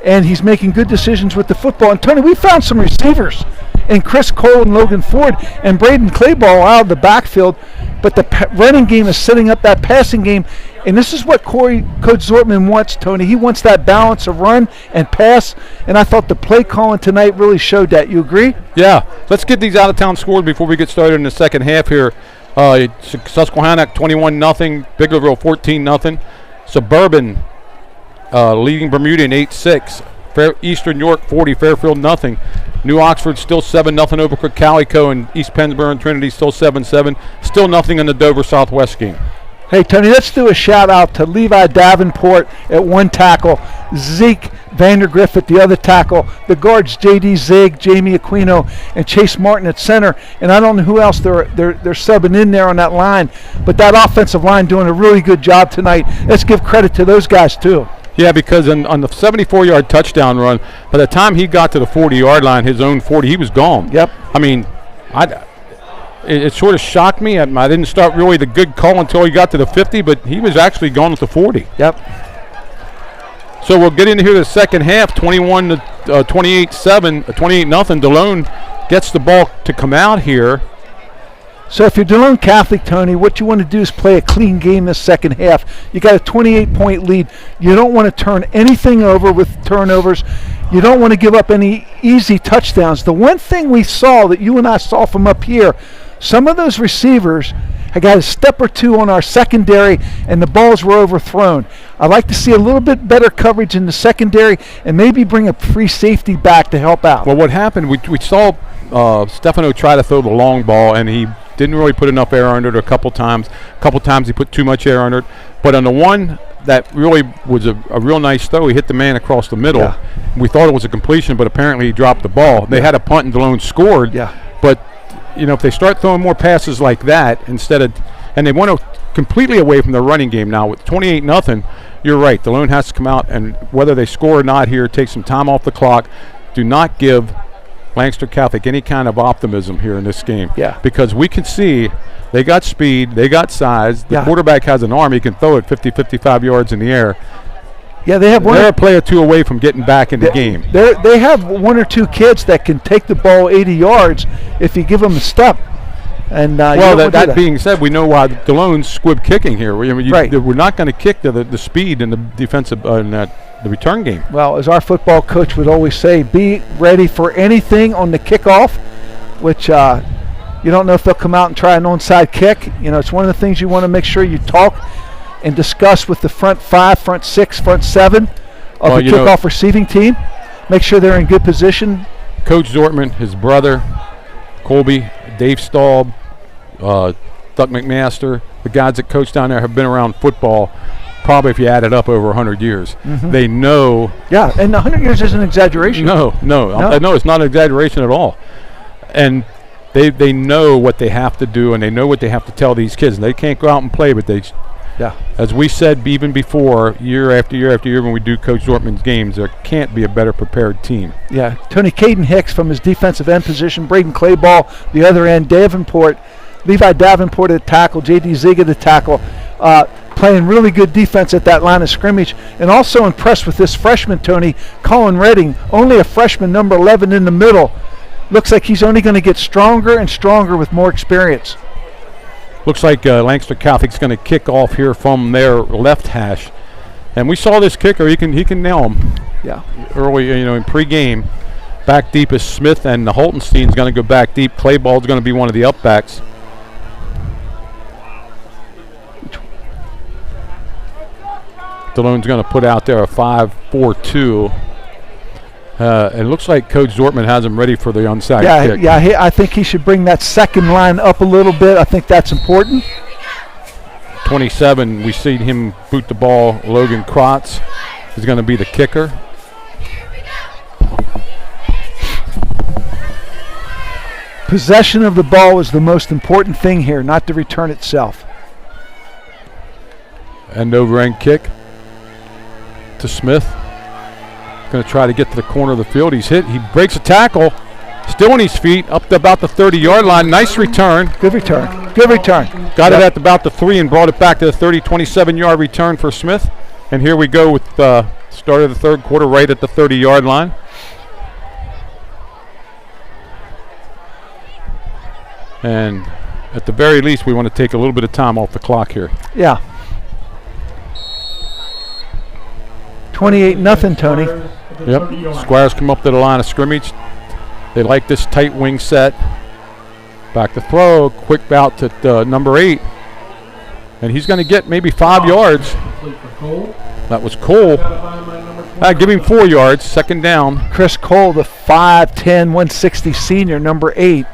and he's making good decisions with the football. And Tony, we found some receivers in Chris Cole and Logan Ford and Braden Clayball out of the backfield, but the running game is setting up that passing game, and this is what Coach Zortman wants, Tony. He wants that balance of run and pass, and I thought the play calling tonight really showed that. You agree? Yeah. Let's get these out-of-town scores before we get started in the second half here. Susquehannock 21-0, Biglerville 14-0. Suburban leading Bermudian 8-6. Eastern York 40, Fairfield nothing. New Oxford still 7-0 over Cook Calico, and East Pennsboro and Trinity still 7-7. Still nothing in the Dover Southwest game. Hey, Tony, let's do a shout-out to Levi Davenport at 1 tackle, Zeke Vandergriff at the other tackle, the guards J.D. Zig, Jamie Aquino, and Chase Martin at center. And I don't know who else they're subbing in there on that line, but that offensive line doing a really good job tonight. Let's give credit to those guys, too. Yeah, because on the 74-yard touchdown run, by the time he got to the 40-yard line, his own 40, he was gone. Yep. I mean, it sort of shocked me. I didn't start really the good call until he got to the 50, but he was actually gone at the 40. Yep. So we'll get into here the second half, 28-7, 28-0. Delone gets the ball to come out here. So if you're Delone Catholic, Tony, what you want to do is play a clean game this second half. You got a 28-point lead. You don't want to turn anything over with turnovers. You don't want to give up any easy touchdowns. The one thing we saw that you and I saw from up here, some of those receivers had got a step or two on our secondary, and the balls were overthrown. I'd like to see a little bit better coverage in the secondary and maybe bring a free safety back to help out. Well, what happened, we saw Stefano try to throw the long ball, and he didn't really put enough air under it a couple times. A couple times he put too much air under it. But on the one that really was a real nice throw, he hit the man across the middle. Yeah. We thought it was a completion, but apparently he dropped the ball. They had a punt and Delone scored. Yeah. But, if they start throwing more passes like that instead of – and they want to completely away from the running game now. With 28-0, you're right. Delone has to come out, and whether they score or not here, take some time off the clock. Do not give Lancaster Catholic any kind of optimism here in this game. Yeah. Because we can see they got speed, they got size. The quarterback has an arm. He can throw it 50, 55 yards in the air. Yeah, they have They're a play or two away from getting back in the game. They have one or two kids that can take the ball 80 yards if you give them a step. And well, that being said, we know why Delone's squib kicking here. Right. We're not going to kick the speed in the defensive the return game. Well, as our football coach would always say, be ready for anything on the kickoff, which you don't know if they'll come out and try an onside kick. You know, it's one of the things you want to make sure you talk and discuss with the front 5, front 6, front 7 of the kickoff receiving team. Make sure they're in good position. Coach Zortman, his brother, Colby, Dave Staub, Duck McMaster, the guys that coach down there have been around football probably, if you add it up, over 100 years. Mm-hmm. They know. Yeah, and 100 years isn't an exaggeration. No, it's not an exaggeration at all. And they know what they have to do, and they know what they have to tell these kids. And they can't go out and play, but they. Yeah. As we said even before, year after year after year when we do Coach Zortman's games, there can't be a better prepared team. Yeah. Tony Caden Hicks from his defensive end position, Braden Clayball the other end, Levi Davenport at the tackle, J.D. Ziga the tackle, playing really good defense at that line of scrimmage. And also impressed with this freshman, Tony, Colin Redding, only a freshman, number 11 in the middle. Looks like he's only going to get stronger and stronger with more experience. Looks like Lancaster Catholic's going to kick off here from their left hash, and we saw this kicker. He can nail him. Yeah. Early, in pregame, back deep is Smith, and the Holtenstein's going to go back deep. Clayball's going to be one of the upbacks. Delone's going to put out there a 5-4-2. It looks like Coach Zortman has him ready for the onside kick. Yeah, I think he should bring that second line up a little bit. I think that's important. 27, we see him boot the ball. Logan Krotz is going to be the kicker. Possession of the ball is the most important thing here, not the return itself. End over end kick to Smith. Going to try to get to the corner of the field. He's hit. He breaks a tackle. Still on his feet. Up to about the 30-yard line. Nice return. Good return. Good return. Got it at about the 3 and brought it back to the 30. 27-yard return for Smith. And here we go with the start of the third quarter right at the 30-yard line. And at the very least, we want to take a little bit of time off the clock here. Yeah. 28-0, Tony. Yep. Squires come up to the line of scrimmage. They like this tight wing set. Back to throw. Quick bout to number 8. And he's going to get maybe 5 yards. That was Cole. Give him 4 yards. Second down. Chris Cole, the 5'10", 160 senior, number 8.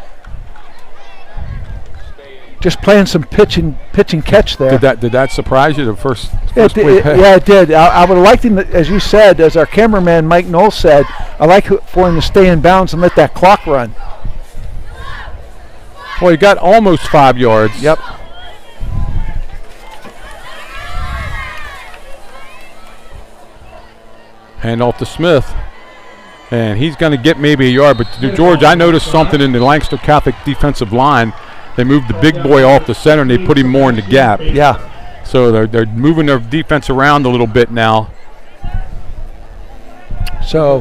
Just playing some pitch and catch there. Did that surprise you, the first it did. I would have liked him, as you said, as our cameraman Mike Knoll said, I like for him to stay in bounds and let that clock run. Well, he got almost 5 yards. Yep. Hand off to Smith. And he's going to get maybe a yard. But, George, I noticed something in the Lancaster Catholic defensive line. They moved the big boy off the center, and they put him more in the gap. Yeah. So they're moving their defense around a little bit now. So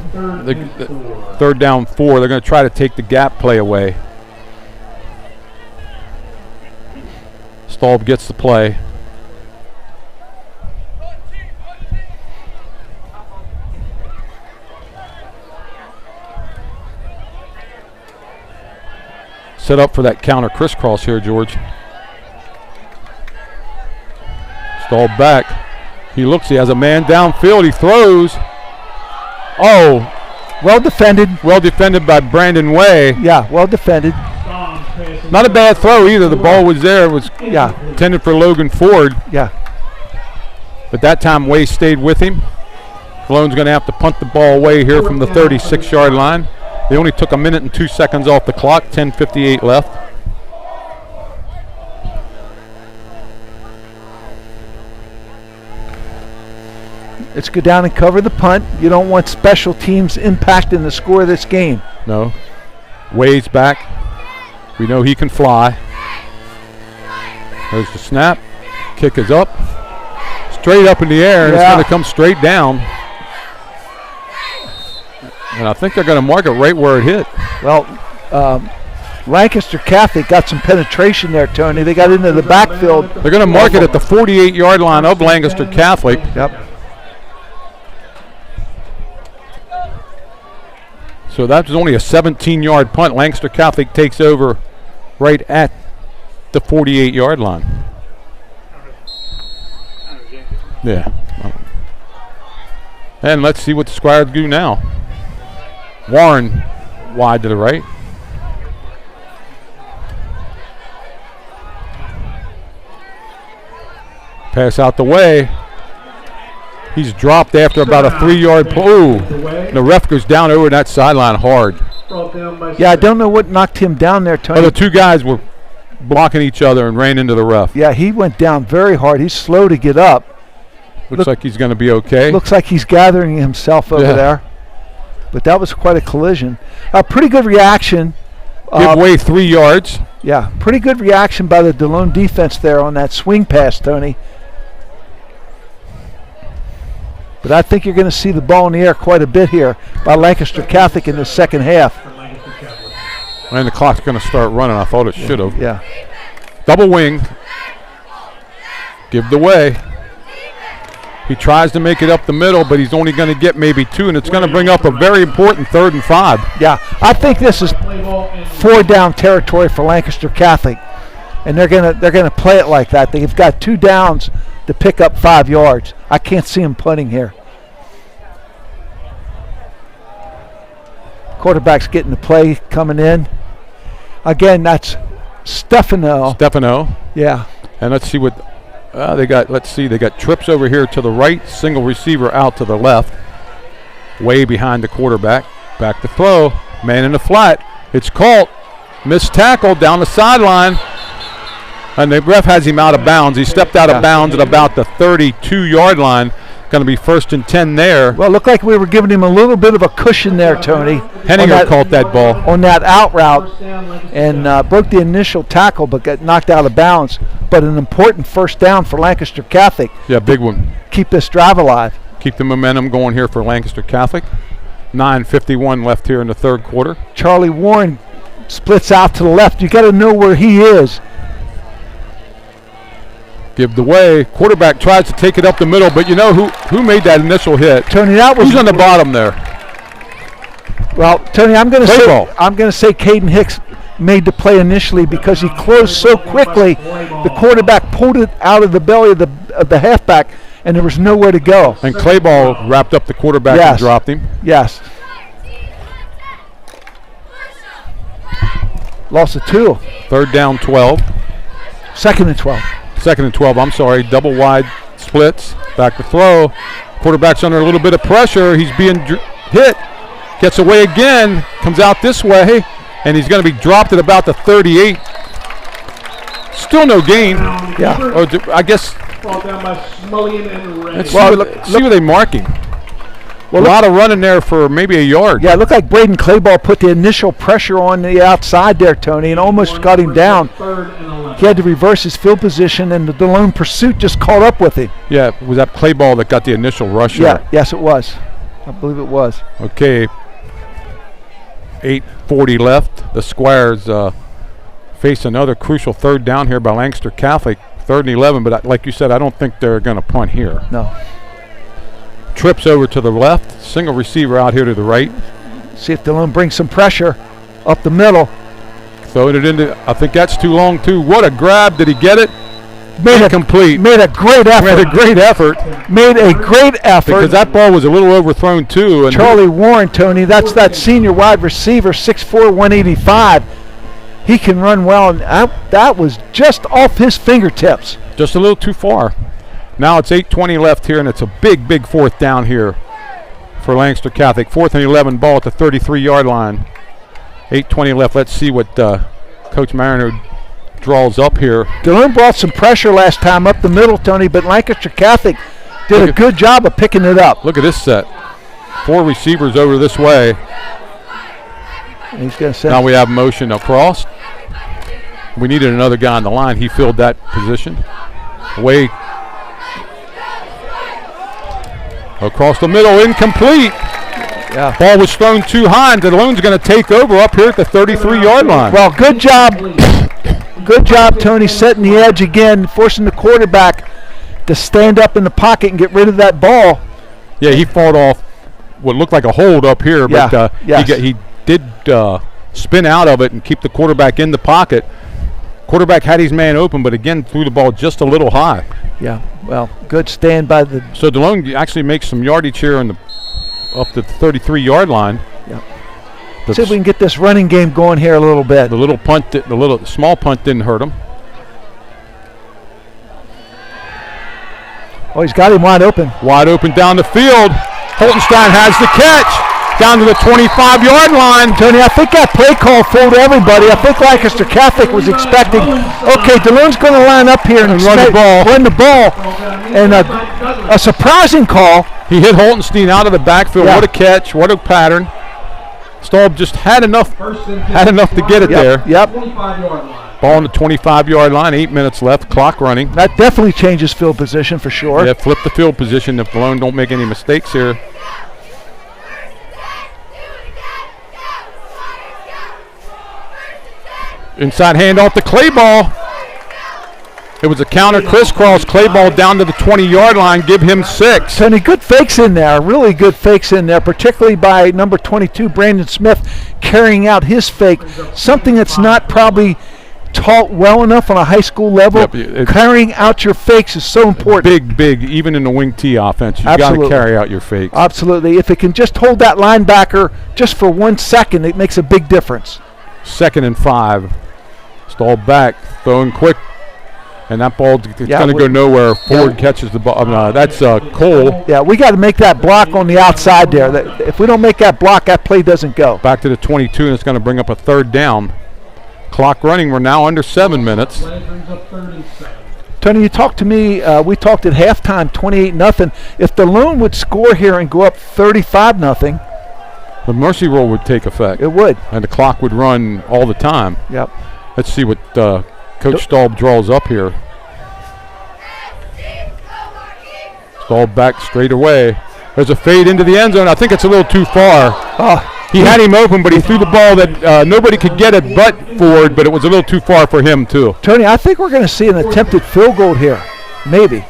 third down 4. They're going to try to take the gap play away. Staub gets the play. Set up for that counter crisscross here, George. Staub back. He looks, he has a man downfield. He throws. Oh. Well defended. Well defended by Brandon Way. Yeah, well defended. Not a bad throw either. The ball was there. It was intended for Logan Ford. Yeah. But that time Way stayed with him. Malone's going to have to punt the ball away here from the 36-yard line. They only took 1 minute and 2 seconds off the clock, 10:58 left. Let's go down and cover the punt. You don't want special teams impacting the score of this game. No. Wade's back. We know he can fly. There's the snap. Kick is up. Straight up in the air, and it's going to come straight down. And I think they're going to mark it right where it hit. Well, Lancaster Catholic got some penetration there, Tony. They got into the backfield. They're going to mark it at the 48-yard line of Lancaster Catholic. Yep. So that was only a 17-yard punt. Lancaster Catholic takes over right at the 48-yard line. Yeah. And let's see what the Squires do now. Warren wide to the right. Pass out the way. He's dropped after about a 3-yard pull. The ref goes down over that sideline hard. Yeah, I don't know what knocked him down there, Tony. Well, the two guys were blocking each other and ran into the ref. Yeah, he went down very hard. He's slow to get up. Looks like he's going to be okay. Looks like he's gathering himself over there. But that was quite a collision. A pretty good reaction. Give away 3 yards. Yeah, pretty good reaction by the Delone defense there on that swing pass, Tony. But I think you're going to see the ball in the air quite a bit here by Lancaster Catholic in the second half. And the clock's going to start running. I thought it should have. Yeah. Double wing. Give it away. He tries to make it up the middle, but he's only going to get maybe 2, and it's going to bring up a very important 3rd and 5. Yeah, I think this is 4-down territory for Lancaster Catholic, and they're gonna play it like that. They've got 2 downs to pick up 5 yards. I can't see him punting here. Quarterback's getting the play coming in. Again, that's Stefano. Yeah. And let's see what they got. Let's see. They got trips over here to the right. Single receiver out to the left. Way behind the quarterback. Back to throw. Man in the flat. It's caught. Missed tackle down the sideline. And the ref has him out of bounds. He stepped out of bounds at about the 32-yard line. Going to be 1st and 10 there. Well, it looked like we were giving him a little bit of a cushion there, Tony. Henninger caught that ball. On that out route and broke the initial tackle but got knocked out of bounds. But an important 1st down for Lancaster Catholic. Yeah, big one. Keep this drive alive. Keep the momentum going here for Lancaster Catholic. 9:51 left here in the 3rd quarter. Charlie Warren splits out to the left. You got to know where he is. Give the way. Quarterback tries to take it up the middle, but you know who made that initial hit? Tony, that was who's on the bottom there? Well, Tony, I'm going to say Caden Hicks made the play initially because he closed so quickly. The quarterback pulled it out of the belly of the halfback, and there was nowhere to go. And Clayball wrapped up the quarterback and dropped him. Yes. Loss of 2. 3rd down 12. 2nd and 12. 2nd and 12, I'm sorry. Double wide splits. Back to throw. Quarterback's under a little bit of pressure. He's being hit. Gets away again. Comes out this way. And he's going to be dropped at about the 38. Still no gain. Yeah. Or I guess. Let's see where they marking. Well, a lot of running there for maybe a yard. Yeah, it looked like Braden Clayball put the initial pressure on the outside there, Tony, and almost got him down. He had to reverse his field position, and the Delone pursuit just caught up with him. Yeah, it was that Clayball that got the initial rush there. Yes, it was. I believe it was. Okay. 8:40 left. The Squires face another crucial 3rd down here by Lancaster Catholic. 3rd and 11, but like you said, I don't think they're going to punt here. No. Trips over to the left. Single receiver out here to the right. See if Delone brings some pressure up the middle. Throwing it into, I think that's too long too. What a grab. Did he get it? Made a great effort. Because that ball was a little overthrown too. And Charlie Warren, Tony, that's that senior wide receiver, 6'4", 185. He can run well, and that was just off his fingertips. Just a little too far. Now it's 8:20 left here, and it's a big 4th down here for Lancaster Catholic. 4th and 11, ball at the 33-yard line. 8:20 left. Let's see what Coach Mariner draws up here. Delone brought some pressure last time up the middle, Tony, but Lancaster Catholic did a good job of picking it up. Look at this set. 4 receivers over this way. And he's going to send. Now we have motion across. We needed another guy on the line. He filled that position. Way across the middle, incomplete. Yeah. Ball was thrown too high, and Delone's going to take over up here at the 33-yard line. Well, good job. Good job, Tony, setting the edge again, forcing the quarterback to stand up in the pocket and get rid of that ball. Yeah, he fought off what looked like a hold up here, but he did spin out of it and keep the quarterback in the pocket. Quarterback had his man open, but again threw the ball just a little high. Yeah, well, good stand by the. So Delone actually makes some yardage here up to the 33-yard line. Yeah. See if we can get this running game going here a little bit. The little punt, the small punt didn't hurt him. Oh, he's got him wide open. Wide open down the field. Holtenstein has the catch. Down to the 25-yard line. Tony, I think that play call fooled everybody. I think Lancaster Catholic was expecting, okay, Delone's going to line up here and run the ball. And a surprising call. He hit Holtenstein out of the backfield. Yeah. What a catch. What a pattern. Staub just had enough to get it there. Yep. Ball on the 25-yard line. 8 minutes left. Clock running. That definitely changes field position for sure. Yeah, flip the field position if Delone don't make any mistakes here. Inside handoff to Clayball. It was a counter crisscross. Clayball down to the 20-yard line. Give him 6. Tony, good fakes in there. Really good fakes in there, particularly by number 22, Brandon Smith, carrying out his fake. Something that's not probably taught well enough on a high school level. Yep, carrying out your fakes is so important. Big, even in the wing T offense, you got to carry out your fakes. Absolutely. If it can just hold that linebacker just for 1 second, it makes a big difference. 2nd and 5. Stall back, throwing quick, and that ball going to go nowhere. Ford catches the ball. That's Cole. Yeah, we got to make that block on the outside there. If we don't make that block, that play doesn't go. Back to the 22, and it's going to bring up a 3rd down. Clock running. We're now under 7 minutes. Tony, you talked to me. We talked at halftime, 28-0. If Delone would score here and go up 35-0, the mercy rule would take effect. It would, and the clock would run all the time. Yep. Let's see what Coach Staub draws up here. Staub back straight away. There's a fade into the end zone. I think it's a little too far. He had him open, but he threw the ball that nobody could get it but Ford, but it was a little too far for him, too. Tony, I think we're going to see an attempted field goal here. Maybe.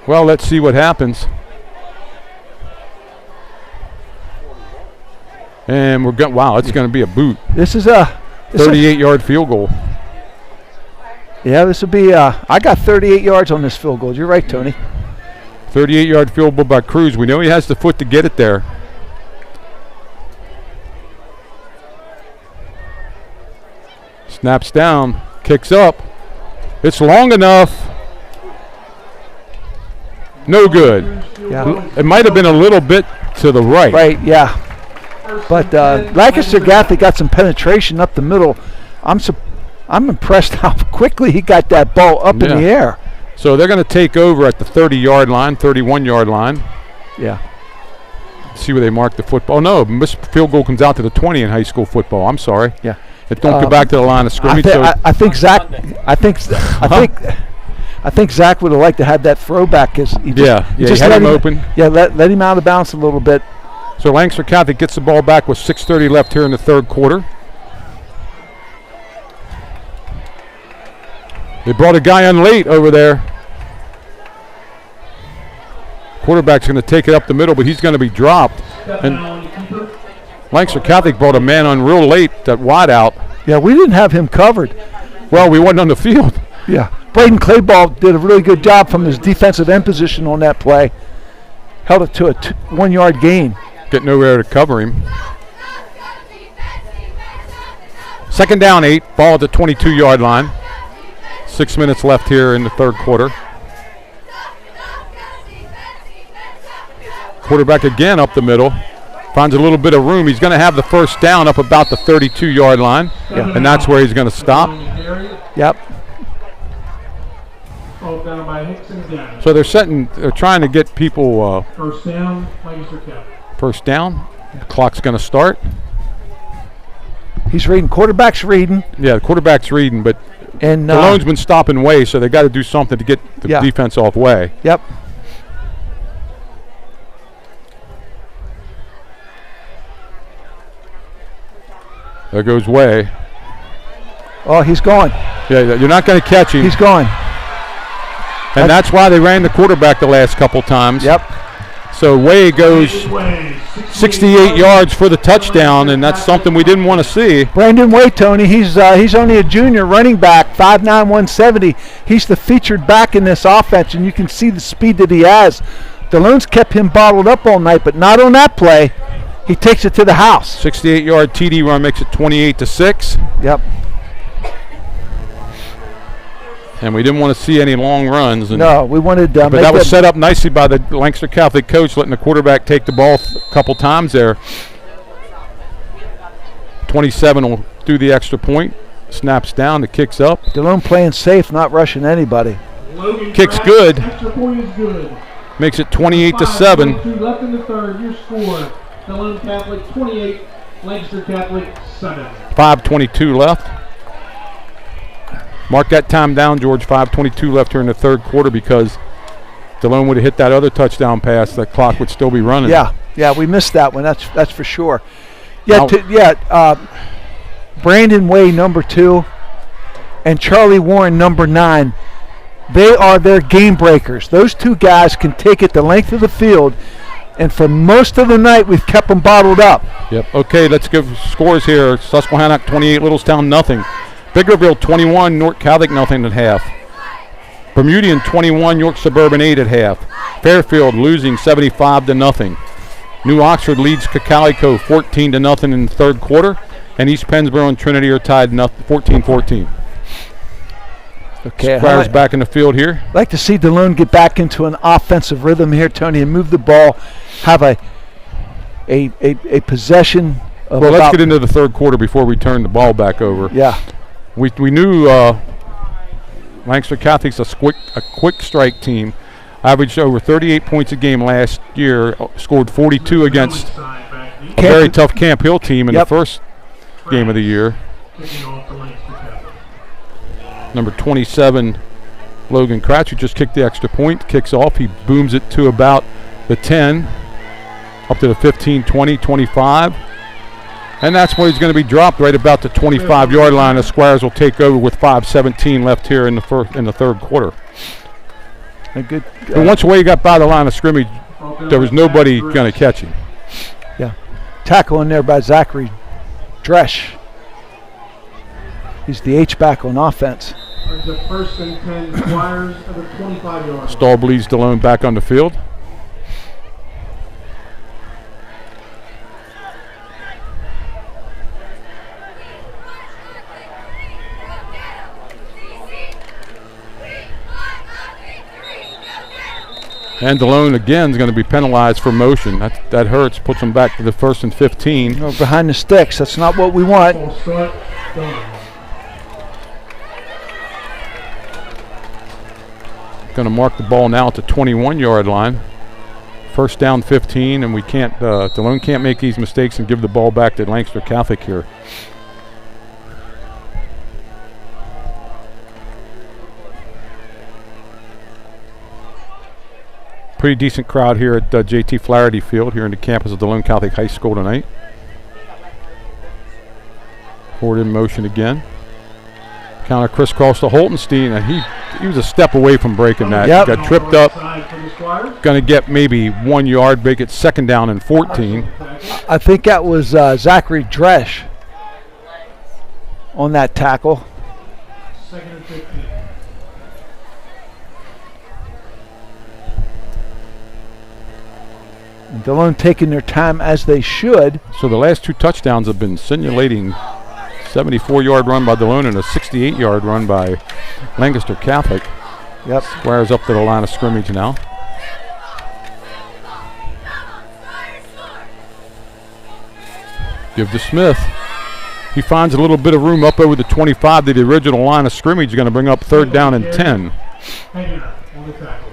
Well, let's see what happens. And we're going. Wow, it's going to be a boot. This is a 38-yard field goal. Yeah, this will be. I got 38 yards on this field goal. You're right, Tony. 38-yard field goal by Cruz. We know he has the foot to get it there. Snaps down, kicks up. It's long enough. No good. Yeah. It might have been a little bit to the right. Right, yeah. But Lancaster Catholic got some penetration up the middle. I'm impressed how quickly he got that ball up in the air. So they're going to take over at the 30-yard line, 31-yard line. Yeah. See where they mark the football. No, this field goal comes out to the 20 in high school football. I'm sorry. Yeah. It don't go back to the line of scrimmage. I think Zach. I think Zach would have liked to have that throwback because he just had him open. Yeah, let him out of bounds a little bit. So Lancaster Catholic gets the ball back with 6:30 left here in the 3rd quarter. They brought a guy on late over there. Quarterback's going to take it up the middle, but he's going to be dropped. And Lancaster Catholic brought a man on real late, that wide out. Yeah, we didn't have him covered. Well, we wasn't on the field. Yeah. Braden Clayball did a really good job from his defensive end position on that play. Held it to a 1-yard gain. Getting over there to cover him. 2nd down, 8. Ball at the 22-yard line. 6 minutes left here in the 3rd quarter. Quarterback again up the middle. Finds a little bit of room. He's going to have the 1st down up about the 32-yard line. Yeah. And that's where he's going to stop. Yep. by Hickson again. So they're trying to get people First down, Lancaster Catholic. first down. The clock's going to start. He's reading. Quarterback's reading. Yeah, the quarterback's reading, but And Dalone's been stopping Way, so they got to do something to get the defense off Way. Yep. There goes Way. Oh, he's gone. Yeah, you're not going to catch him. He's gone. And that's why they ran the quarterback the last couple times. Yep. So Way goes 68 yards for the touchdown, and that's something we didn't want to see. Brandon Way, Tony, he's only a junior running back, 5'9", 170. He's the featured back in this offense, and you can see the speed that he has. Dalone's kept him bottled up all night, but not on that play. He takes it to the house. 68-yard TD run makes it 28-6. Yep. And we didn't want to see any long runs. No, we wanted but that was set up nicely by the Lancaster Catholic coach, letting the quarterback take the ball a couple times there. 27 will do the extra point. Snaps down, the kick's up. Delone playing safe, not rushing anybody. Kicks good. Extra point is good. Makes it 28-7. Left in the third. Your score: Delone Catholic 28, Lancaster Catholic 7. 5:22 left. Mark that time down, George. 5:22 left here in the third quarter, because Delone would have hit that other touchdown pass. The clock would still be running. Yeah, we missed that one. That's for sure. Yeah, Brandon Way, number 2, and Charlie Warren, number 9. They are their game breakers. Those two guys can take it the length of the field, and for most of the night we've kept them bottled up. Yep. Okay, let's give scores here. Susquehannock 28, Littlestown nothing. Biggerville 21, York Catholic nothing at half. Bermudian 21, York Suburban 8 at half. Fairfield losing 75-0. New Oxford leads Cocalico 14-0 in the third quarter, and East Pennsboro and Trinity are tied 14-14. Okay, Squires back in the field here. I'd like to see Delone get back into an offensive rhythm here, Tony, and move the ball, have a possession. Well, let's get into the third quarter before we turn the ball back over. Yeah. We knew Lancaster Catholic's a quick strike team. Averaged over 38 points a game last year. Scored 42 against a very tough Camp Hill team in the first game of the year. Number 27, Logan Kratz, who just kicked the extra point, kicks off. He booms it to about the 10, up to the 15, 20, 25. And that's where he's going to be dropped right about the 25-yard line. The Squires will take over with 5:17 left here in the third quarter. But once Way got by the line of scrimmage, there was nobody going to catch him. Yeah. Tackle in there by Zachary Dresch. He's the H-back on offense. Brings up 1st and 10, Squires of the 25-yard line. Stahl bleeds Delone back on the field. And Delone again is going to be penalized for motion. That hurts, puts him back to the 1st and 15. Oh, behind the sticks, that's not what we want. Going to mark the ball now at the 21-yard line. 1st down 15, and we can't. Delone can't make these mistakes and give the ball back to Lancaster Catholic here. Pretty decent crowd here at JT Flaherty Field here in the campus of Delone Catholic High School tonight. Forward in motion again. Counter crisscross to Holtenstein, and he was a step away from breaking that. Yep. Got tripped up. Going to get maybe 1 yard, make it 2nd down and 14. I think that was Zachary Dresch on that tackle. 2nd and 15. Delone taking their time as they should. So the last 2 touchdowns have been simulating 74-yard run by Delone and a 68-yard run by Lancaster Catholic. Yep. Squires up to the line of scrimmage now. Give to Smith. He finds a little bit of room up over the 25 to the original line of scrimmage. He's going to bring up 3rd down and 10. on the tackle.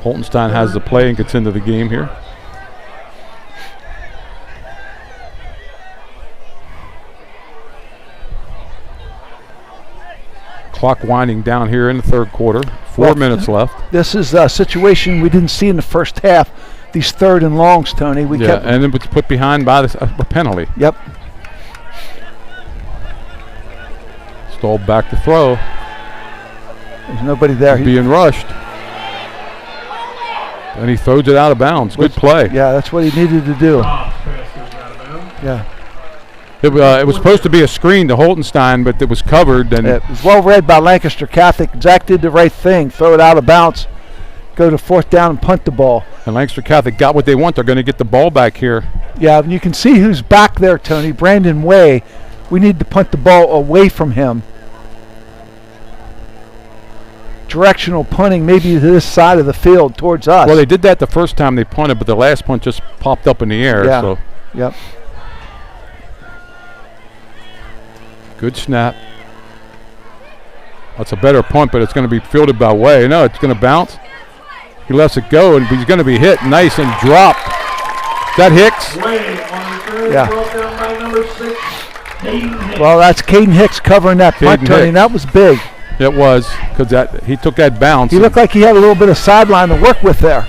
Holtenstein has the play and gets into the game here. Clock winding down here in the third quarter. 4 minutes left. This is a situation we didn't see in the first half. These third and longs, Tony. We kept and then it's put behind by a penalty. Yep. Stalled back to throw. There's nobody there. He's being rushed. And he throws it out of bounds. Good play. Yeah, that's what he needed to do. Yeah. It was supposed to be a screen to Holtenstein, but it was covered. And it was well read by Lancaster Catholic. Zach did the right thing. Throw it out of bounds. Go to fourth down and punt the ball. And Lancaster Catholic got what they want. They're going to get the ball back here. Yeah, and you can see who's back there, Tony. Brandon Way. We need to punt the ball away from him. Directional punting maybe to this side of the field towards us. Well, they did that the first time they punted, but the last punt just popped up in the air. Yeah. So. Yep. Good snap. That's a better punt, but it's going to be fielded by Way. No, it's going to bounce. He lets it go, and he's going to be hit nice and dropped. Is that Hicks? Yeah. Well, that's Caden Hicks covering that punt, Tony. That was big. It was, because he took that bounce. He looked like he had a little bit of sideline to work with there.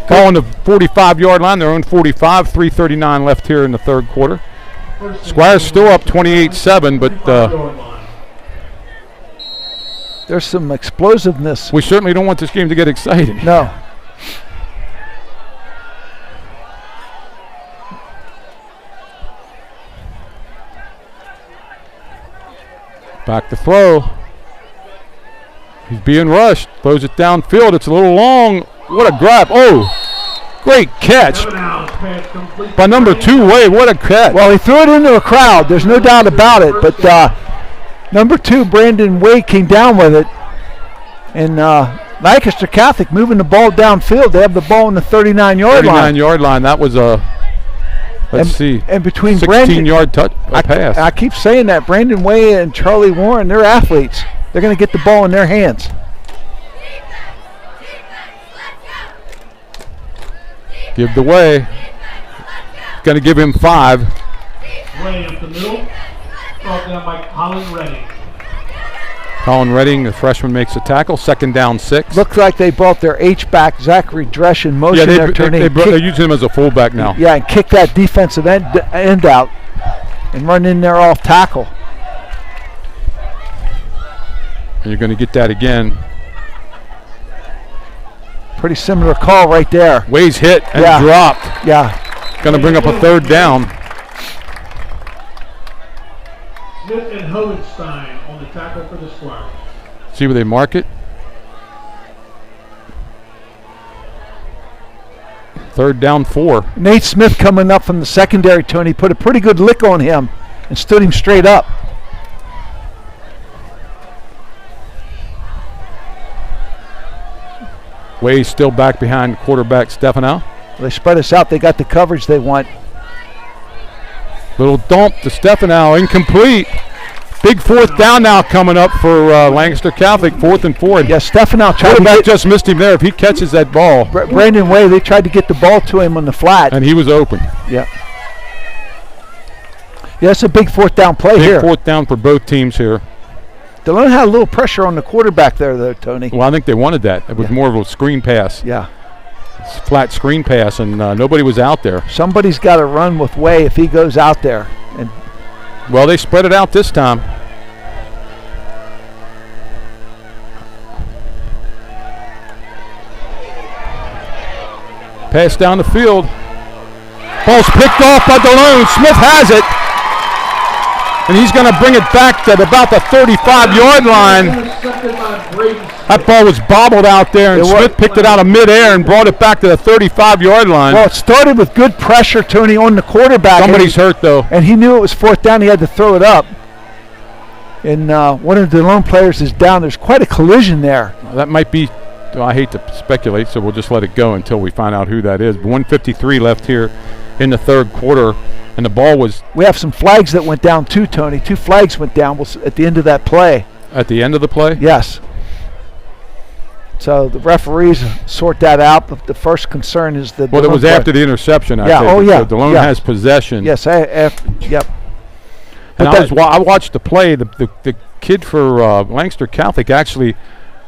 Ball on the 45-yard line, their own 45, 3:39 left here in the third quarter. Squire's still up 28-7, but there's some explosiveness. We certainly don't want this game to get exciting. No. Back to throw. He's being rushed. Throws it downfield. It's a little long. What a grab. Oh, great catch by number 2, Way. What a catch. Well, he threw it into a crowd. There's no doubt about it. But number 2, Brandon Way, came down with it. And Lancaster Catholic moving the ball downfield. They have the ball on the 39-yard line. 39-yard line. That was a, let's see, and between 16-yard pass. I keep saying that. Brandon Way and Charlie Warren, they're athletes. They're going to get the ball in their hands. Give the Way. Going to give him 5. Way up the middle. Brought down by Colin Redding. Colin Redding, the freshman, makes a tackle. Second down 6. Looks like they brought their H-back, Zachary Dresch, in motion. Yeah, they're using him as a fullback now. Yeah, and kick that defensive end out and run in there off tackle. And you're going to get that again. Pretty similar call right there. Way's hit and dropped. Yeah. Going to bring up a third down. Smith and Hohenstein on the tackle for the Squire. See where they mark it. Third down 4. Nate Smith coming up from the secondary, Tony, put a pretty good lick on him and stood him straight up. Way's still back behind quarterback Stefano. They spread us out. They got the coverage they want. Little dump to Stefano, incomplete. Big fourth down now coming up for Lancaster Catholic, 4th and 4. Yeah, Stefano tried quarterback just missed him there. If he catches that ball. Brandon Way, they tried to get the ball to him on the flat. And he was open. Yeah. Yeah, it's a big fourth down play here. Big fourth down for both teams here. Delone had a little pressure on the quarterback there, though, Tony. Well, I think they wanted that. It was more of a screen pass. Yeah. Flat screen pass, and nobody was out there. Somebody's got to run with Way if he goes out there. And well, they spread it out this time. Pass down the field. Ball's picked off by Delone. Smith has it. And he's going to bring it back to about the 35-yard line. That ball was bobbled out there, and Smith picked it out of midair and brought it back to the 35-yard line. Well, it started with good pressure, Tony, on the quarterback. Somebody's hurt, though. And he knew it was fourth down. He had to throw it up. And one of the Delone players is down. There's quite a collision there. That might be, I hate to speculate, so we'll just let it go until we find out who that is. 1:53 left here in the third quarter. And the ball was... We have some flags that went down too, Tony. 2 flags went down at the end of that play. At the end of the play? Yes. So the referees sort that out. But the first concern is the. Well, it was after the interception. I think. Oh, yeah. So Delone has possession. Yes. Yep. And I watched the play. The kid for Lancaster Catholic actually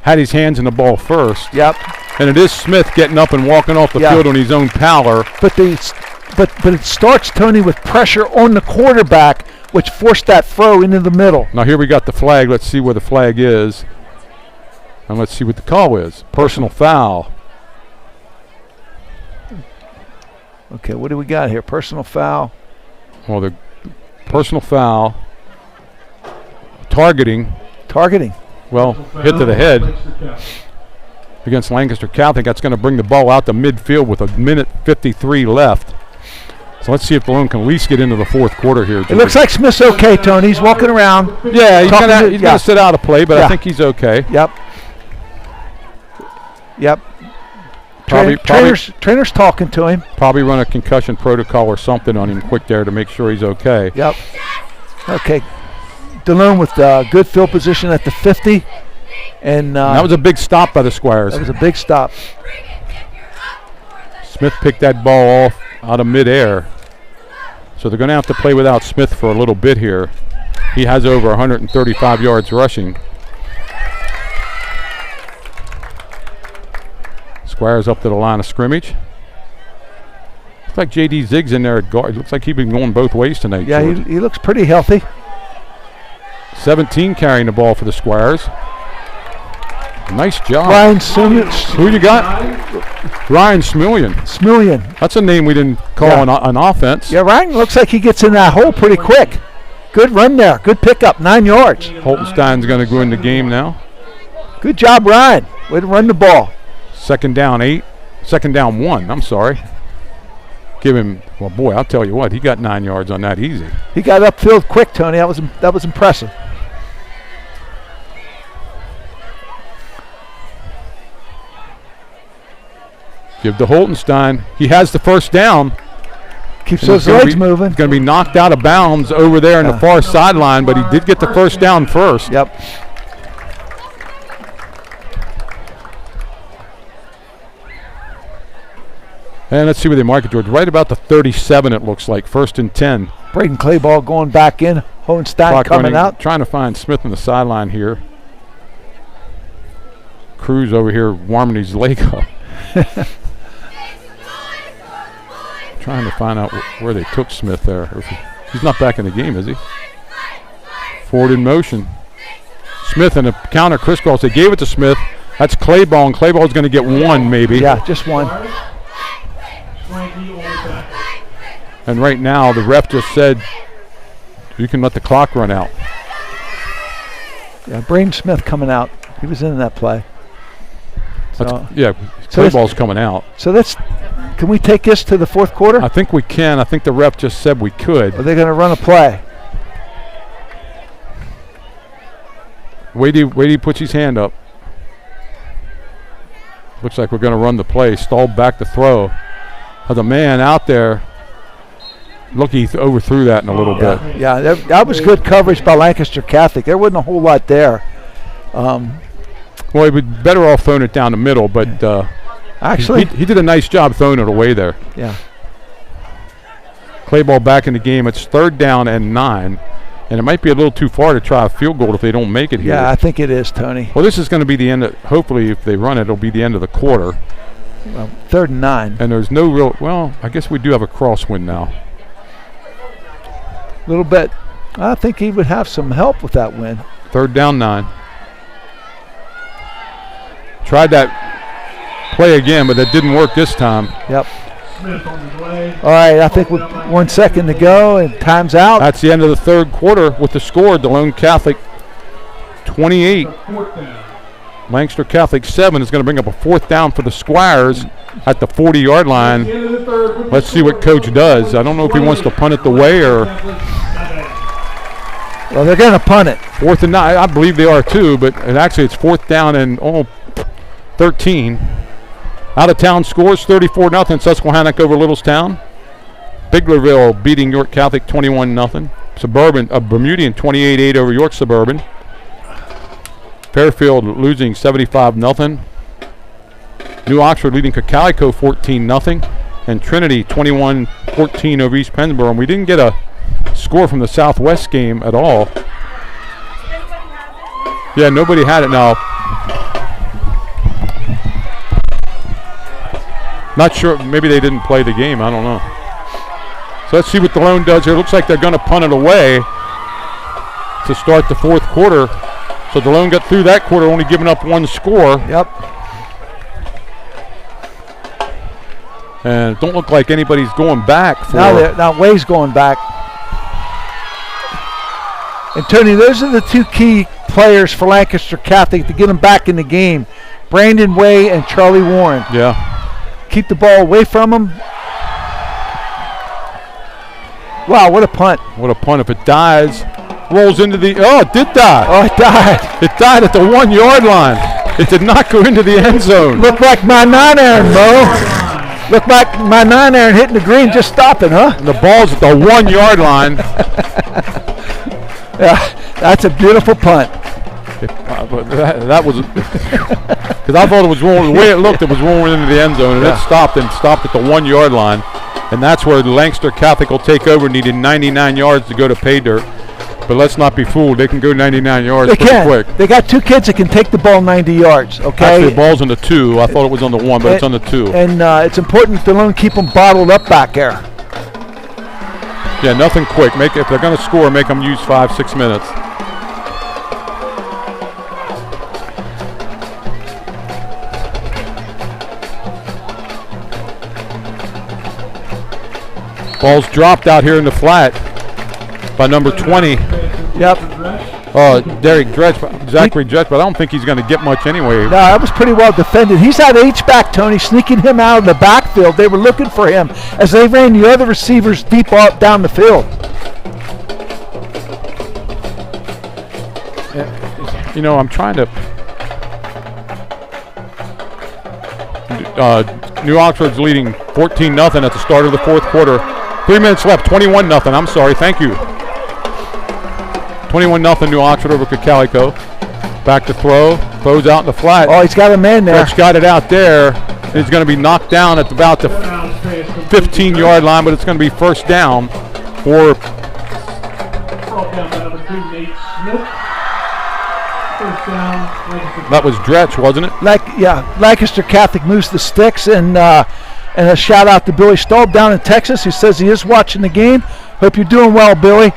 had his hands in the ball first. Yep. And it is Smith getting up and walking off the field on his own power. But it starts, Tony, with pressure on the quarterback, which forced that throw into the middle. Now here we got the flag. Let's see where the flag is. And let's see what the call is. Personal foul. Okay, what do we got here? Personal foul. Well, the personal foul. Targeting. Well, hit to the head against Lancaster Catholic. That's going to bring the ball out to midfield with 1:53 left. So let's see if Delone can at least get into the fourth quarter here. It looks like Smith's okay, Tony. He's walking around. Yeah, he's going to sit out a play, but I think he's okay. Yep. Trainer's talking to him. Probably run a concussion protocol or something on him quick there to make sure he's okay. Yep. Okay. Delone with good field position at the 50. And that was a big stop by the Squires. That was a big stop. Smith picked that ball off out of midair. So they're going to have to play without Smith for a little bit here. He has over 135 yards rushing. Squires up to the line of scrimmage. Looks like J.D. Ziggs in there at guard. Looks like he's been going both ways tonight. Yeah, he looks pretty healthy. 17 carrying the ball for the Squires. Nice job. Ryan Smillian. Who you got? Ryan Smillian. That's a name we didn't call on offense. Yeah, Ryan looks like he gets in that hole pretty quick. Good run there. Good pickup. 9 yards. Holtenstein's going to go in the game now. Good job, Ryan. Way to run the ball. Second down 1. I'm sorry. Give him. Well, boy, I'll tell you what. He got 9 yards on that easy. He got upfield quick, Tony. That was impressive. Give to Holtenstein. He has the first down. Keeps those legs moving. He's going to be knocked out of bounds over there in the far sideline, but he did get the first down first. Yep. And let's see where they mark it, George. Right about the 37, it looks like. 1st and 10. Braden Clayball going back in. Hohenstein coming out. Trying to find Smith on the sideline here. Cruz over here warming his leg up. Trying to find out where they took Smith there. He's not back in the game, is he? Forward in motion. Smith and a counter crisscross. They gave it to Smith. That's Clayball, and Clayball's going to get one maybe. Yeah, just one. And right now, the ref just said, you can let the clock run out. Yeah, Braden Smith coming out. He was in that play. Clayball's coming out. So can we take this to the fourth quarter? I think we can. I think the ref just said we could. Are they going to run a play? Wait till he puts his hand up. Looks like we're going to run the play. Stalled back to throw. The man out there. Look, he overthrew that in a little bit. Yeah, that was good coverage by Lancaster Catholic. There wasn't a whole lot there. Well, he would better off throwing it down the middle, but actually he did a nice job throwing it away there. Yeah. Clayball back in the game. It's 3rd down and 9, and it might be a little too far to try a field goal if they don't make it here. Yeah, I think it is, Tony. Well, this is going to be the end. Hopefully, if they run it, it'll be the end of the quarter. Well, 3rd and 9. And there's no real. Well, I guess we do have a crosswind now. A little bit. I think he would have some help with that win. 3rd down 9. Tried that play again, but that didn't work this time. Yep. All right, I think with 1 second to go and time's out. That's the end of the 3rd quarter with the score. Delone Catholic 28. Lancaster Catholic 7 is going to bring up a 4th down for the Squires at the 40-yard line. Let's see what Coach does. I don't know if he wants to punt it away or. Well, they're going to punt it. 4th and 9. I believe they are too, but actually it's 4th down and 13. Out of town scores 34-0. Susquehannock over Littlestown. Biglerville beating York Catholic 21-0. Bermudian 28-8 over York Suburban. Fairfield losing 75-0. New Oxford leading Cocalico 14-0. And Trinity 21-14 over East Pennsboro. And we didn't get a score from the Southwest game at all. Yeah, nobody had it now. Not sure, maybe they didn't play the game, I don't know. So let's see what Delone does here. Looks like they're going to punt it away to start the fourth quarter. So Delone got through that quarter, only giving up one score. Yep. And it don't look like anybody's going back. For Now Way's going back. And Tony, those are the two key players for Lancaster Catholic to get them back in the game. Brandon Way and Charlie Warren. Yeah. Keep the ball away from them. Wow, what a punt. What a punt. If it dies, rolls into the, oh, it did die. Oh, it died. It died at the 1 yard line. It did not go into the end zone. Looked like my 9-iron, Mo. Looked like my 9-iron hitting the green, just stopping, huh? And the ball's at the 1 yard line. Yeah, that's a beautiful punt. But that was, because I thought it was rolling, the way it looked, it was rolling into the end zone, and it stopped at the 1 yard line. And that's where Lancaster Catholic will take over. Needed 99 yards to go to pay dirt. But let's not be fooled. They can go 99 yards pretty quick. They got two kids that can take the ball 90 yards, okay? Actually, the ball's on the 2. I thought it was on the 1, but it's on the 2. And it's important to keep them bottled up back there. Yeah, nothing quick. If they're going to score, make them use 5-6 minutes. Ball's dropped out here in the flat by number 20. Yep. Derek Dretch, Zachary Dretch, but I don't think he's going to get much anyway. No, that was pretty well defended. He's had H-back, Tony, sneaking him out of the backfield. They were looking for him as they ran the other receivers deep up down the field. You know, I'm trying to... New Oxford's leading 14-0 at the start of the fourth quarter. 3 minutes left, 21-0. I'm sorry, thank you. 21-0 New Oxford over Cocalico. Back to throw, throws out in the flat. Oh, he's got a man there. Dretch got it out there. He's going to be knocked down at about the 15-yard line, but it's going to be first down for... That was Dretch, wasn't it? Lancaster Catholic moves the sticks, and a shout out to Billy Staub down in Texas, who says he is watching the game. Hope you're doing well, Billy.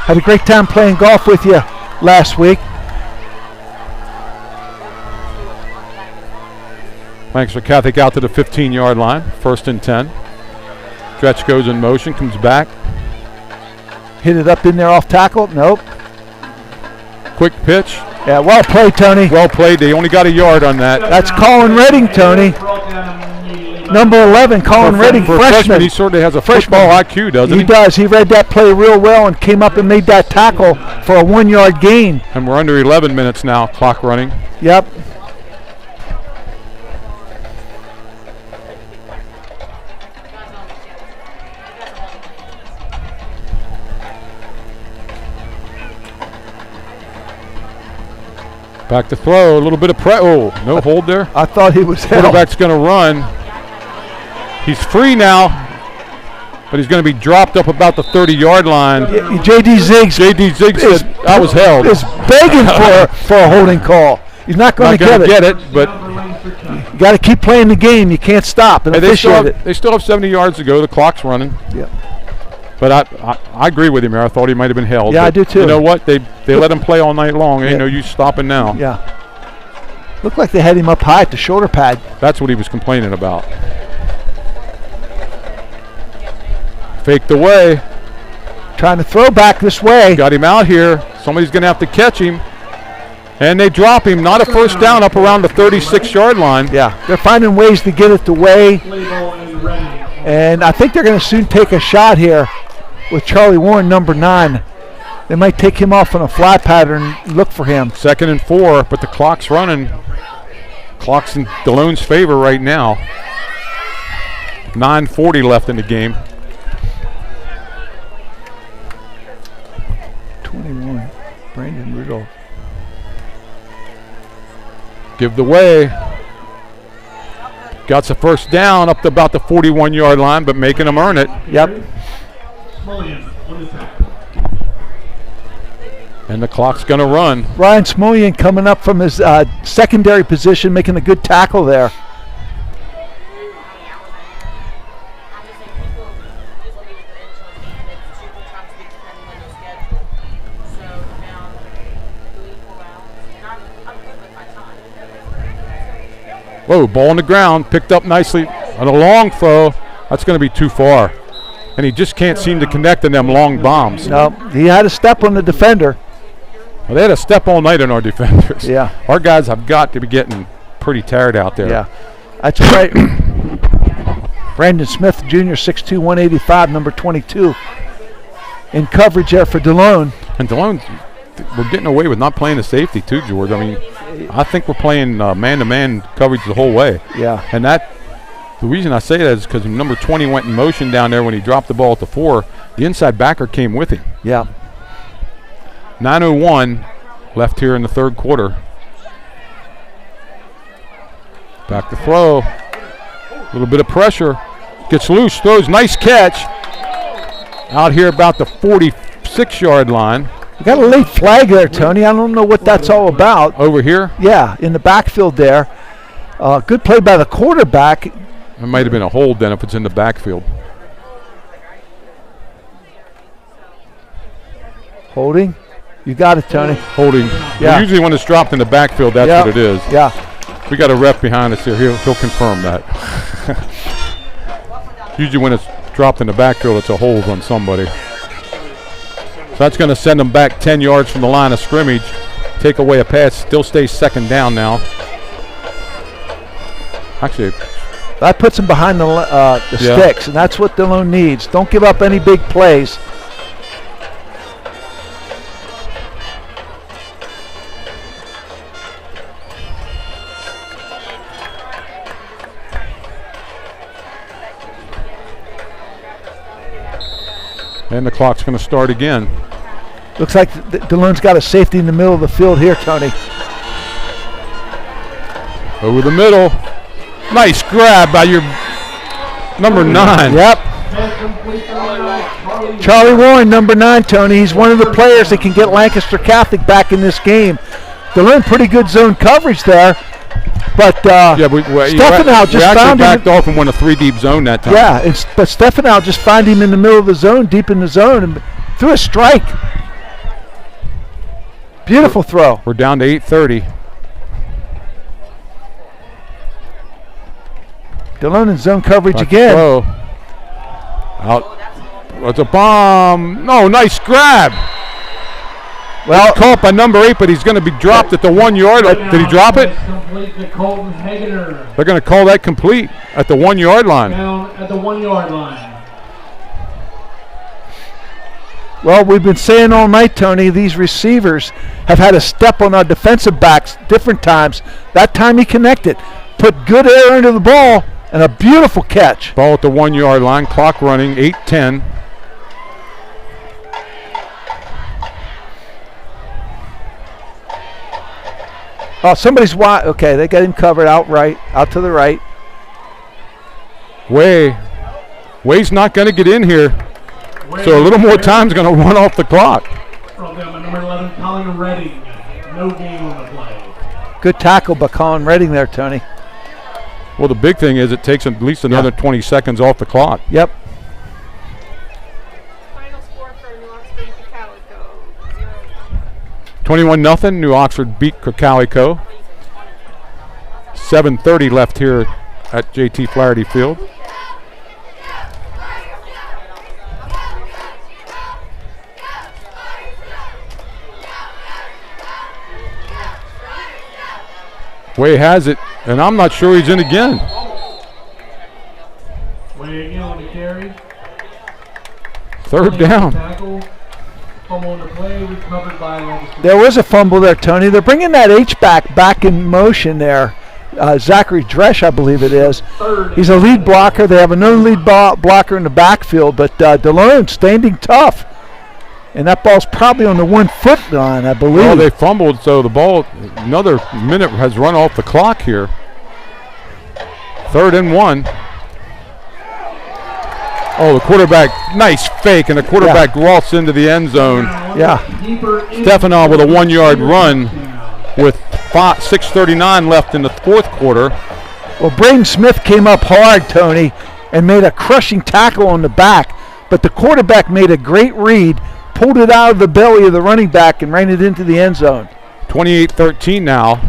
Had a great time playing golf with you last week. Lancaster Catholic out to the 15-yard line, 1st and 10. Dretch goes in motion, comes back. Hit it up in there off tackle. Nope. Quick pitch. Yeah, well played, Tony. Well played. They only got a yard on that. That's Colin Redding, Tony. Number 11, Colin Redding, freshman. He sort of has a football IQ, doesn't he? He does. He read that play real well and came up and made that tackle for a 1 yard gain. And we're under 11 minutes now, clock running. Yep. Back to throw, a little bit of no hold there. I thought he was held. Quarterback's going to run. He's free now, but he's going to be dropped up about the 30-yard line. J.D. Ziggs said I was held. Is begging for a holding call. He's not going to get it, but you got to keep playing the game. You can't stop. And they still have 70 yards to go. The clock's running. Yeah. But I agree with him here. I thought he might have been held. Yeah, I do too. You know what? They let him play all night long. Ain't no use stopping now. Yeah. Looked like they had him up high at the shoulder pad. That's what he was complaining about. Faked away. Trying to throw back this way. Got him out here. Somebody's going to have to catch him. And they drop him. Not a first down up around the 36-yard line. Yeah. They're finding ways to get it away. And I think they're going to soon take a shot here with Charlie Warren, number 9. They might take him off on a fly pattern, look for him. 2nd and 4, but the clock's running. Clock's in Delone's favor right now. 9:40 left in the game. 21, Brandon Rudolph. Give the way. Got the first down up to about the 41-yard line, but making them earn it. Yep. And the clock's going to run. Ryan Smolian coming up from his secondary position, making a good tackle there. Whoa, ball on the ground, picked up nicely on a long throw. That's going to be too far. And he just can't seem to connect in them long bombs. No, he had a step on the defender. Well, they had a step all night on our defenders. Yeah. Our guys have got to be getting pretty tired out there. Yeah, that's right. Brandon Smith, Jr., 6'2", 185, number 22. In coverage there for Delone. And Delone, we're getting away with not playing the safety too, George. I mean, I think we're playing man-to-man coverage the whole way. Yeah. And the reason I say that is because number 20 went in motion down there when he dropped the ball at the 4. The inside backer came with him. Yeah. 9:01 left here in the third quarter. Back to throw. A little bit of pressure. Gets loose, throws, nice catch. Out here about the 46-yard line. We got a late flag there, Tony. I don't know what that's all about. Over here? Yeah, in the backfield there. Good play by the quarterback. It might have been a hold then if it's in the backfield. Holding. You got it, Tony. Holding. Yeah. Well, usually when it's dropped in the backfield, that's Yep. what it is. Yeah. We got a ref behind us here. He'll confirm that. Usually when it's dropped in the backfield, it's a hold on somebody. So that's going to send them back 10 yards from the line of scrimmage. Take away a pass. Still stays second down now. Actually, that puts them behind the sticks, and that's what Delone needs. Don't give up any big plays. And the clock's going to start again. Looks like Delone's got a safety in the middle of the field here, Tony. Over the middle. Nice grab by your number 9. Yep. Charlie Warren, number 9, Tony. He's one of the players that can get Lancaster Catholic back in this game. Delone pretty good zone coverage there. But Stefanow just found him. Backed off and won a 3-deep zone that time. Yeah, but Stefanow just found him in the middle of the zone, deep in the zone, and threw a strike. Beautiful throw. We're down to 8:30. Delone in zone coverage again. Throw. Out. It's a bomb. No, nice grab. Well, caught by number 8, but he's going to be dropped at the 1 yard. Did he drop it? They're going to call that complete at the 1 yard line. Down at the 1 yard line. Well, we've been saying all night, Tony, these receivers have had a step on our defensive backs different times. That time he connected. Put good air into the ball and a beautiful catch. Ball at the 1 yard line. Clock running. 8:10. Oh, somebody's wide. Okay, they got him covered out to the right. Way's not going to get in here. So a little more time's going to run off the clock. From them, number 11, Colin Redding. No game on the play. Good tackle by Colin Redding there, Tony. Well, the big thing is it takes at least another 20 seconds off the clock. Yep. Final score for New Oxford Calico. 21-0. New Oxford beat Calico. 7:30 left here at JT Flaherty Field. Way has it, and I'm not sure he's in again. Way again on the carry. Third down. Tackle. Fumble on the play, recovered by Lancaster. There was a fumble there, Tony. They're bringing that H-back back in motion there. Zachary Dresch, I believe it is. He's a lead blocker. They have another lead blocker in the backfield, but Delone standing tough. And that ball's probably on the 1 foot line, I believe. Well, they fumbled, so the ball, another minute has run off the clock here. 3rd and 1. Oh, the quarterback, nice fake, and the quarterback walks into the end zone. Yeah. Stefanow with a 1-yard run with 6:39 left in the 4th quarter. Well, Braden Smith came up hard, Tony, and made a crushing tackle on the back, but the quarterback made a great read, pulled it out of the belly of the running back, and ran it into the end zone. 28-13 now.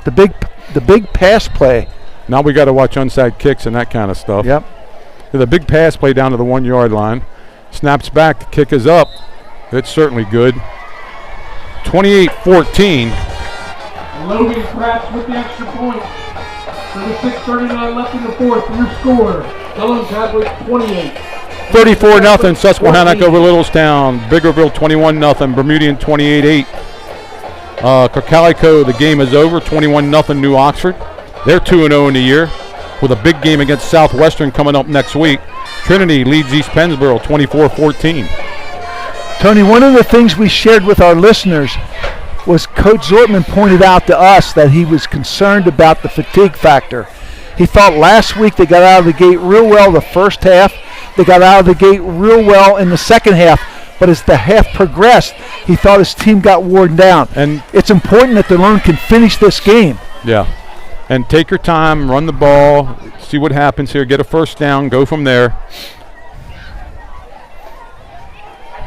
The big pass play. Now we got to watch onside kicks and that kind of stuff. Yep. The big pass play down to the 1-yard line. Snaps back, the kick is up. It's certainly good. 28-14. Logan Kratz with the extra point. So with 6:39 left in the 4th, your score, Delone Catholic 28. 34-0 Susquehannock over Littlestown. Biggerville 21-0. Bermudian 28-8. Cocalico, the game is over. 21-0 New Oxford. They're 2-0 in the year with a big game against Southwestern coming up next week. Trinity leads East Pennsboro 24-14. Tony, one of the things we shared with our listeners was Coach Zortman pointed out to us that he was concerned about the fatigue factor. He thought last week they got out of the gate real well the first half. They got out of the gate real well in the second half. But as the half progressed, he thought his team got worn down. And it's important that Delone can finish this game. Yeah. And take your time, run the ball, see what happens here, get a first down, go from there.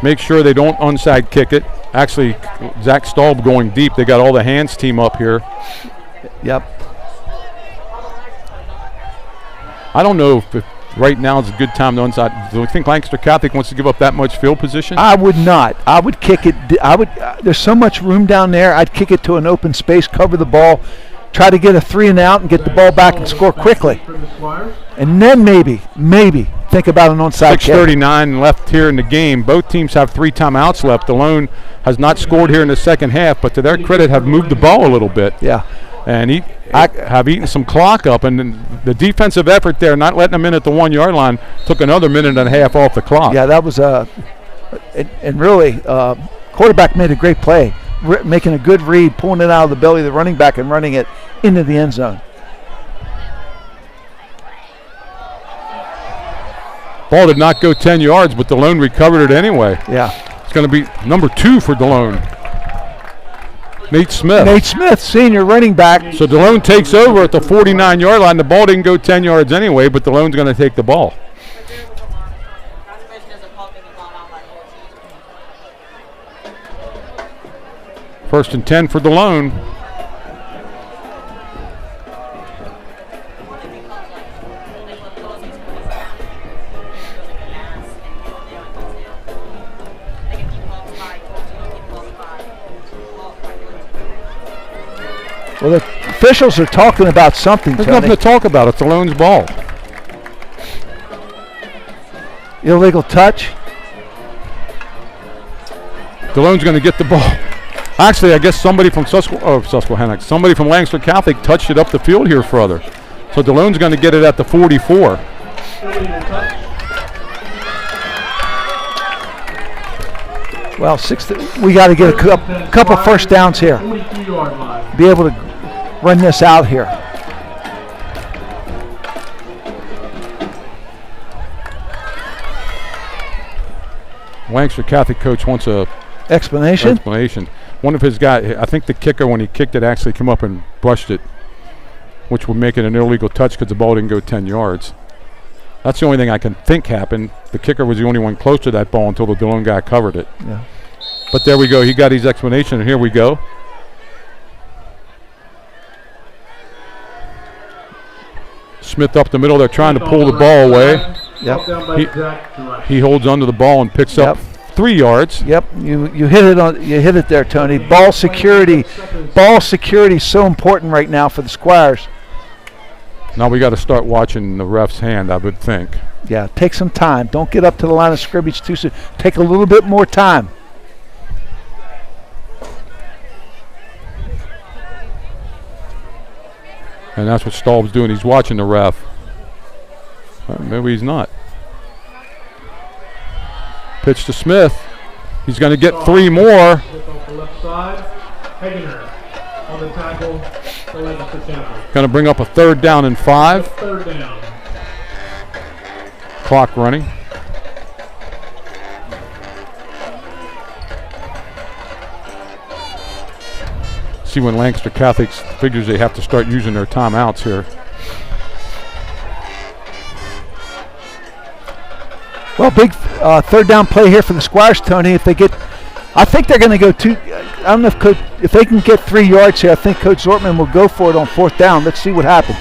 Make sure they don't onside kick it. Actually, Zach Staub going deep. They got all the hands team up here. Yep. I don't know if right now is a good time to onside. Do you think Lancaster Catholic wants to give up that much field position? I would not. I would kick it. There's so much room down there. I'd kick it to an open space, cover the ball, try to get a 3 and out and get the ball back and score quickly. And then maybe think about an onside kick. 6:39 left here in the game. Both teams have 3 timeouts left. Delone has not scored here in the second half, but to their credit have moved the ball a little bit. Yeah. And have eaten some clock up, and the defensive effort there, not letting them in at the 1-yard line, took another minute and a half off the clock. Yeah, that was and really, quarterback made a great play, making a good read, pulling it out of the belly of the running back and running it into the end zone. Ball did not go 10 yards, but Delone recovered it anyway. Yeah. It's going to be number 2 for Delone. Nate Smith, senior running back. So Delone takes over at the 49-yard line. The ball didn't go 10 yards anyway, but Delone's going to take the ball. First and 10 for Delone. Well, the officials are talking about something, There's Tony. nothing to talk about. It's Delone's ball. Illegal touch. Delone's going to get the ball. Actually, I guess somebody from Susquehannock, somebody from Lancaster Catholic touched it up the field here further. So Delone's going to get it at the 44. Well, we got to get a couple first downs here. Be able to run this out here. Lancaster Catholic coach wants a explanation. One of his guys, I think the kicker, when he kicked it, actually came up and brushed it, which would make it an illegal touch because the ball didn't go 10 yards. That's the only thing I can think happened. The kicker was the only one close to that ball until the Delone guy covered it. Yeah. But there we go. He got his explanation, and here we go. Smith up the middle. They're trying to pull the ball away. Yep. He holds onto the ball and picks up 3 yards. Yep. You hit it there, Tony. Ball security. Ball security is so important right now for the Squires. Now we got to start watching the ref's hand, I would think. Yeah, take some time. Don't get up to the line of scrimmage too soon. Take a little bit more time. And that's what Staub's doing. He's watching the ref. Maybe he's not. Pitch to Smith. He's going to get 3 more. Smith off the left side. Hagener on the tackle for Lancaster Catholic. Going to bring up a 3rd down and 5. 3rd down. Clock running. See when Lancaster Catholic figures they have to start using their timeouts here. Well, big 3rd down play here for the Squires, Tony. If they get, I think they're going to go 2. I don't know if they can get 3 yards here. I think Coach Zortman will go for it on 4th down. Let's see what happens.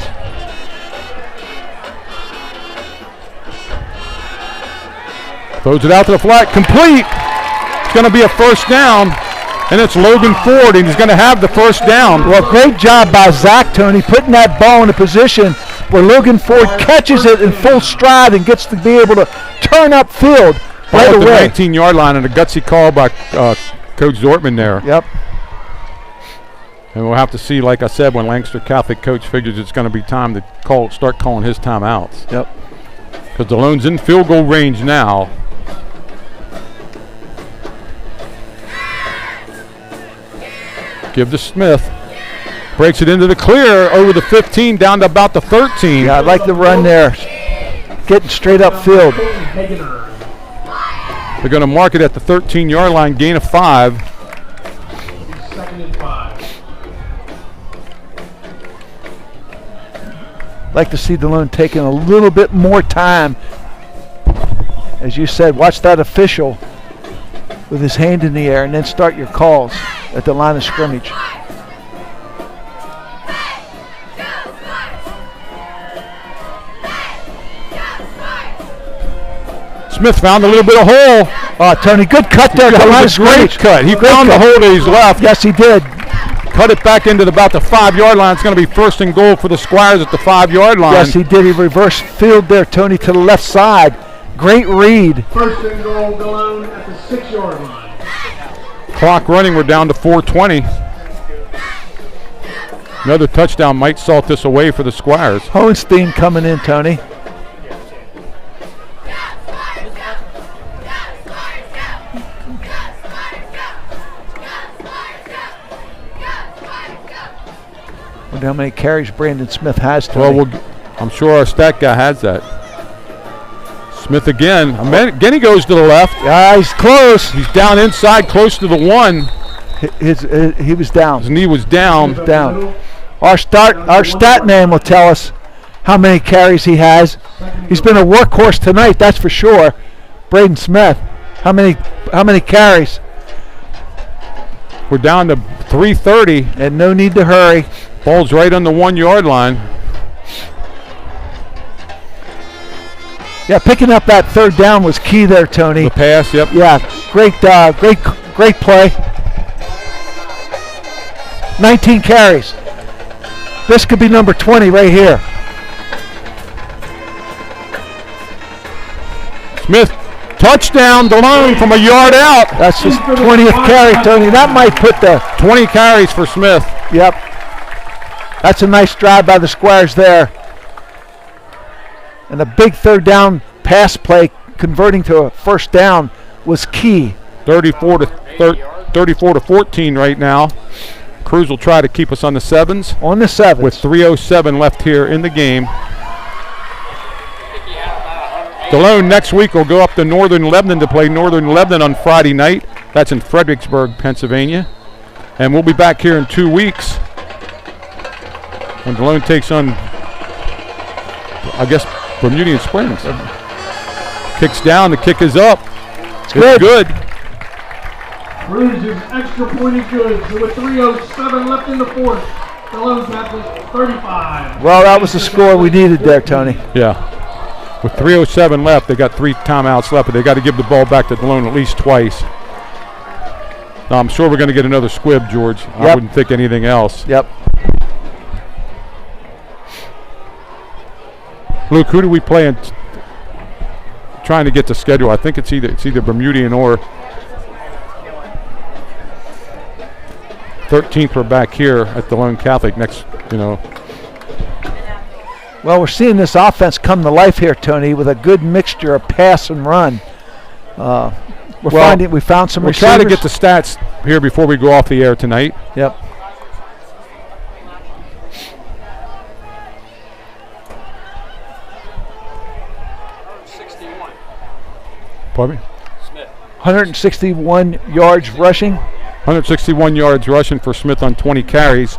Throws it out to the flat, complete. It's going to be a 1st down. And it's Logan Ford, and he's going to have the 1st down. Well, great job by Zach, Tony, putting that ball in a position where Logan Ford catches it in full stride and gets to be able to turn upfield right away. At the 19-yard line, and a gutsy call by Coach Zortman there. Yep. And we'll have to see, like I said, when Lancaster Catholic coach figures it's going to be time to start calling his timeouts. Yep. Because Delone's in field goal range now. Give to Smith. Breaks it into the clear over the 15 down to about the 13. Yeah, I like the run there. Getting straight up field. They're going to mark it at the 13-yard line, gain of 5. 2nd and 5. Like to see Delone taking a little bit more time. As you said, watch that official with his hand in the air and then start your calls at the line of scrimmage. Smith found a little bit of hole. Tony, good cut there. That was a great cut. He found the hole to his left. Yes, he did. Cut it back into about the 5-yard line. It's going to be 1st and goal for the Squires at the 5-yard line. Yes, he did. He reversed field there, Tony, to the left side. Great read. 1st and goal, Delone at the 6-yard line. Clock running, we're down to 4:20. Another touchdown might salt this away for the Squires. Hohenstein coming in, Tony. Wonder how many carries Brandon Smith has, Tony. Well, I'm sure our stat guy has that. Smith again. Again he goes to the left. Yeah, he's close. He's down inside, close to the 1. He was down. His knee was down. He was down. Our stat man will tell us how many carries he has. He's been a workhorse tonight, that's for sure. Braden Smith. How many carries? We're down to 3:30. And no need to hurry. Ball's right on the 1-yard line. Yeah, picking up that 3rd down was key there, Tony. The pass, yep. Yeah, great play. 19 carries. This could be number 20 right here. Smith, touchdown, Delone from a yard out. That's his 20th carry, Tony. That might put the 20 carries for Smith. Yep. That's a nice drive by the Squires there. And the big 3rd down pass play converting to a 1st down was key. 34 to 14 right now. Cruz will try to keep us on the 7s. On the 7s. With 3:07 left here in the game. Delone next week will go up to Northern Lebanon to play Northern Lebanon on Friday night. That's in Fredericksburg, Pennsylvania. And we'll be back here in 2 weeks when Delone takes on, I guess, Bermudian Springs. Kicks down, the kick is up. It's good. Cruz is extra point is good. So with 3:07 left in the 4th, Delone Catholic 35. Well, that was the score we needed there, Tony. Yeah. With 3:07 left, they got 3 timeouts left, but they got to give the ball back to Delone at least twice. Now, I'm sure we're going to get another squib, George. Yep. I wouldn't think anything else. Yep. Luke, who do we play in? Trying to get the schedule. I think it's either Bermudian or 13th. We're back here at Delone Catholic next. Well, we're seeing this offense come to life here, Tony, with a good mixture of pass and run. We found some We'll receivers. try to get the stats here before we go off the air tonight. Yep. Pardon me? 161 yards rushing. 161 yards rushing for Smith on 20 carries.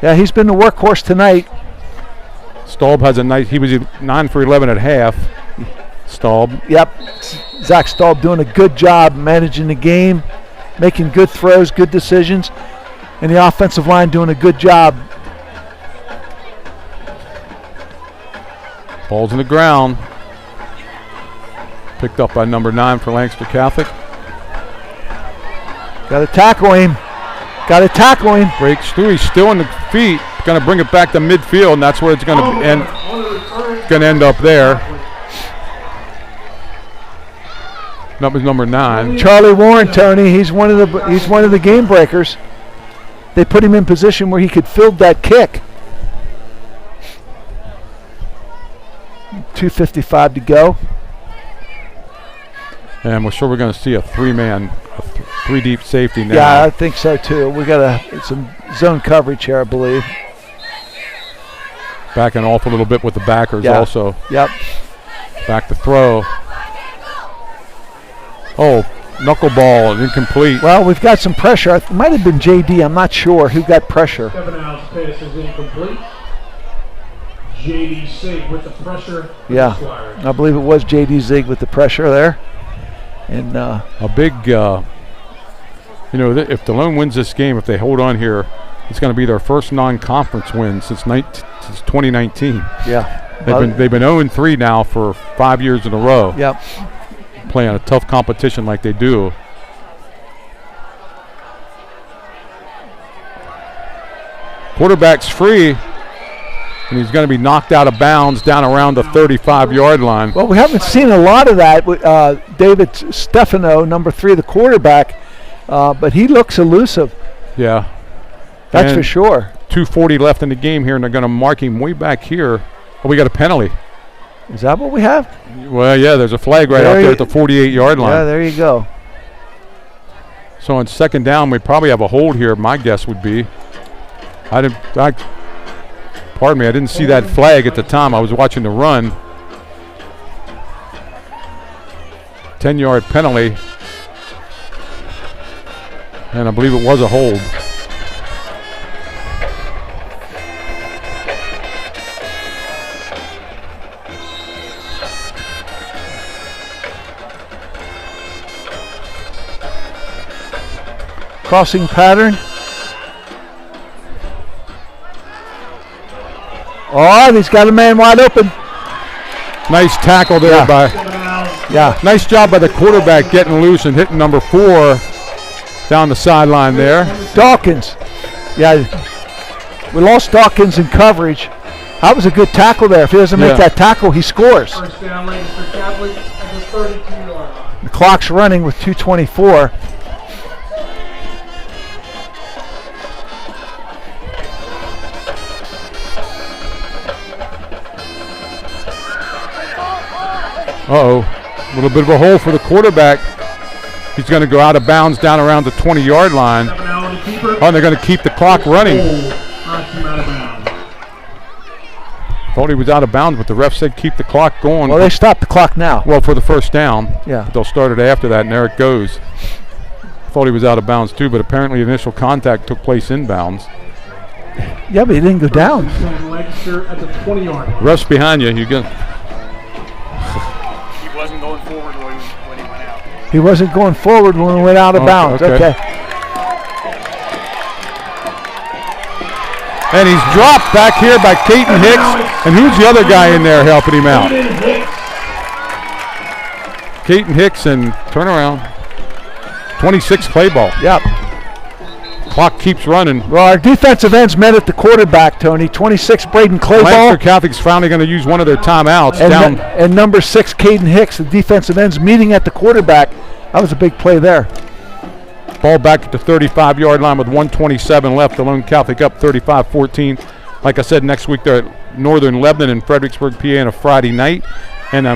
Yeah, he's been the workhorse tonight. Staub has a nice, he was 9 for 11 at half. Staub. Yep. Zach Staub doing a good job managing the game, making good throws, good decisions, and the offensive line doing a good job. Ball's in the ground. Picked up by number 9 for Lancaster Catholic. Got to tackle him. Got to tackle him. Breaks through. He's still on the feet. Going to bring it back to midfield, and that's where it's going to end. Going to end up there. That was number 9. Charlie Warren, Tony. He's one of the game breakers. They put him in position where he could field that kick. 2:55 to go. And we're sure we're going to see a 3-man, 3-deep safety now. Yeah, I think so too. We got some zone coverage here, I believe. Backing off a little bit with the backers also. Yep. Back to throw. Oh, knuckleball, incomplete. Well, we've got some pressure. It might have been JD. I'm not sure who got pressure. 7 ounce pass is incomplete. JD Sig with the pressure. Yeah, I believe it was JD Zig with the pressure there. And a big, if Delone wins this game, if they hold on here, it's going to be their first non-conference win since 2019. Yeah, they've been 0-3 now for 5 years in a row. Yep, playing a tough competition like they do. Quarterback's free, and he's going to be knocked out of bounds down around the 35-yard line. Well, we haven't seen a lot of that with David Stefano, number 3, the quarterback, but he looks elusive. Yeah. That's for sure. 2:40 left in the game here, and they're going to mark him way back here. Oh, we got a penalty. Is that what we have? Well, yeah, there's a flag right out there at the 48-yard line. Yeah, there you go. So on second down, we probably have a hold here, my guess would be. Pardon me, I didn't see that flag at the time. I was watching the run. 10-yard penalty. And I believe it was a hold. Crossing pattern. Oh, he's got a man wide open. Nice tackle there by. Yeah. Nice job by the quarterback getting loose and hitting number 4 down the sideline there. Dawkins. Yeah. We lost Dawkins in coverage. That was a good tackle there. If he doesn't make that tackle, he scores. First down, Lancaster Catholic at the 32-yard line. The clock's running with 2:24. Uh-oh, a little bit of a hole for the quarterback. He's going to go out of bounds down around the 20-yard line. Oh, and they're going to keep the clock running. Thought he was out of bounds, but the ref said keep the clock going. Well, they stopped the clock now. Well, for the first down. Yeah. But they'll start it after that, and there it goes. Thought he was out of bounds too, but apparently the initial contact took place inbounds. Yeah, but he didn't go down. Lancaster at the 20-yard line. Ref's behind you. You get. He wasn't going forward when he went out. He wasn't going forward when we went out of bounds. Okay. And he's dropped back here by Caton Hicks. And who's the other guy in there helping him out? Caton Hicks and turnaround. 26 play ball. Yep. Clock keeps running. Well, our defensive ends met at the quarterback, Tony. 26, Braden Clayball. Lancaster Catholic's finally going to use one of their timeouts. And number 6, Caden Hicks, the defensive ends meeting at the quarterback. That was a big play there. Ball back at the 35-yard line with 1:27 left. Delone Catholic up 35-14. Like I said, next week they're at Northern Lebanon in Fredericksburg, PA on a Friday night. And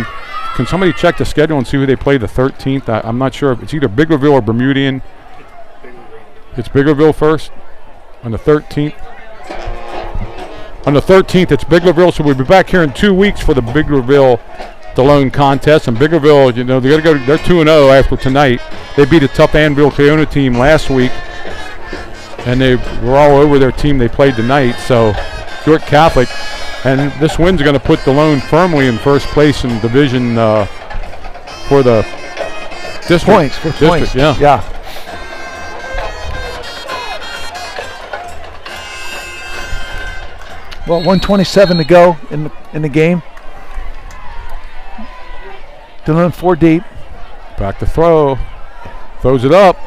Can somebody check the schedule and see who they play the 13th? I'm not sure if it's either Biglerville or Bermudian. It's Biglerville first on the 13th. On the 13th, it's Biglerville, so we'll be back here in 2 weeks for the Biglerville Delone contest. And Biglerville, you know, they're 2-0 after tonight. They beat a tough Anvil Keona team last week, and they were all over their team they played tonight. So York Catholic, and this win's going to put Delone firmly in first place in division for the district. Points. Yeah. Well, 1:27 to go in the game. Delone 4 deep. Back to throw. Throws it up.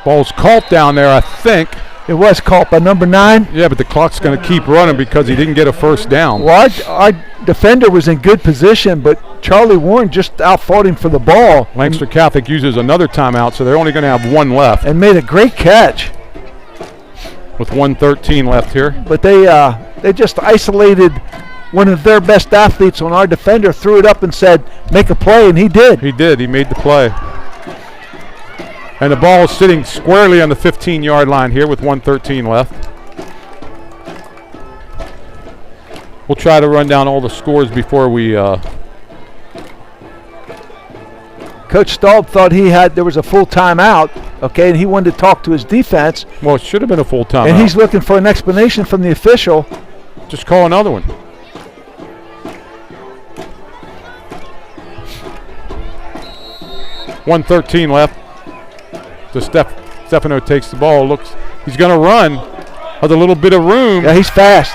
Ball's caught down there, I think. It was caught by number 9. Yeah, but the clock's going to keep running because he didn't get a first down. Well, our defender was in good position, but Charlie Warren just outfought him for the ball. Lancaster Catholic uses another timeout, so they're only going to have one left. And made a great catch. With 1:13 left here. But they just isolated one of their best athletes on our defender, threw it up and said, make a play, and he did. He did. He made the play. And the ball is sitting squarely on the 15-yard line here with 1:13 left. We'll try to run down all the scores before we... Coach Staub thought there was a full timeout, okay, and he wanted to talk to his defense. Well, it should have been a full timeout. And he's looking for an explanation from the official. Just call another one. $1:13 left. So Stefano takes the ball. He's going to run. Has a little bit of room. Yeah, he's fast.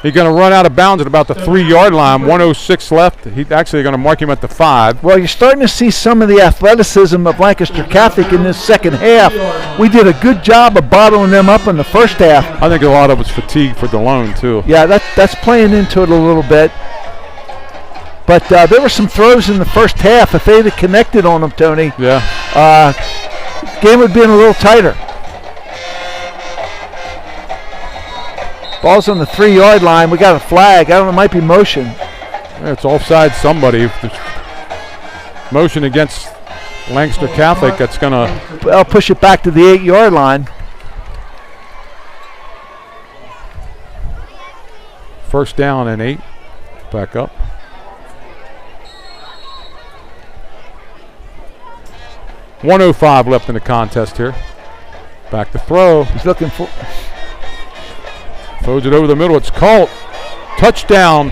He's going to run out of bounds at about the 3-yard line. 1:06 left. He's actually going to mark him at the 5. Well, you're starting to see some of the athleticism of Lancaster Catholic in this second half. We did a good job of bottling them up in the first half. I think a lot of it's fatigue for Delone, too. Yeah, that's playing into it a little bit. But there were some throws in the first half. If they'd have connected on them, Tony, game would have been a little tighter. Ball's on the 3-yard line. We got a flag. I don't know, it might be motion. Yeah, it's offside somebody. If there's motion against Lancaster Catholic, that's going to... Well, push it back to the 8-yard line. First down and 8. Back up. $1:05 left in the contest here. Back to throw. He's looking for... Throws it over the middle. It's caught. Touchdown.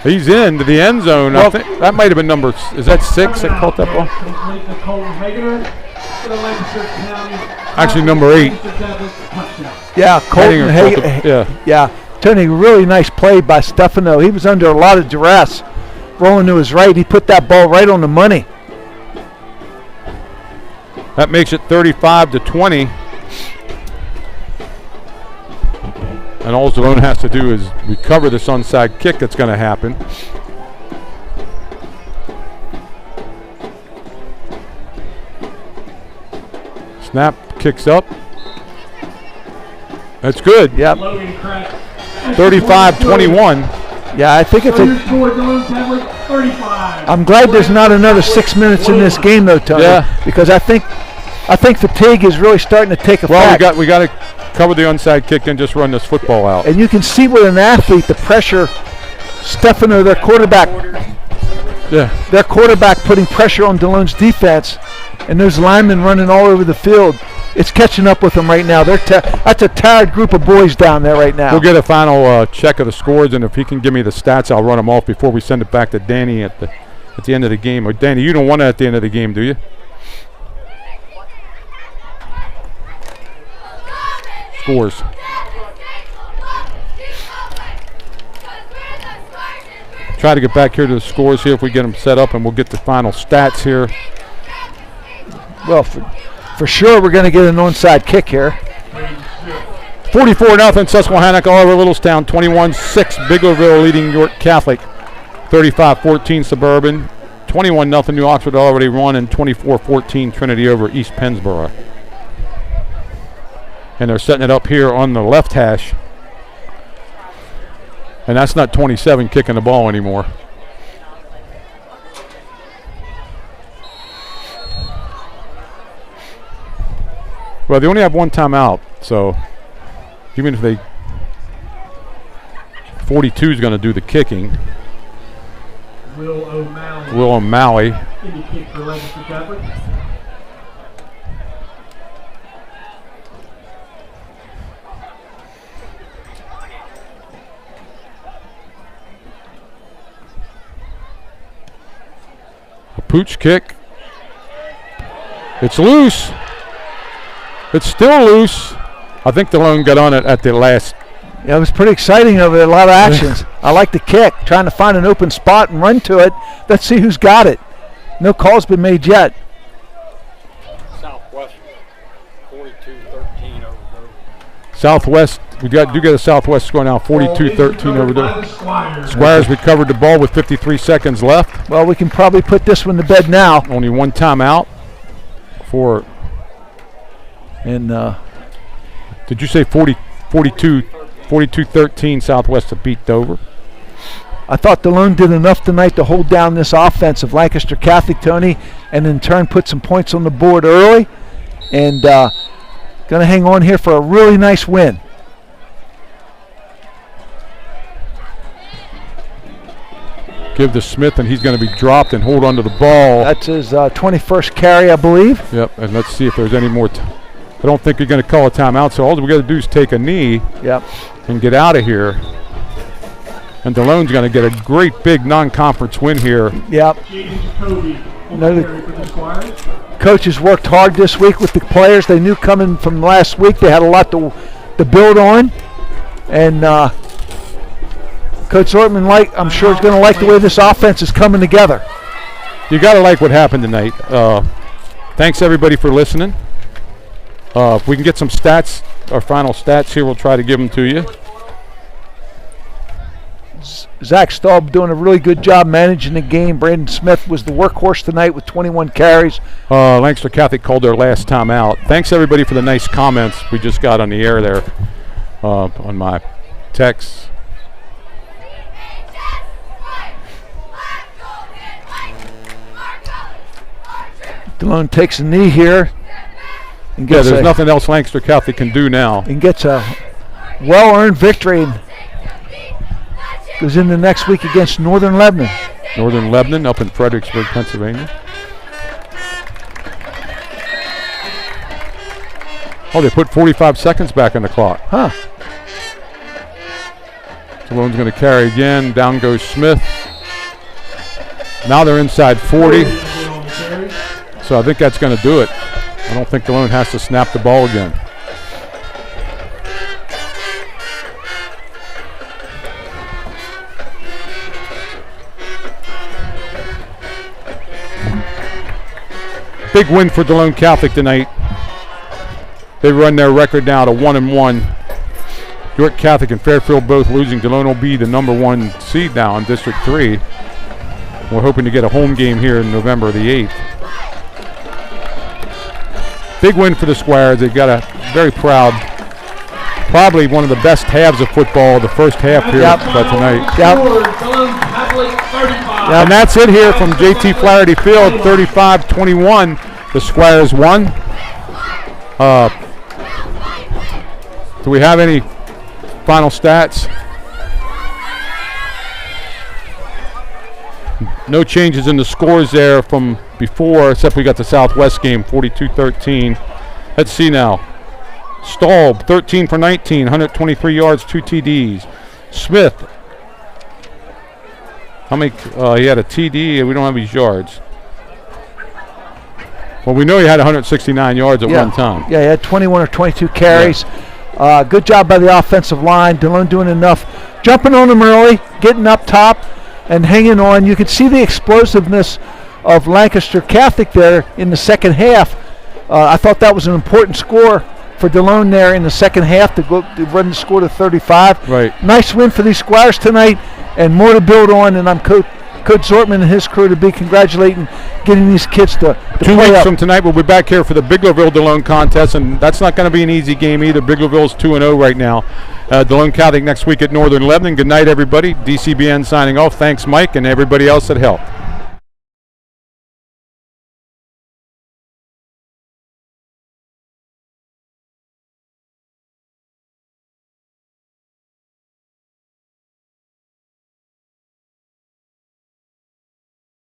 He's into the end zone. Well, I think that might have been number... Is that 6 that caught that ball? Actually, number 8. Yeah, Colton Hager. Yeah. Tony, really nice play by Stefano. He was under a lot of duress. Rolling to his right. He put that ball right on the money. That makes it 35-20. And all Delone has to do is recover this onside kick that's going to happen. Snap, kicks up. That's good. Yep. 35-21. Yeah, I think it's a... I'm glad there's not another 6 minutes in this game, though, Tony. Yeah. Because I think fatigue is really starting to take effect. Well, we got to cover the onside kick and just run this football out. And you can see with an athlete the pressure. Stefano, their quarterback. Yeah. Their quarterback putting pressure on Delone's defense, and those linemen running all over the field. It's catching up with them right now. That's a tired group of boys down there right now. We'll get a final check of the scores, and if he can give me the stats, I'll run them off before we send it back to Danny at the end of the game. Or Danny, you don't want it at the end of the game, do you? Scores. Try to get back here to the scores here if we get them set up, and we'll get the final stats here. Well, for sure we're going to get an onside kick here. 44-0 Susquehannock all over Littlestown. 21-6 Biglerville leading York Catholic. 35-14 Suburban. 21-0 New Oxford already won, and 24-14 Trinity over East Pennsboro. And they're setting it up here on the left hash. And that's not 27 kicking the ball anymore. Well, they only have one timeout, so even if they 42 is going to do the kicking. Will O'Malley. Will O'Malley. Any kick for Lancaster Catholic. A pooch kick. It's loose. It's still loose. I think Delone got on it at the last. Yeah, it was pretty exciting over there. A lot of actions. I like the kick, trying to find an open spot and run to it. Let's see who's got it. No call's been made yet. Southwest, 42-13 over Dover. Southwest, do get a Southwest score now, 42-13 over Dover. Squires recovered the ball with 53 seconds left. Well, we can probably put this one to bed now. Only one timeout for. And did you say 42-13 Southwest to beat Dover? I thought Delone did enough tonight to hold down this offense of Lancaster Catholic, Tony, and in turn put some points on the board early. And going to hang on here for a really nice win. Give to Smith, and he's going to be dropped and hold onto the ball. That's his 21st carry, I believe. Yep, and let's see if there's any more. I don't think you're going to call a timeout, so all we got to do is take a knee. Yep. And get out of here. And Delone's going to get a great big non-conference win here. Yep. Coaches worked hard this week with the players. They knew coming from last week they had a lot to build on. And Coach Zortman, I'm sure, is going to like the way this offense is coming together. You got to like what happened tonight. Thanks, everybody, for listening. If we can get some stats, our final stats here, we'll try to give them to you. Zach Staub doing a really good job managing the game. Brandon Smith was the workhorse tonight with 21 carries. Lancaster Catholic called their last time out. Thanks, everybody, for the nice comments we just got on the air there on my text. Delone takes a knee here. And Yeah, there's nothing else Lancaster Catholic can do now. And gets a well-earned victory and goes into next week against Northern Lebanon. Northern Lebanon up in Fredericksburg, Pennsylvania. Oh, they put 45 seconds back on the clock. Huh. Delone's going to carry again. Down goes Smith. Now they're inside 40. So I think that's going to do it. I don't think Delone has to snap the ball again. Big win for Delone Catholic tonight. They run their record now to 1-1. York Catholic and Fairfield both losing. Delone will be the #1 seed now in District 3. We're hoping to get a home game here in November the 8th. Big win for the Squires. They got a very proud, probably one of the best halves of football, the first half here tonight. And that's it here from JT Flaherty Field, 35-21. The Squires won. Do we have any final stats? No changes in the scores there from before, except we got the Southwest game, 42-13. Let's see now. Staub, 13 for 19, 123 yards, 2 TDs. Smith, how many? He had a TD, and we don't have his yards. Well, we know he had 169 yards at one time. Yeah, he had 21 or 22 carries. Yeah. Good job by the offensive line. Delone doing enough. Jumping on him early, getting up top, and hanging on. You could see the explosiveness of Lancaster Catholic there in the second half. I thought that was an important score for Delone there in the second half to run the score to 35. Right. Nice win for these Squires tonight, and more to build on. And I'm Coach Zortman and his crew to be congratulating getting these kids to 2 play weeks up. from tonight, we'll be back here for the Biglerville-Delone contest, and that's not going to be an easy game either. Biglerville's 2-0 right now. Delone Catholic next week at Northern Lebanon. Good night, everybody. DCBN signing off. Thanks, Mike, and everybody else that helped.